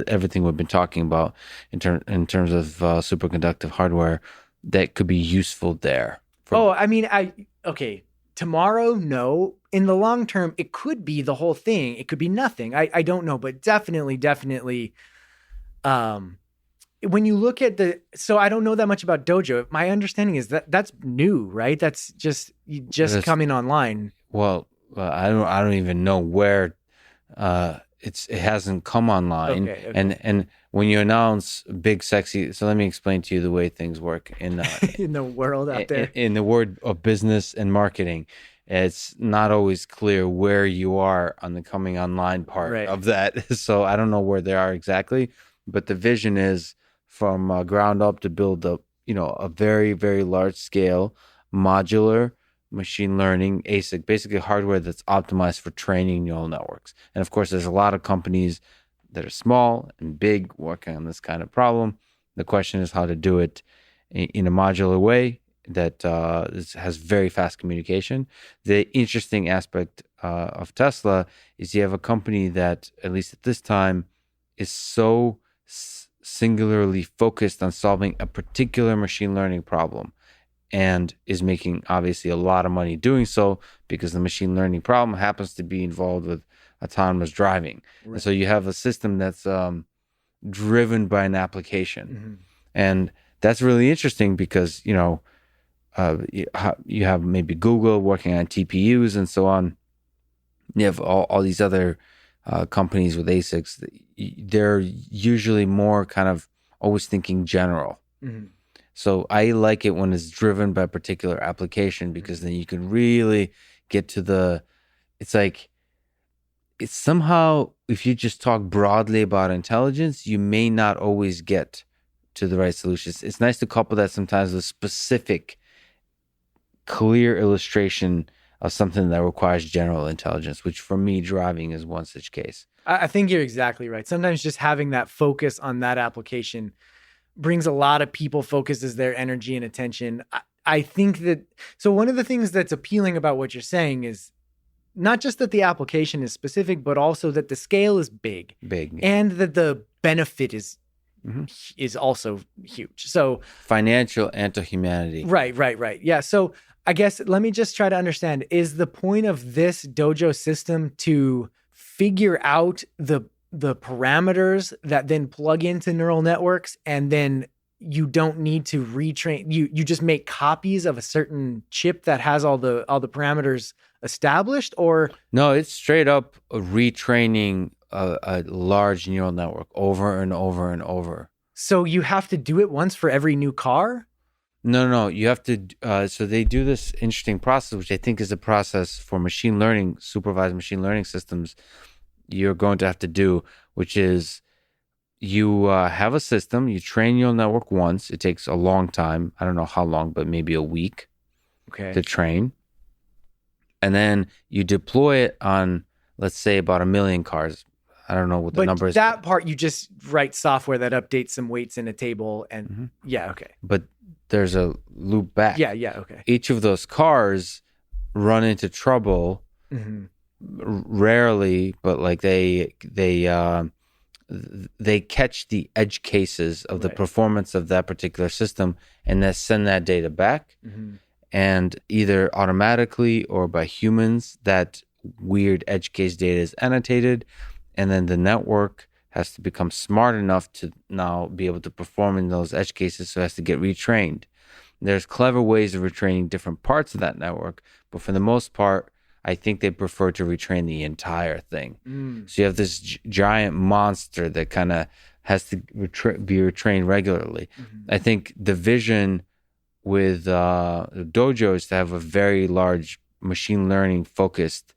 everything we've been talking about in terms of superconductive hardware that could be useful there? Okay. Tomorrow, no. In the long term, it could be the whole thing. It could be nothing. I don't know, but definitely, when you look at so I don't know that much about Dojo. My understanding is that that's new, right? That's just coming online. Well, I don't even know where it hasn't come online. Okay. And when you announce big sexy, so let me explain to you the way things work in in the world out there. In the world of business and marketing. It's not always clear where you are on the coming online part of that. So I don't know where they are exactly, but the vision is from ground up to build a very, very large scale modular machine learning ASIC, basically hardware that's optimized for training neural networks. And of course, there's a lot of companies that are small and big working on this kind of problem. The question is how to do it in a modular way that has very fast communication. The interesting aspect of Tesla is you have a company that, at least at this time, is so singularly focused on solving a particular machine learning problem and is making obviously a lot of money doing so because the machine learning problem happens to be involved with autonomous driving. Right. And so you have a system that's driven by an application. Mm-hmm. And that's really interesting because, you have maybe Google working on TPUs and so on. You have all these other companies with ASICs. They're usually more kind of always thinking general. Mm-hmm. So I like it when it's driven by a particular application because then you can really get to it's somehow, if you just talk broadly about intelligence, you may not always get to the right solutions. It's nice to couple that sometimes with specific, clear illustration of something that requires general intelligence, which for me, driving is one such case. I think you're exactly right. Sometimes just having that focus on that application brings a lot of people focuses their energy and attention. I think so one of the things that's appealing about what you're saying is not just that the application is specific, but also that the scale is big. And that the benefit is also huge. So financial and to humanity. Right. Yeah. So I guess let me just try to understand, is the point of this Dojo system to figure out the parameters that then plug into neural networks, and then you don't need to retrain, you just make copies of a certain chip that has all the parameters established? Or no, it's straight up retraining a large neural network over and over and over. So you have to do it once for every new car? No, you have to. So they do this interesting process, which I think is a process for machine learning, supervised machine learning systems. You're going to have to do, which is you have a system, you train your network once. It takes a long time. I don't know how long, but maybe a week to train. And then you deploy it on, let's say, about 1 million cars. I don't know what the number is. But that part, you just write software that updates some weights in a table and But there's a loop back. Yeah, okay. Each of those cars run into trouble rarely, but like they catch the edge cases of the performance of that particular system and then send that data back. And either automatically or by humans, that weird edge case data is annotated, and then the network has to become smart enough to now be able to perform in those edge cases, so it has to get retrained. There's clever ways of retraining different parts of that network, but for the most part, I think they prefer to retrain the entire thing. So you have this giant monster that kind of has to be retrained regularly. I think the vision with Dojo is to have a very large machine learning focused,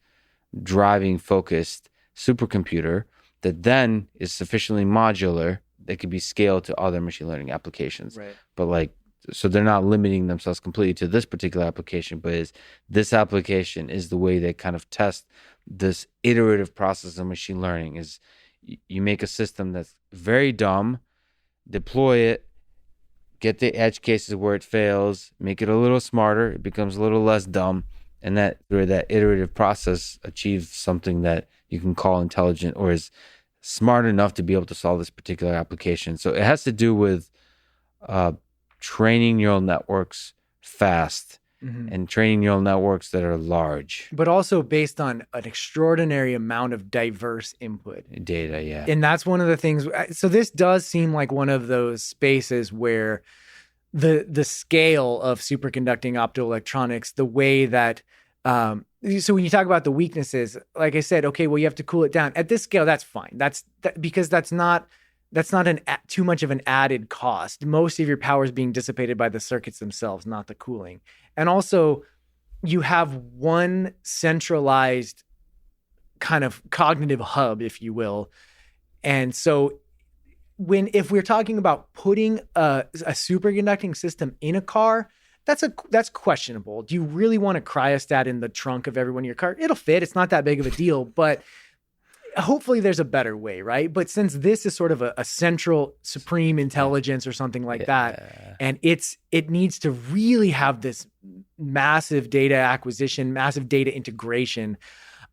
driving focused supercomputer that then is sufficiently modular that could be scaled to other machine learning applications. But so they're not limiting themselves completely to this particular application, but this application is the way they kind of test this iterative process of machine learning. Is you make a system that's very dumb, deploy it, get the edge cases where it fails, make it a little smarter, it becomes a little less dumb, and that iterative process achieves something that you can call intelligent or is smart enough to be able to solve this particular application. So it has to do with training neural networks fast and training neural networks that are large. But also based on an extraordinary amount of diverse input. Data, yeah. And that's one of the things. So this does seem like one of those spaces where the scale of superconducting optoelectronics, the way that, so when you talk about the weaknesses, like I said, okay, well, you have to cool it down. At this scale, that's fine. Because that's not too much of an added cost. Most of your power is being dissipated by the circuits themselves, not the cooling. And also, you have one centralized kind of cognitive hub, if you will. And so if we're talking about putting a superconducting system in a car, that's questionable. Do you really want a cryostat in the trunk of every one of your car? It'll fit. It's not that big of a deal, but hopefully there's a better way, right? But since this is sort of a central supreme intelligence or something like that, and it needs to really have this massive data acquisition, massive data integration,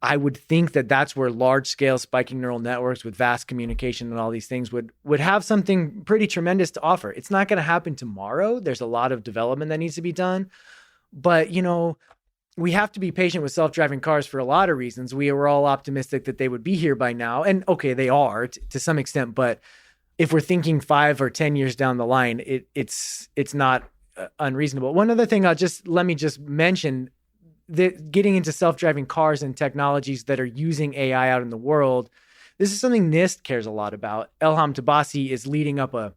I would think that that's where large scale spiking neural networks with vast communication and all these things would have something pretty tremendous to offer. It's not going to happen tomorrow. There's a lot of development that needs to be done, but we have to be patient with self-driving cars for a lot of reasons. We were all optimistic that they would be here by now. And okay, they are to some extent, but if we're thinking 5 or 10 years down the line, it's not unreasonable. One other thing let me just mention, that getting into self-driving cars and technologies that are using AI out in the world, this is something NIST cares a lot about. Elham Tabasi is leading up a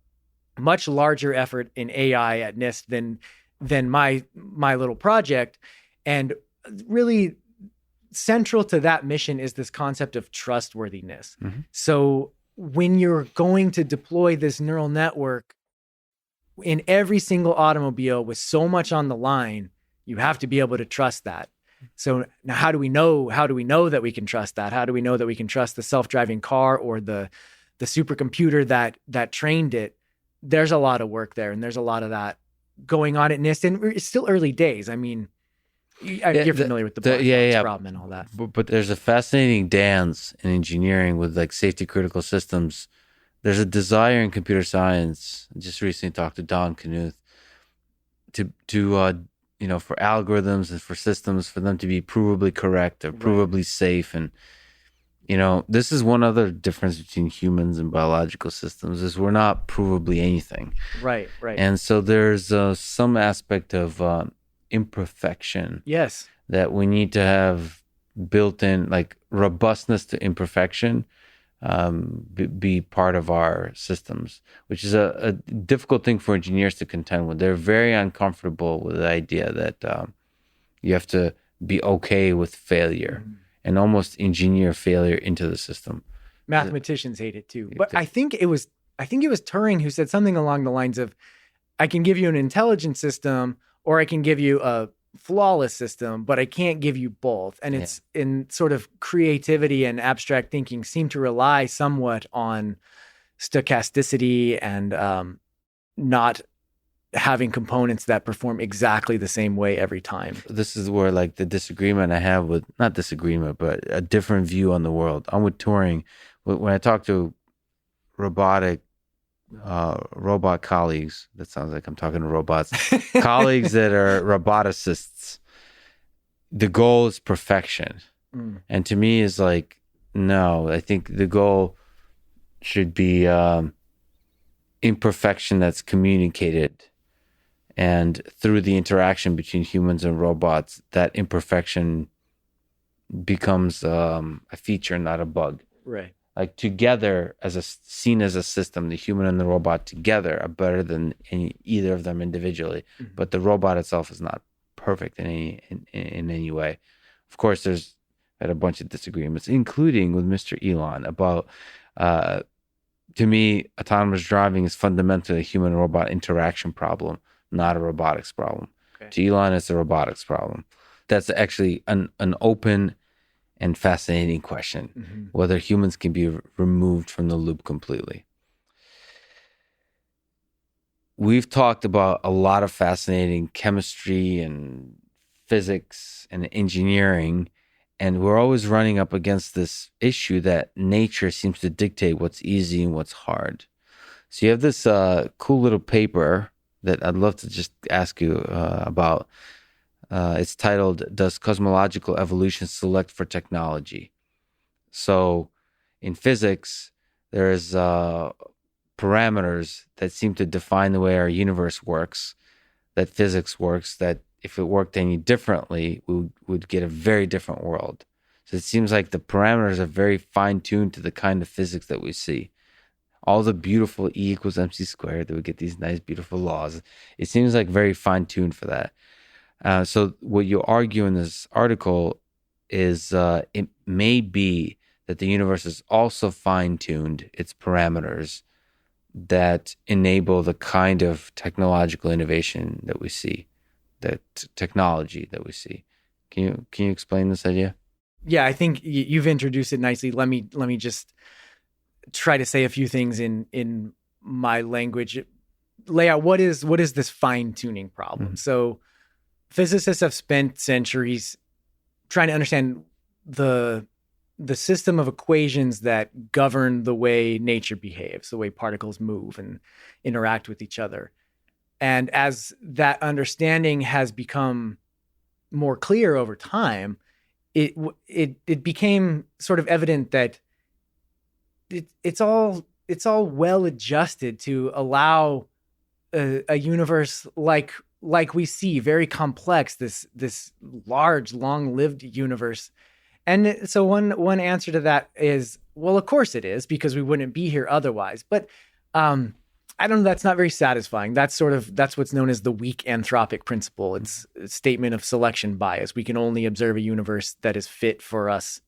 much larger effort in AI at NIST than my little project. And really central to that mission is this concept of trustworthiness. So when you're going to deploy this neural network in every single automobile with so much on the line, you have to be able to trust that. So now how do we know that we can trust that? How do we know that we can trust the self-driving car or the supercomputer that trained it? There's a lot of work there, and there's a lot of that going on at NIST, and it's still early days. I mean, you're familiar with the problem and all that. But there's a fascinating dance in engineering with like safety critical systems. There's a desire in computer science. I just recently talked to Don Knuth to for algorithms and for systems, for them to be provably correct or provably safe. And this is one other difference between humans and biological systems, is we're not provably anything. Right. And so there's some aspect of imperfection. Yes. That we need to have built in, like robustness to imperfection, be part of our systems, which is a difficult thing for engineers to contend with. They're very uncomfortable with the idea that you have to be okay with failure and almost engineer failure into the system. Mathematicians hate it too. But I think it was Turing who said something along the lines of, I can give you an intelligent system or I can give you a flawless system, but I can't give you both. And it's in sort of creativity and abstract thinking seem to rely somewhat on stochasticity and not having components that perform exactly the same way every time. This is where like the disagreement I have with, not disagreement, but a different view on the world. I'm with Turing. When I talk to robot colleagues, that sounds like I'm talking to robots, colleagues that are roboticists, the goal is perfection. And to me is like, no, I think the goal should be imperfection that's communicated. And through the interaction between humans and robots, that imperfection becomes a feature, not a bug. Right. Like together, seen as a system, the human and the robot together are better than either of them individually. But the robot itself is not perfect in any way. Of course, there's had a bunch of disagreements, including with Mr. Elon about. To me, autonomous driving is fundamentally a human-robot interaction problem, not a robotics problem. Okay. To Elon, it's a robotics problem. That's actually an open and fascinating question, whether humans can be removed from the loop completely. We've talked about a lot of fascinating chemistry and physics and engineering, and we're always running up against this issue that nature seems to dictate what's easy and what's hard. So you have this cool little paper that I'd love to just ask you about. It's titled, Does Cosmological Evolution Select for Technology? So in physics, there's parameters that seem to define the way our universe works, that physics works, that if it worked any differently, we would get a very different world. So it seems like the parameters are very fine-tuned to the kind of physics that we see. All the beautiful E equals MC squared, that we get these nice, beautiful laws. It seems like very fine-tuned for that. So what you argue in this article is it may be that the universe is also fine-tuned its parameters that enable the kind of technological innovation that we see, that technology that we see. Can you explain this idea? Yeah, I think you've introduced it nicely. Let me just try to say a few things in my language. Lay out what is this fine-tuning problem. So physicists have spent centuries trying to understand the system of equations that govern the way nature behaves, the way particles move and interact with each other. And as that understanding has become more clear over time, it became sort of evident that it's all well adjusted to allow a universe like we see, very complex, this large, long-lived universe. And so one answer to that is, well, of course it is, because we wouldn't be here otherwise. But I don't know, that's not very satisfying. That's what's known as the weak anthropic principle. It's a statement of selection bias. We can only observe a universe that is fit for us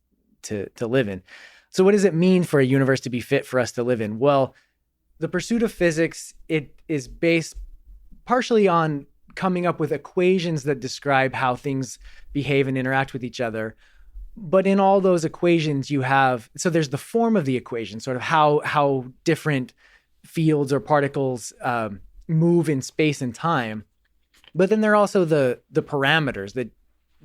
to live in. So what does it mean for a universe to be fit for us to live in? Well, the pursuit of physics, it is based partially on coming up with equations that describe how things behave and interact with each other. But in all those equations so there's the form of the equation, sort of how different fields or particles move in space and time. But then there are also the parameters that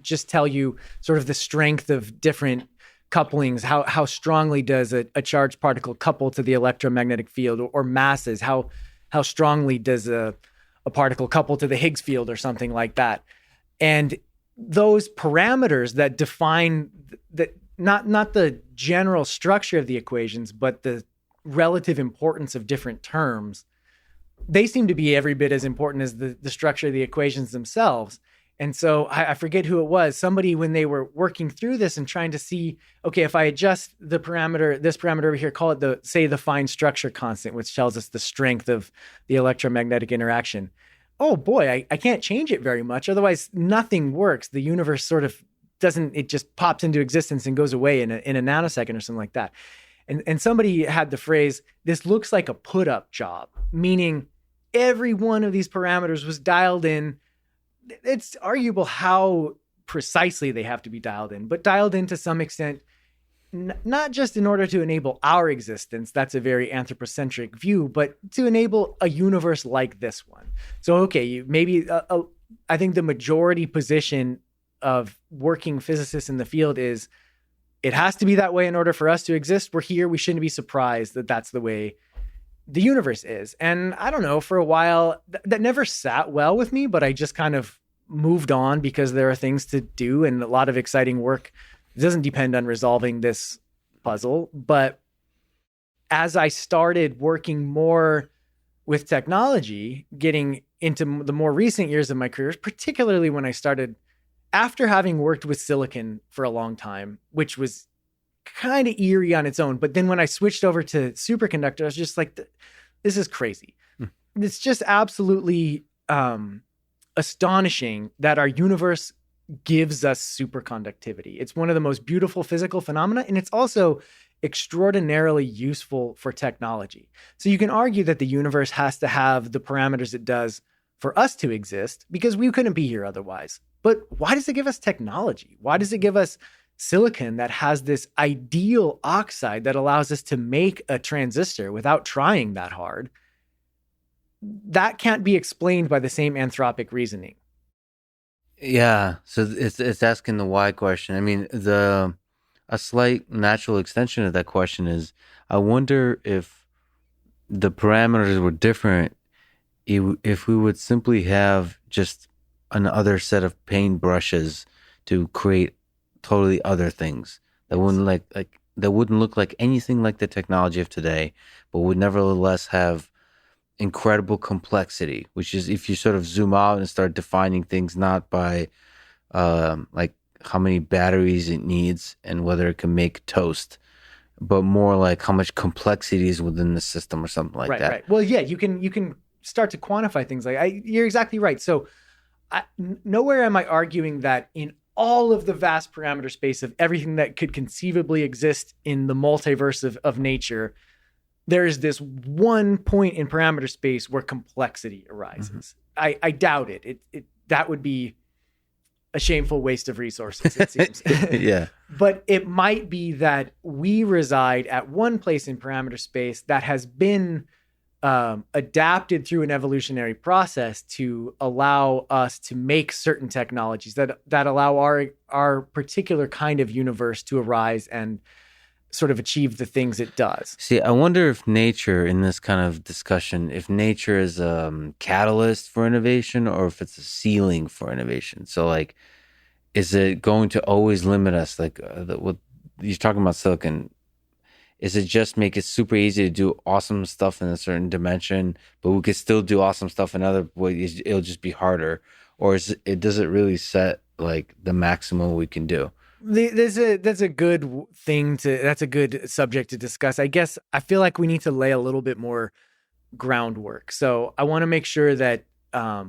just tell you sort of the strength of different couplings, how strongly does a charged particle couple to the electromagnetic field, or masses, how strongly does a particle couple to the Higgs field or something like that. And those parameters that define not the general structure of the equations, but the relative importance of different terms, they seem to be every bit as important as the structure of the equations themselves. And so I forget who it was, somebody, when they were working through this and trying to see, okay, if I adjust this parameter over here, call it the fine structure constant, which tells us the strength of the electromagnetic interaction. Oh boy, I can't change it very much. Otherwise, nothing works. The universe sort of it just pops into existence and goes away in a nanosecond or something like that. And somebody had the phrase, this looks like a put-up job, meaning every one of these parameters was dialed in. It's arguable how precisely they have to be dialed in, but dialed in to some extent, not just in order to enable our existence, that's a very anthropocentric view, but to enable a universe like this one. So, okay, maybe I think the majority position of working physicists in the field is it has to be that way in order for us to exist. We're here. We shouldn't be surprised that that's the way the universe is. And I don't know, for a while, that never sat well with me, but I just kind of moved on because there are things to do and a lot of exciting work. It doesn't depend on resolving this puzzle. But as I started working more with technology, getting into the more recent years of my career, particularly when I started, after having worked with silicon for a long time, which was kind of eerie on its own. But then when I switched over to superconductor, I was just like, this is crazy. It's just absolutely astonishing that our universe gives us superconductivity. It's one of the most beautiful physical phenomena, and it's also extraordinarily useful for technology. So you can argue that the universe has to have the parameters it does for us to exist because we couldn't be here otherwise. But why does it give us technology? Why does it give us silicon that has this ideal oxide that allows us to make a transistor without trying that hard? That can't be explained by the same anthropic reasoning. Yeah, so it's asking the why question. I mean, a slight natural extension of that question is, I wonder if the parameters were different if we would simply have just another set of paintbrushes to create totally other things that wouldn't that wouldn't look like anything like the technology of today, but would nevertheless have incredible complexity, which is if you sort of zoom out and start defining things not by like how many batteries it needs and whether it can make toast, but more like how much complexity is within the system or something like that. Right. Well, yeah, you can start to quantify things you're exactly right. So nowhere am I arguing that in all of the vast parameter space of everything that could conceivably exist in the multiverse of nature, there is this one point in parameter space where complexity arises. I doubt it. That would be a shameful waste of resources, it seems. Yeah. But it might be that we reside at one place in parameter space that has been adapted through an evolutionary process to allow us to make certain technologies that allow our particular kind of universe to arise and sort of achieve the things it does. See, I wonder if nature, in this kind of discussion, if nature is a catalyst for innovation or if it's a ceiling for innovation. So, like, is it going to always limit us? Like, what you're talking about silicon, is it just make it super easy to do awesome stuff in a certain dimension, but we could still do awesome stuff in other ways? It'll just be harder, or does it really set like the maximum we can do? That's a good thing that's a good subject to discuss. I guess I feel like we need to lay a little bit more groundwork. So I want to make sure that I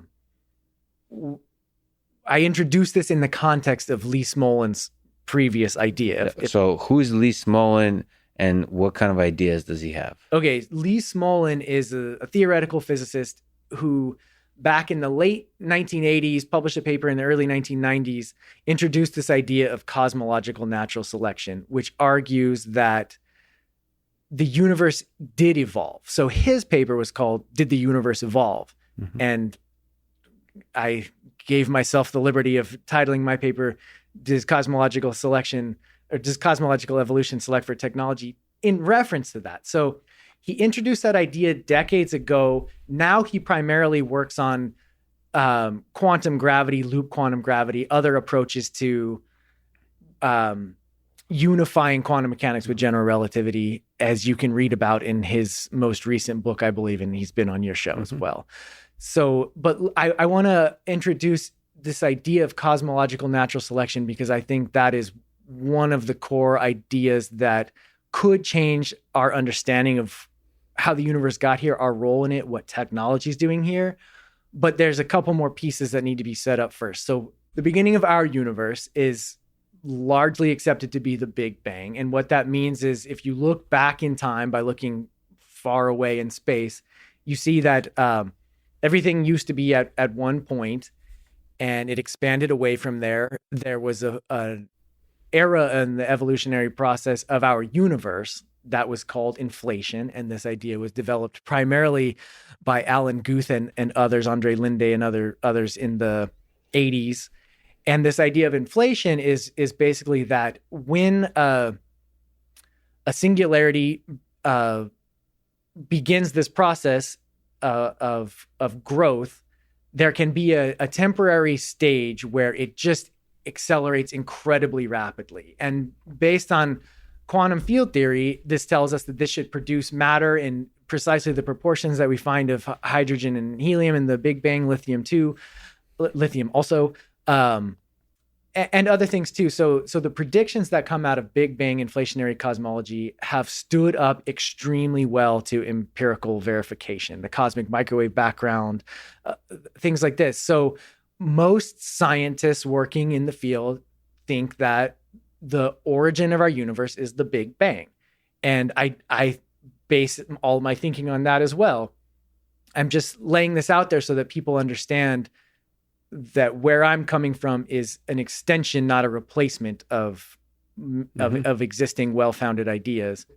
introduce this in the context of Lee Smolin's previous idea. So who's Lee Smolin and what kind of ideas does he have? Okay, Lee Smolin is a theoretical physicist who back in the late 1980s, published a paper in the early 1990s, introduced this idea of cosmological natural selection, which argues that the universe did evolve. So his paper was called, Did the Universe Evolve? Mm-hmm. And I gave myself the liberty of titling my paper, Does Cosmological Evolution Select for Technology? In reference to that. So he introduced that idea decades ago. Now he primarily works on quantum gravity, loop quantum gravity, other approaches to unifying quantum mechanics with general relativity, as you can read about in his most recent book, I believe, and he's been on your show as well. So, but I want to introduce this idea of cosmological natural selection because I think that is one of the core ideas that could change our understanding of how the universe got here, our role in it, what technology is doing here. But there's a couple more pieces that need to be set up first. So the beginning of our universe is largely accepted to be the Big Bang. And what that means is if you look back in time by looking far away in space, you see that everything used to be at one point and it expanded away from there. There was an era in the evolutionary process of our universe that was called inflation. And this idea was developed primarily by Alan Guth and others, Andre Linde and others in the 80s. And this idea of inflation is basically that when a singularity begins this process of growth, there can be a temporary stage where it just accelerates incredibly rapidly. And based on quantum field theory, this tells us that this should produce matter in precisely the proportions that we find of hydrogen and helium in the Big Bang, lithium also, and other things too. So the predictions that come out of Big Bang inflationary cosmology have stood up extremely well to empirical verification, the cosmic microwave background, things like this. So most scientists working in the field think that the origin of our universe is the Big Bang. And I base all my thinking on that as well. I'm just laying this out there so that people understand that where I'm coming from is an extension, not a replacement of existing well-founded ideas.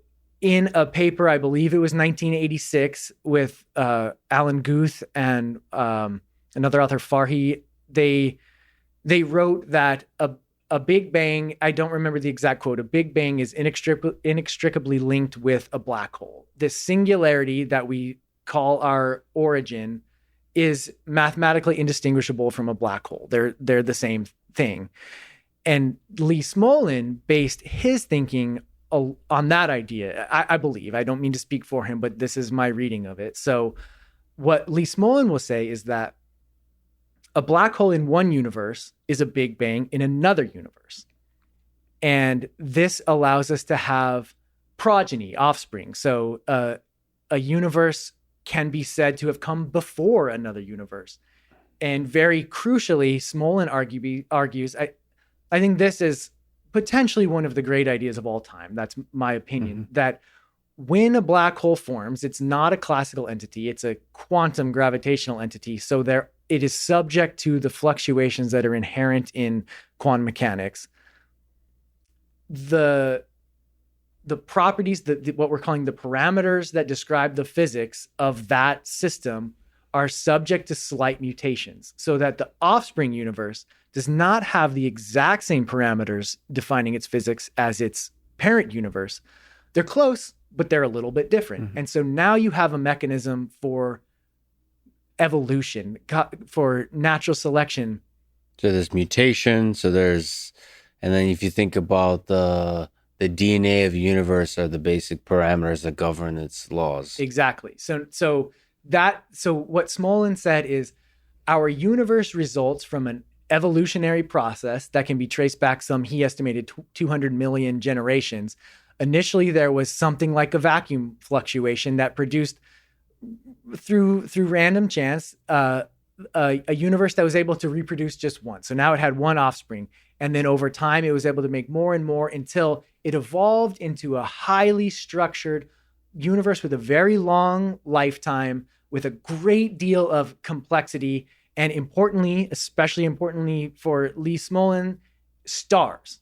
In a paper, I believe it was 1986, with Alan Guth and another author, Farhi, they wrote that a Big Bang, I don't remember the exact quote, a Big Bang is inextricably linked with a black hole. This singularity that we call our origin is mathematically indistinguishable from a black hole. They're the same thing. And Lee Smolin based his thinking on that idea, I believe. I don't mean to speak for him, but this is my reading of it. So what Lee Smolin will say is that a black hole in one universe is a Big Bang in another universe. And this allows us to have progeny, offspring. So a universe can be said to have come before another universe. And very crucially, Smolin argues, I think this is potentially one of the great ideas of all time. That's my opinion, that when a black hole forms, it's not a classical entity, it's a quantum gravitational entity. So it is subject to the fluctuations that are inherent in quantum mechanics. The properties, what we're calling the parameters that describe the physics of that system are subject to slight mutations, so that the offspring universe does not have the exact same parameters defining its physics as its parent universe. They're close, but they're a little bit different. And so now you have a mechanism for evolution, for natural selection. So there's mutation. And then if you think about the DNA of the universe are the basic parameters that govern its laws. Exactly. So what Smolin said is our universe results from an evolutionary process that can be traced back he estimated 200 million generations. Initially, there was something like a vacuum fluctuation that produced through random chance a universe that was able to reproduce just once. So now it had one offspring. And then over time, it was able to make more and more until it evolved into a highly structured universe with a very long lifetime, with a great deal of complexity. And importantly, especially importantly for Lee Smolin, stars.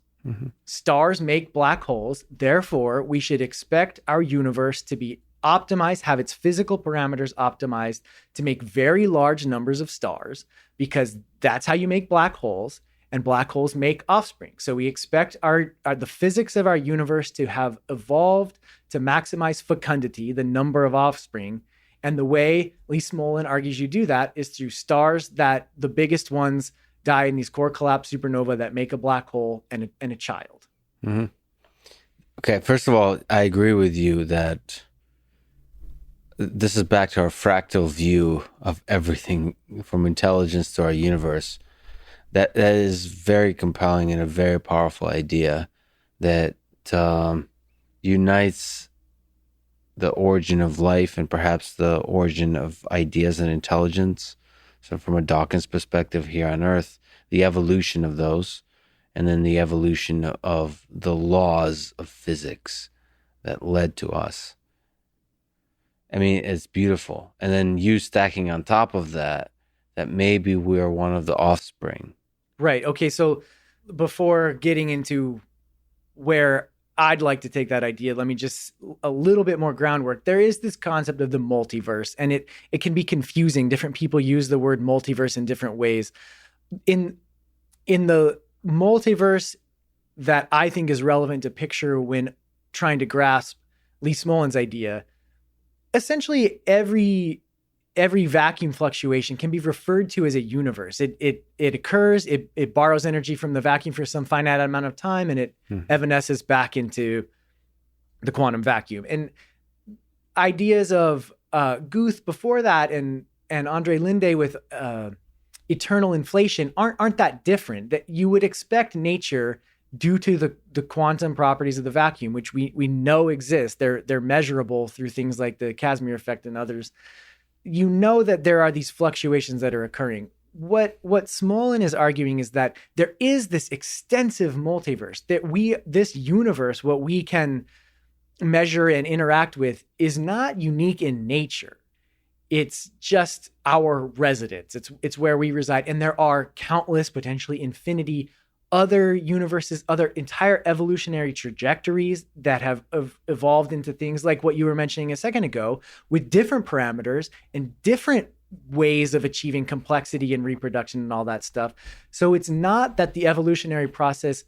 Stars make black holes. Therefore, we should expect our universe to be optimized, have its physical parameters optimized to make very large numbers of stars, because that's how you make black holes. And black holes make offspring. So we expect the physics of our universe to have evolved to maximize fecundity, the number of offspring. And the way Lee Smolin argues you do that is through stars that the biggest ones die in these core collapse supernova that make a black hole and a child. Okay, first of all, I agree with you that this is back to our fractal view of everything from intelligence to our universe. That is very compelling and a very powerful idea that unites the origin of life and perhaps the origin of ideas and intelligence. So from a Dawkins perspective here on Earth, the evolution of those, and then the evolution of the laws of physics that led to us. I mean, it's beautiful. And then you stacking on top of that maybe we are one of the offspring. Right. Okay. So before getting into where I'd like to take that idea, let me just a little bit more groundwork. There is this concept of the multiverse, and it can be confusing. Different people use the word multiverse in different ways. In the multiverse that I think is relevant to picture when trying to grasp Lee Smolin's idea, essentially every vacuum fluctuation can be referred to as a universe. It occurs, it borrows energy from the vacuum for some finite amount of time, and it evanesces back into the quantum vacuum. And ideas of Guth before that and Andre Linde with eternal inflation aren't that different. That you would expect nature, due to the quantum properties of the vacuum, which we know exist, they're measurable through things like the Casimir effect and others. You know that there are these fluctuations that are occurring. What Smolin is arguing is that there is this extensive multiverse, that this universe, what we can measure and interact with, is not unique in nature. It's just our residence. It's where we reside. And there are countless, potentially infinity, other universes, other entire evolutionary trajectories that have evolved into things like what you were mentioning a second ago, with different parameters and different ways of achieving complexity and reproduction and all that stuff. So it's not that the evolutionary process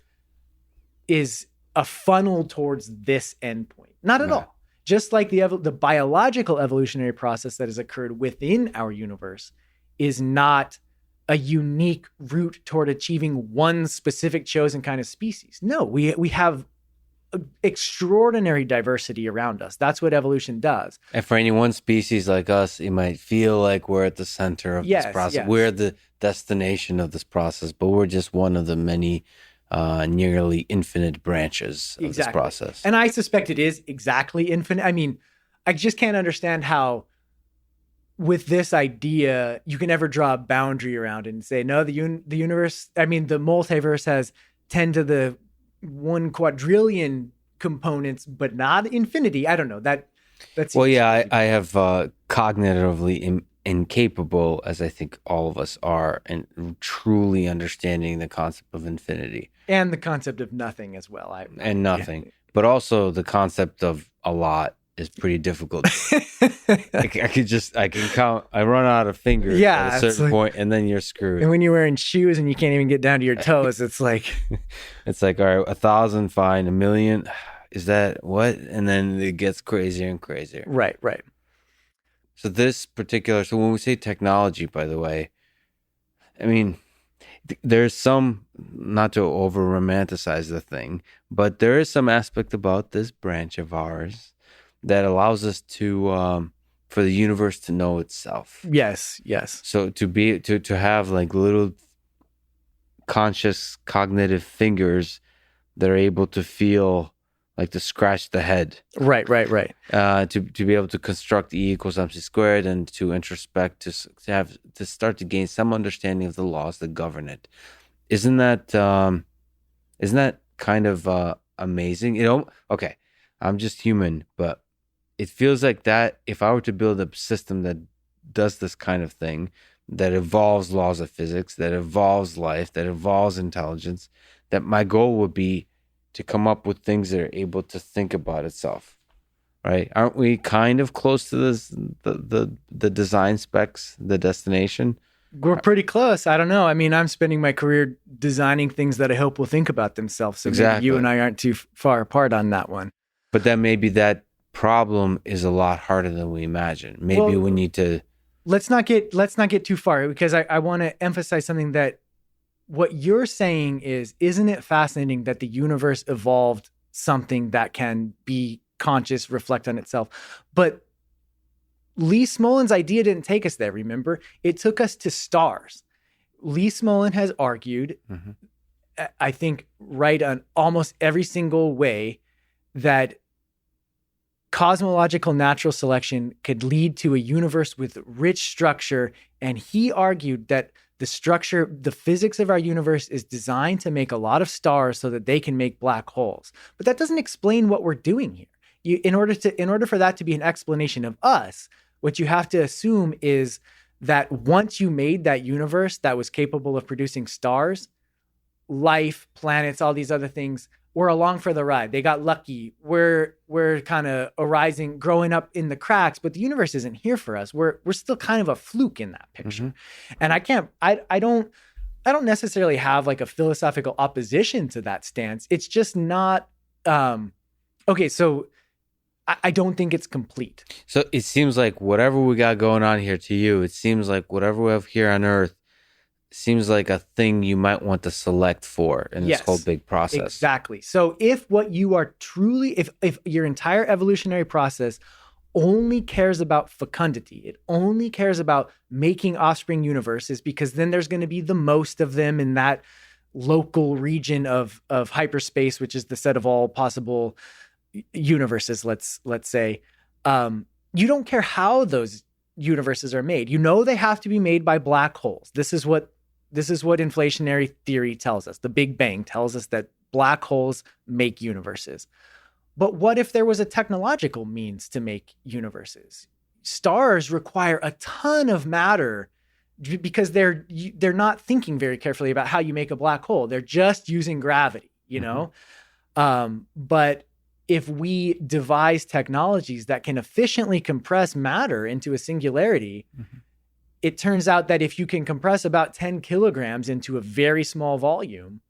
is a funnel towards this endpoint. Not at all. Just like the biological evolutionary process that has occurred within our universe is not a unique route toward achieving one specific chosen kind of species. No, we have extraordinary diversity around us. That's what evolution does. And for any one species like us, it might feel like we're at the center of this process. Yes. We're the destination of this process, but we're just one of the many nearly infinite branches of this process. And I suspect it is exactly infinite. I mean, I just can't understand how with this idea you can ever draw a boundary around it and say, no, the universe, I mean, the multiverse has 10 to the 1 quadrillion components, but not infinity. I don't know. That's well, yeah, I have cognitively incapable, as I think all of us are, and truly understanding the concept of infinity and the concept of nothing as well. Nothing, but also the concept of a lot is pretty difficult. I can count. I run out of fingers at a certain point, and then you're screwed. And when you're wearing shoes and you can't even get down to your toes, it's like, all right, 1,000, fine, 1,000,000. Is that what? And then it gets crazier and crazier. Right. So when we say technology, by the way, I mean, there's some, not to over romanticize the thing, but there is some aspect about this branch of ours that allows us to, for the universe to know itself. Yes. So to have like little conscious cognitive fingers that are able to feel, like to scratch the head. Right. To be able to construct E equals MC squared and to introspect, to start to gain some understanding of the laws that govern it. Isn't that kind of amazing? Okay, I'm just human, but it feels like that if I were to build a system that does this kind of thing, that evolves laws of physics, that evolves life, that evolves intelligence, that my goal would be to come up with things that are able to think about itself, right? Aren't we kind of close to this, the design specs, the destination? We're pretty close. I don't know. I mean, I'm spending my career designing things that I hope will think about themselves. So exactly. Maybe you and I aren't too far apart on that one. But then maybe that problem is a lot harder than we imagine. Maybe we need to... Let's not get too far, because I want to emphasize something that what you're saying is, isn't it fascinating that the universe evolved something that can be conscious, reflect on itself? But Lee Smolin's idea didn't take us there, remember? It took us to stars. Lee Smolin has argued, I think right on almost every single way, that cosmological natural selection could lead to a universe with rich structure. And he argued that the physics of our universe is designed to make a lot of stars so that they can make black holes. But that doesn't explain what we're doing here. In order for that to be an explanation of us, what you have to assume is that once you made that universe that was capable of producing stars, life, planets, all these other things were along for the ride. They got lucky. We're kind of growing up in the cracks, but the universe isn't here for us. We're still kind of a fluke in that picture. And I don't necessarily have like a philosophical opposition to that stance. It's just not, okay. So I don't think it's complete. So it seems like whatever we got going on here, to you, it seems like whatever we have here on Earth seems like a thing you might want to select for in this whole big process. Exactly. So if what you are truly, if your entire evolutionary process only cares about fecundity, it only cares about making offspring universes, because then there's going to be the most of them in that local region of hyperspace, which is the set of all possible universes, let's say, you don't care how those universes are made. You know they have to be made by black holes. This is what inflationary theory tells us. The Big Bang tells us that black holes make universes. But what if there was a technological means to make universes? Stars require a ton of matter because they're not thinking very carefully about how you make a black hole. They're just using gravity, you know? But if we devise technologies that can efficiently compress matter into a singularity, it turns out that if you can compress about 10 kilograms into a very small volume,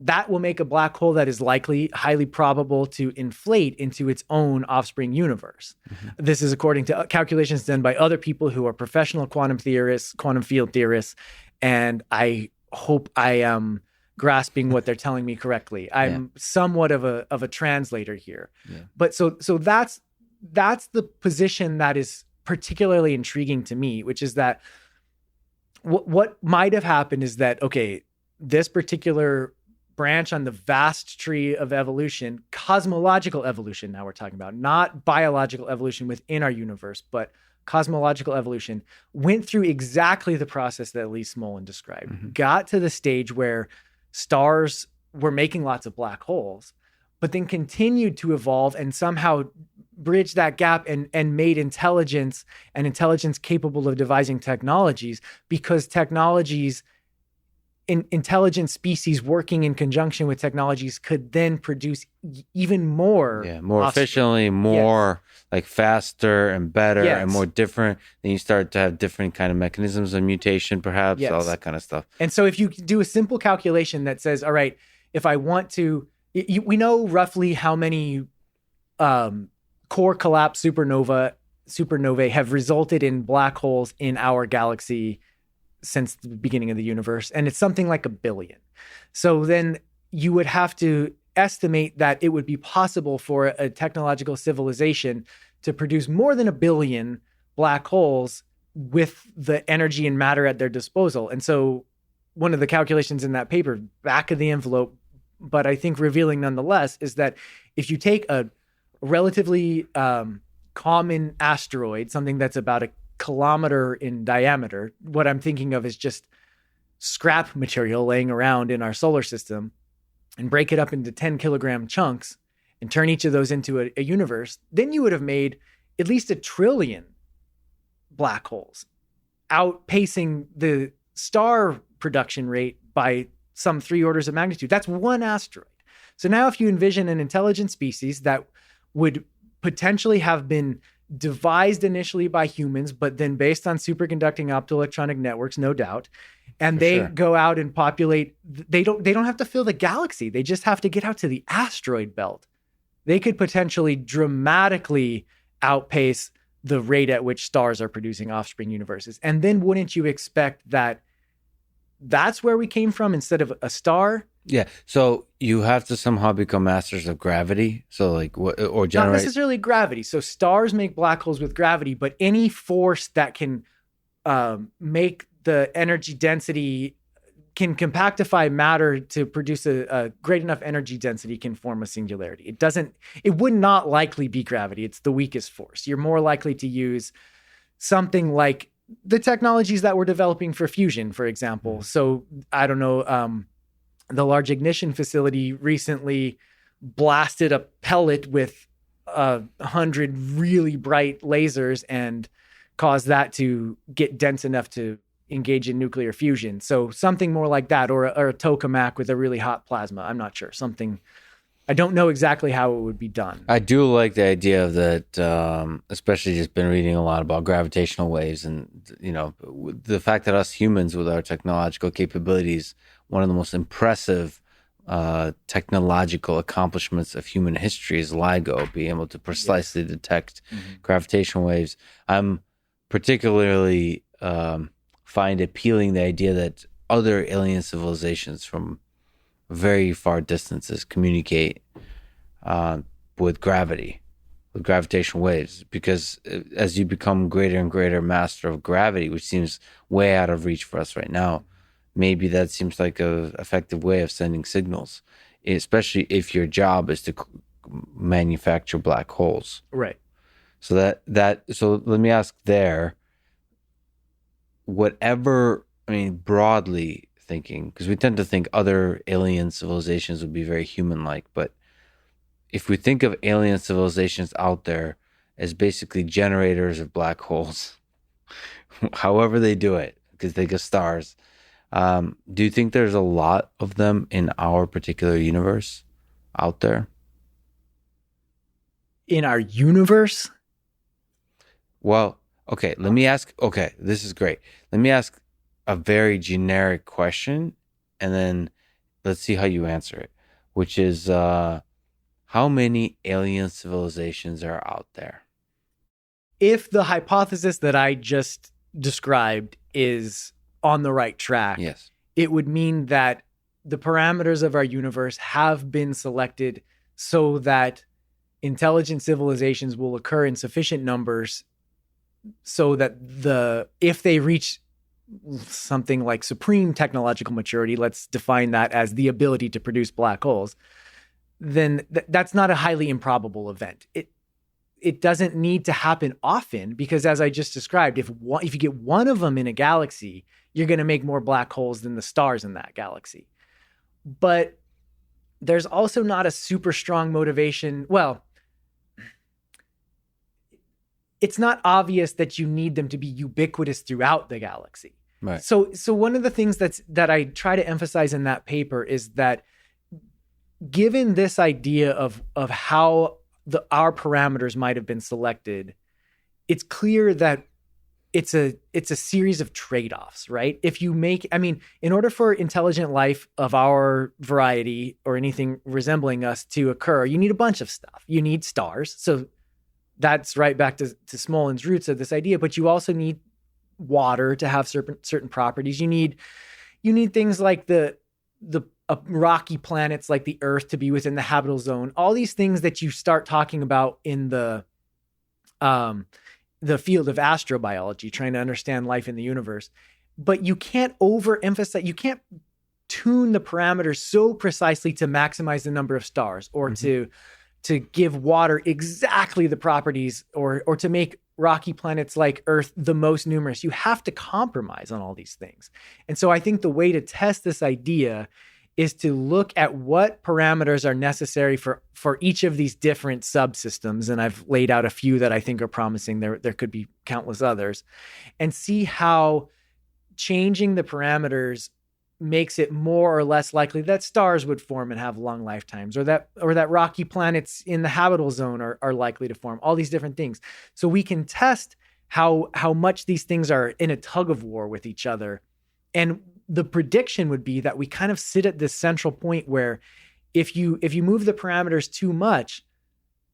that will make a black hole that is likely, highly probable to inflate into its own offspring universe. This is according to calculations done by other people who are professional quantum theorists, quantum field theorists, and I hope I am grasping what they're telling me correctly. I'm somewhat of a translator here. But so that's the position that is particularly intriguing to me, which is that what might have happened is that, okay, this particular branch on the vast tree of evolution, cosmological evolution, now we're talking about, not biological evolution within our universe, but cosmological evolution, went through exactly the process that Lee Smolin described, got to the stage where stars were making lots of black holes, but then continued to evolve and somehow bridge that gap and made intelligence capable of devising technologies, because technologies, intelligent species working in conjunction with technologies could then produce even more. More efficiently, more like faster and better and more different. Then you start to have different kind of mechanisms of mutation, perhaps, all that kind of stuff. And so if you do a simple calculation that says, all right, if I want to, we know roughly how many core collapse supernovae have resulted in black holes in our galaxy since the beginning of the universe, and it's something like 1 billion. So then you would have to estimate that it would be possible for a technological civilization to produce more than 1 billion black holes with the energy and matter at their disposal. And so one of the calculations in that paper, back of the envelope, but I think revealing nonetheless, is that if you take a relatively common asteroid, something that's about 1 kilometer in diameter, what I'm thinking of is just scrap material laying around in our solar system, and break it up into 10 kilogram chunks and turn each of those into a universe, then you would have made at least 1 trillion black holes, outpacing the star production rate by some 3 orders of magnitude. That's one asteroid. So now if you envision an intelligent species that would potentially have been devised initially by humans, but then based on superconducting optoelectronic networks, no doubt. And they go out and populate. They don't have to fill the galaxy. They just have to get out to the asteroid belt. They could potentially dramatically outpace the rate at which stars are producing offspring universes. And then wouldn't you expect that that's where we came from instead of a star? Yeah. So you have to somehow become masters of gravity. So like what, or generate. Not necessarily gravity. So stars make black holes with gravity, but any force that can make the energy density, can compactify matter to produce a great enough energy density, can form a singularity. It would not likely be gravity. It's the weakest force. You're more likely to use something like the technologies that we're developing for fusion, for example. So I don't know, the Large Ignition Facility recently blasted a pellet with 100 really bright lasers and caused that to get dense enough to engage in nuclear fusion. So something more like that, or a tokamak with a really hot plasma. I'm not sure. Something, I don't know exactly how it would be done. I do like the idea of that, especially just been reading a lot about gravitational waves, and the fact that us humans with our technological capabilities, one of the most impressive technological accomplishments of human history is LIGO, being able to precisely detect gravitational waves. I'm particularly find appealing the idea that other alien civilizations from very far distances communicate with gravity, with gravitational waves, because as you become greater and greater master of gravity, which seems way out of reach for us right now, maybe that seems like a effective way of sending signals, especially if your job is to manufacture black holes. Right. So so let me ask there, whatever, I mean, broadly thinking, because we tend to think other alien civilizations would be very human-like, but if we think of alien civilizations out there as basically generators of black holes, however they do it, because they get stars, do you think there's a lot of them in our particular universe out there? In our universe? Well, okay, let me ask, okay, this is great. Let me ask a very generic question, and then let's see how you answer it, which is how many alien civilizations are out there? If the hypothesis that I just described is on the right track, Yes. it would mean that the parameters of our universe have been selected so that intelligent civilizations will occur in sufficient numbers so that if they reach something like supreme technological maturity, let's define that as the ability to produce black holes, then that's not a highly improbable event. It doesn't need to happen often because, as I just described, if you get one of them in a galaxy, you're going to make more black holes than the stars in that galaxy. But there's also not a super strong motivation. Well, it's not obvious that you need them to be ubiquitous throughout the galaxy. Right. So one of the things that I try to emphasize in that paper is that given this idea of how our parameters might have been selected, it's clear that it's a series of trade-offs, right? In order for intelligent life of our variety or anything resembling us to occur, you need a bunch of stuff. You need stars. So that's right back to Smolin's roots of this idea, but you also need water to have certain properties. You need things like the rocky planets like the Earth to be within the habitable zone. All these things that you start talking about in the field of astrobiology, trying to understand life in the universe. But you can't overemphasize, you can't tune the parameters so precisely to maximize the number of stars or to give water exactly the properties or to make rocky planets like Earth the most numerous. You have to compromise on all these things. And so I think the way to test this idea is to look at what parameters are necessary for each of these different subsystems. And I've laid out a few that I think are promising. There could be countless others, and see how changing the parameters makes it more or less likely that stars would form and have long lifetimes, or that rocky planets in the habitable zone are likely to form, all these different things. So we can test how much these things are in a tug of war with each other. And the prediction would be that we kind of sit at this central point where if you move the parameters too much,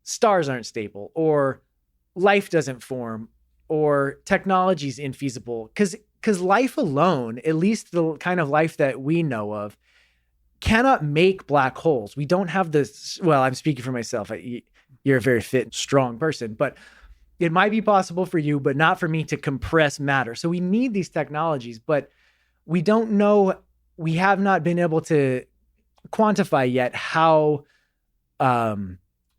stars aren't stable, or life doesn't form, or technology is infeasible. Because life alone, at least the kind of life that we know of, cannot make black holes. We don't have this. Well, I'm speaking for myself. You're a very fit, strong person, but it might be possible for you, but not for me to compress matter. So we need these technologies, but we don't know. We have not been able to quantify yet how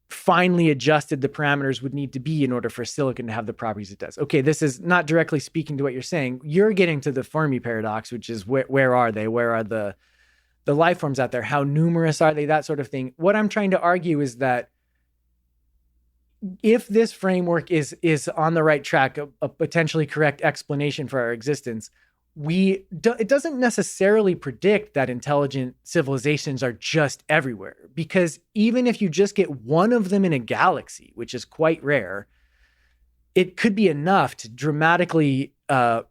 finely adjusted the parameters would need to be in order for silicon to have the properties it does. Okay, this is not directly speaking to what you're saying. You're getting to the Fermi paradox, which is where are they? Where are the life forms out there? How numerous are they? That sort of thing. What I'm trying to argue is that if this framework is on the right track, a potentially correct explanation for our existence, it doesn't necessarily predict that intelligent civilizations are just everywhere, because even if you just get one of them in a galaxy, which is quite rare, it could be enough to dramatically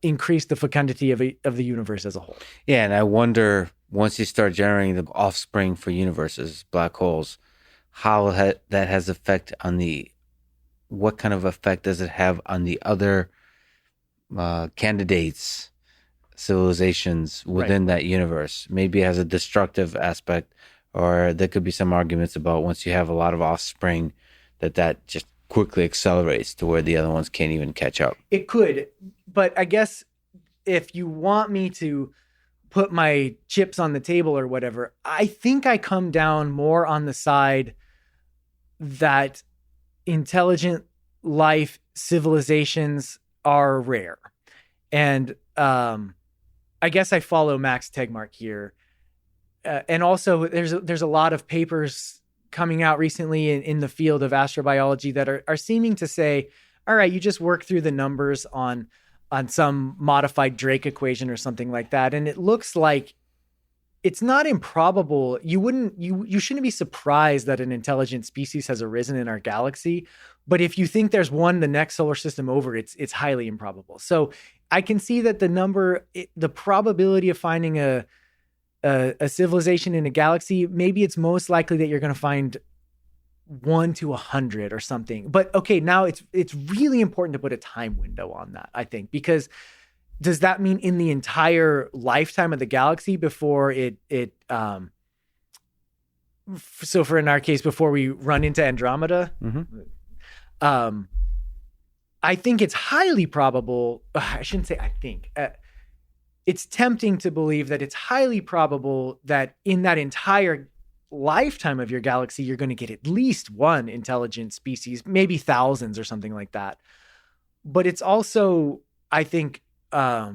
increase the fecundity of the universe as a whole. Yeah, and I wonder, once you start generating the offspring for universes, black holes, how that has effect on what kind of effect does it have on the other candidates, civilizations within that universe? Maybe it has a destructive aspect, or there could be some arguments about once you have a lot of offspring that just quickly accelerates to where the other ones can't even catch up. It could, but I guess if you want me to put my chips on the table or whatever, I think I come down more on the side that intelligent life civilizations are rare. And I guess I follow Max Tegmark here. And also there's a lot of papers coming out recently in the field of astrobiology that are seeming to say, all right, you just work through the numbers on some modified Drake equation or something like that. And it looks like it's not improbable. You shouldn't be surprised that an intelligent species has arisen in our galaxy. But if you think there's one the next solar system over, it's highly improbable. So I can see that the probability of finding a a civilization in a galaxy, maybe it's most likely that you're going to find 1 to 100 or something. But okay, now it's really important to put a time window on that, I think, because does that mean in the entire lifetime of the galaxy before so for in our case, before we run into Andromeda? I think it's highly probable. I shouldn't say I think. It's tempting to believe that it's highly probable that in that entire lifetime of your galaxy, you're going to get at least one intelligent species, maybe thousands or something like that. But it's also, I think, a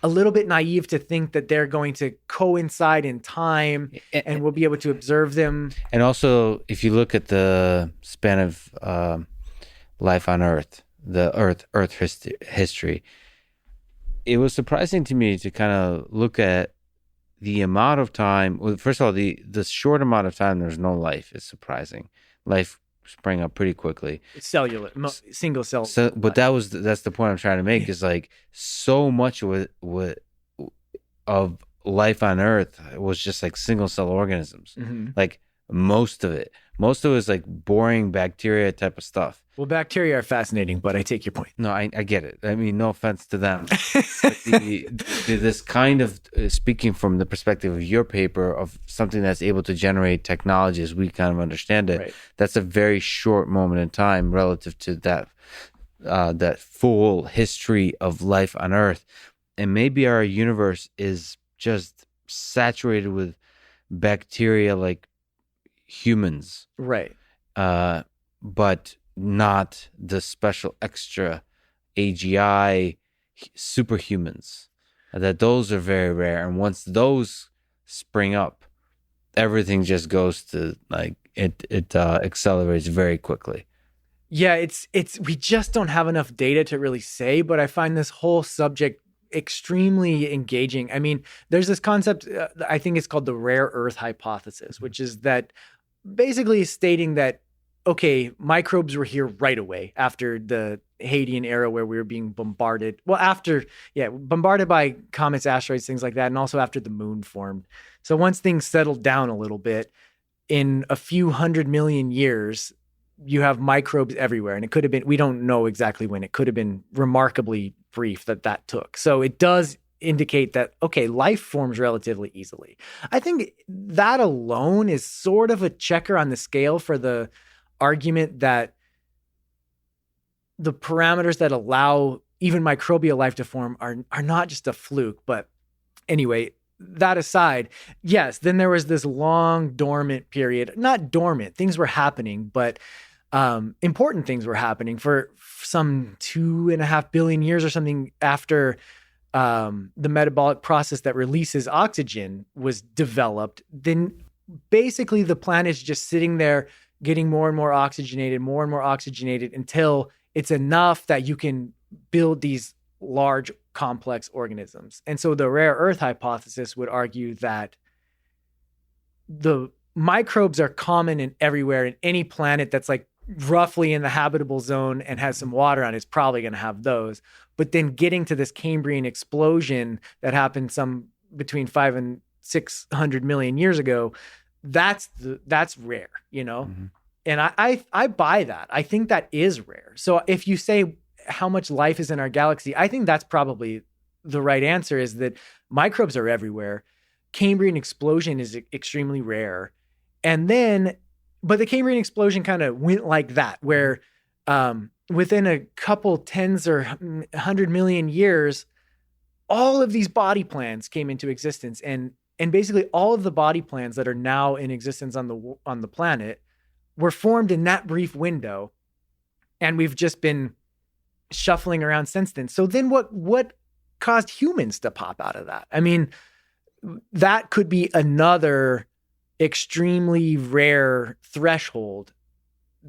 little bit naive to think that they're going to coincide in time and we'll be able to observe them. And also, if you look at the span of life on Earth, the Earth history, it was surprising to me to kind of look at the amount of time. Well, first of all, the short amount of time there's no life is surprising. Life sprang up pretty quickly. It's cellular, single cell. So, but that's the point I'm trying to make is like so much of life on Earth was just like single cell organisms. Like most of it is like boring bacteria type of stuff. Well, bacteria are fascinating, but I take your point. No, I get it. I mean, no offense to them. This kind of speaking from the perspective of your paper of something that's able to generate technology as we kind of understand it. Right. That's a very short moment in time relative to that full history of life on Earth. And maybe our universe is just saturated with bacteria like humans. Right. But not the special extra AGI superhumans. That those are very rare. And once those spring up, everything just goes to like it accelerates very quickly. Yeah, it's we just don't have enough data to really say, but I find this whole subject extremely engaging. I mean, there's this concept, I think it's called the rare earth hypothesis, which is that basically stating that, okay, microbes were here right away after the Hadean era where we were being bombarded. Well, bombarded by comets, asteroids, things like that, and also after the moon formed. So once things settled down a little bit, in a few 100 million years, you have microbes everywhere. And it could have been, we don't know exactly when, it could have been remarkably brief that took. So it does indicate that, okay, life forms relatively easily. I think that alone is sort of a checker on the scale for the argument that the parameters that allow even microbial life to form are not just a fluke. But anyway, that aside, yes, then there was this long dormant period. Not dormant, things were happening, but important things were happening for some 2.5 billion years or something after the metabolic process that releases oxygen was developed. Then basically the planet's just sitting there getting more and more oxygenated until it's enough that you can build these large complex organisms. And so the rare earth hypothesis would argue that the microbes are common and everywhere, and any planet that's like roughly in the habitable zone and has some water on it's probably going to have those. But then getting to this Cambrian explosion that happened some between 500 and 600 million years ago, that's rare, you know? Mm-hmm. And I buy that. I think that is rare. So if you say how much life is in our galaxy, I think that's probably the right answer, is that microbes are everywhere. Cambrian explosion is extremely rare. And then, but the Cambrian explosion kind of went like that, where within a couple tens or 100 million years, all of these body plans came into existence. And basically all of the body plans that are now in existence on the planet were formed in that brief window. And we've just been shuffling around since then. So then what caused humans to pop out of that? I mean, that could be another extremely rare threshold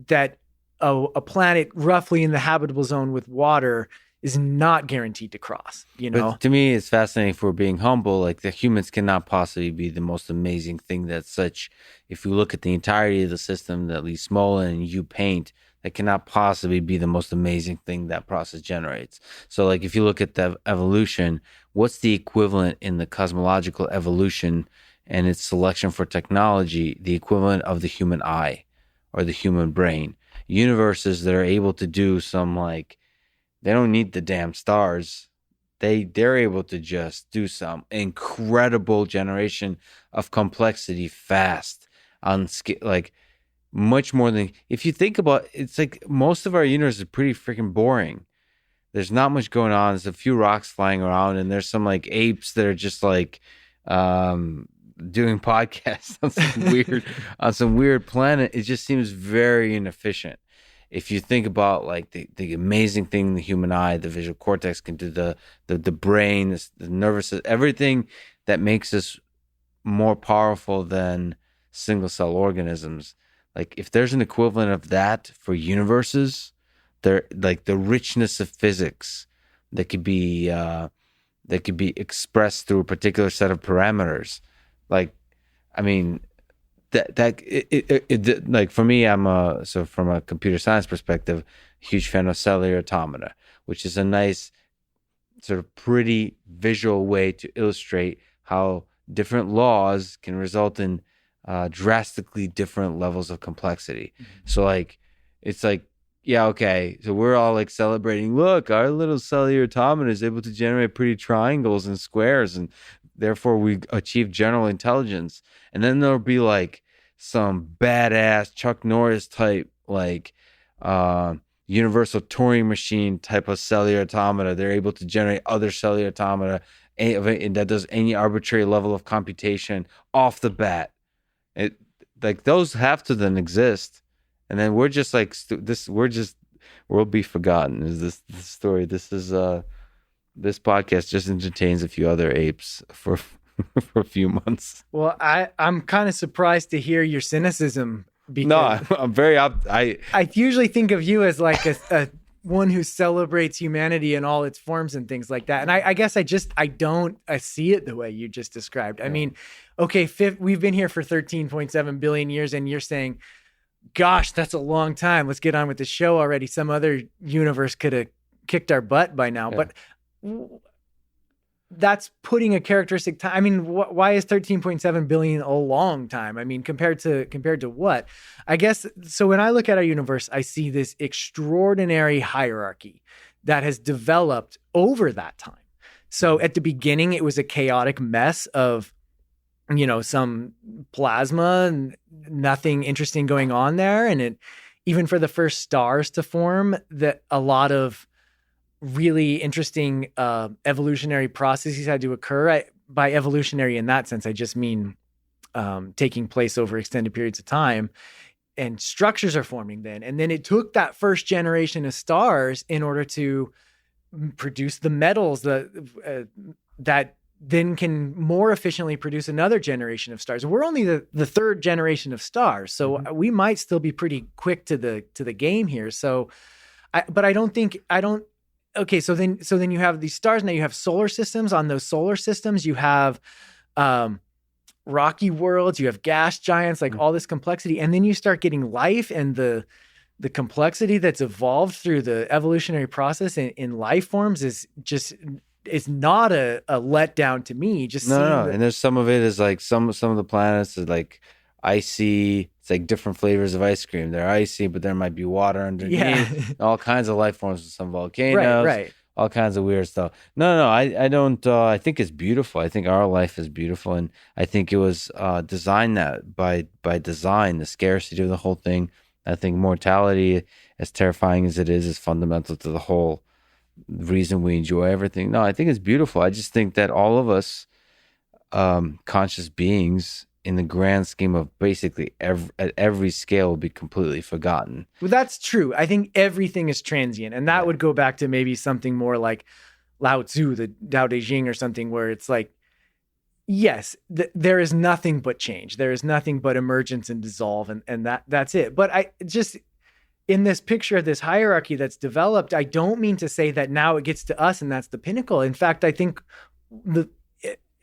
that a planet roughly in the habitable zone with water is not guaranteed to cross, you know? But to me, it's fascinating, if we're being humble, like the humans cannot possibly be the most amazing thing that's such, if you look at the entirety of the system that Lee Smolin and you paint, that cannot possibly be the most amazing thing that process generates. So like if you look at the evolution, what's the equivalent in the cosmological evolution and its selection for technology, the equivalent of the human eye or the human brain? Universes that are able to do some, like, they don't need the damn stars. They're able to just do some incredible generation of complexity fast on like much more than, if you think about it, it's like most of our universe is pretty freaking boring. There's not much going on. There's a few rocks flying around, and there's some like apes that are just like doing podcasts on some weird planet. It just seems very inefficient. If you think about like the amazing thing the human eye, the visual cortex can do, the brain, the nervous system, everything that makes us more powerful than single cell organisms. Like if there's an equivalent of that for universes, they're like the richness of physics that could be expressed through a particular set of parameters. Like, I mean, like for me, so from a computer science perspective, huge fan of cellular automata, which is a nice sort of pretty visual way to illustrate how different laws can result in drastically different levels of complexity. Mm-hmm. So like, it's like, yeah, okay, so we're all like celebrating, look, our little cellular automata is able to generate pretty triangles and squares, and therefore we achieve general intelligence. And then there'll be like some badass Chuck Norris type, like universal Turing machine type of cellular automata. They're able to generate other cellular automata and that does any arbitrary level of computation off the bat. It, like, those have to then exist. And then we're just like we'll be forgotten. Is this story? This is this podcast just entertains a few other apes for for a few months. Well, I'm kind of surprised to hear your cynicism. No, I'm very I usually think of you as like a one who celebrates humanity in all its forms and things like that. And I guess I don't see it the way you just described. Yeah. I mean, okay, we've been here for 13.7 billion years, and you're saying, gosh, that's a long time. Let's get on with the show already. Some other universe could have kicked our butt by now. Yeah. But that's putting a characteristic time. I mean, why is 13.7 billion a long time? I mean, compared to what? I guess, so when I look at our universe, I see this extraordinary hierarchy that has developed over that time. So at the beginning, it was a chaotic mess of, some plasma and nothing interesting going on there. And even for the first stars to form, that a lot of really interesting evolutionary processes had to occur. By evolutionary in that sense, I just mean taking place over extended periods of time, and structures are forming then. And then it took that first generation of stars in order to produce the metals that then can more efficiently produce another generation of stars. We're only the third generation of stars, so we might still be pretty quick to the game here. So, but I don't think. Okay, so then you have these stars. Now you have solar systems. On those solar systems, you have rocky worlds. You have gas giants, like all this complexity, and then you start getting life and the complexity that's evolved through the evolutionary process in life forms is not a letdown to me. Just no. And there's some of it is like some of the planets is like icy. It's like different flavors of ice cream. They're icy, but there might be water underneath. Yeah. All kinds of life forms, some volcanoes, right. All kinds of weird stuff. No, I don't. I think it's beautiful. I think our life is beautiful, and I think it was designed that by design. The scarcity of the whole thing. I think mortality, as terrifying as it is fundamental to the whole reason we enjoy everything. No, I think it's beautiful. I just think that all of us, conscious beings, in the grand scheme of basically at every scale, will be completely forgotten. Well, that's true. I think everything is transient, and that would go back to maybe something more like Lao Tzu, the Tao Te Ching, or something, where it's like, yes, there is nothing but change. There is nothing but emergence and dissolve, and that's it. But I just, in this picture of this hierarchy that's developed, I don't mean to say that now it gets to us and that's the pinnacle. In fact, I think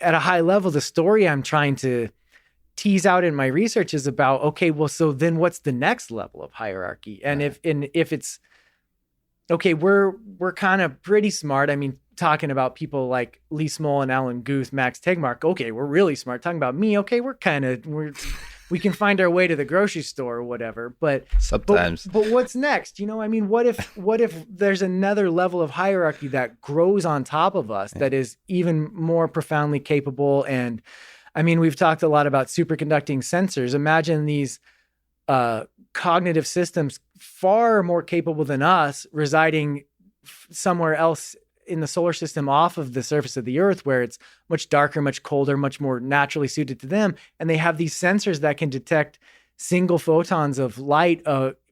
at a high level, the story I'm trying to tease out in my research is about, okay, well, so then what's the next level of hierarchy? And if it's okay, we're kind of pretty smart. I mean, talking about people like Lee Smol and Alan Guth, Max Tegmark. Okay, we're really smart. Talking about me, okay, we can find our way to the grocery store or whatever. But sometimes. But what's next? I mean, what if there's another level of hierarchy that grows on top of us that is even more profoundly capable? And I mean, we've talked a lot about superconducting sensors. Imagine these cognitive systems far more capable than us residing somewhere else in the solar system off of the surface of the Earth, where it's much darker, much colder, much more naturally suited to them. And they have these sensors that can detect single photons of light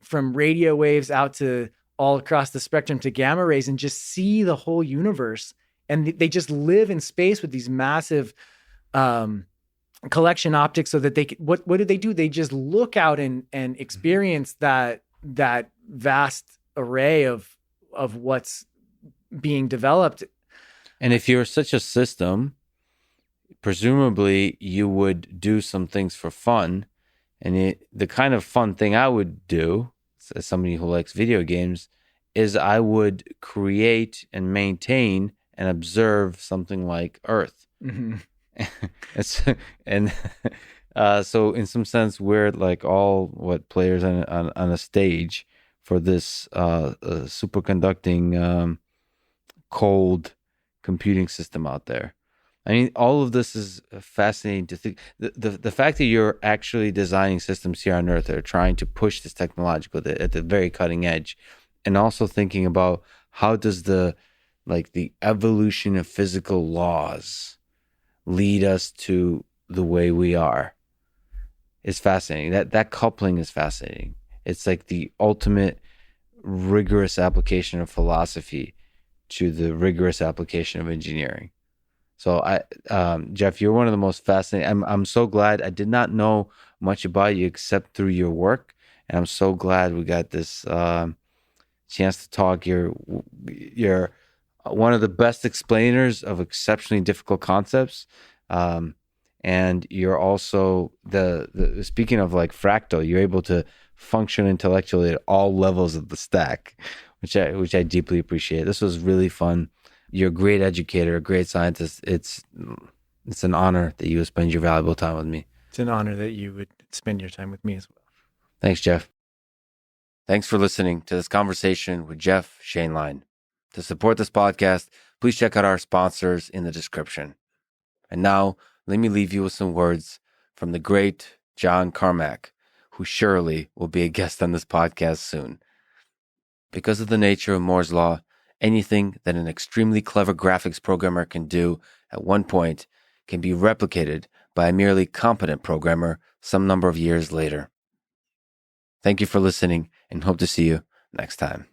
from radio waves out to all across the spectrum to gamma rays, and just see the whole universe. And they just live in space with these massive collection optics, so that they can, what do they do? They just look out and experience that vast array of what's being developed. And if you're such a system, presumably you would do some things for fun. And the kind of fun thing I would do, as somebody who likes video games, is I would create and maintain and observe something like Earth. Mm-hmm. So in some sense, we're like all players on a stage for this superconducting cold computing system out there. I mean, all of this is fascinating to think. The fact that you're actually designing systems here on Earth that are trying to push this technological at the very cutting edge, and also thinking about how does the evolution of physical laws lead us to the way we are, is fascinating. That coupling is fascinating. It's like the ultimate rigorous application of philosophy to the rigorous application of engineering. So Jeff, you're one of the most fascinating. I'm so glad. I did not know much about you except through your work, and I'm so glad we got this chance to talk. You're one of the best explainers of exceptionally difficult concepts, and you're also the speaking of like fractal, you're able to function intellectually at all levels of the stack, which I deeply appreciate. This was really fun. You're a great educator, a great scientist. It's an honor that you would spend your valuable time with me. It's an honor that you would spend your time with me as well. Thanks, Jeff. Thanks for listening to this conversation with Jeff Shainline. To support this podcast, please check out our sponsors in the description. And now, let me leave you with some words from the great John Carmack, who surely will be a guest on this podcast soon. Because of the nature of Moore's Law, anything that an extremely clever graphics programmer can do at one point can be replicated by a merely competent programmer some number of years later. Thank you for listening, and hope to see you next time.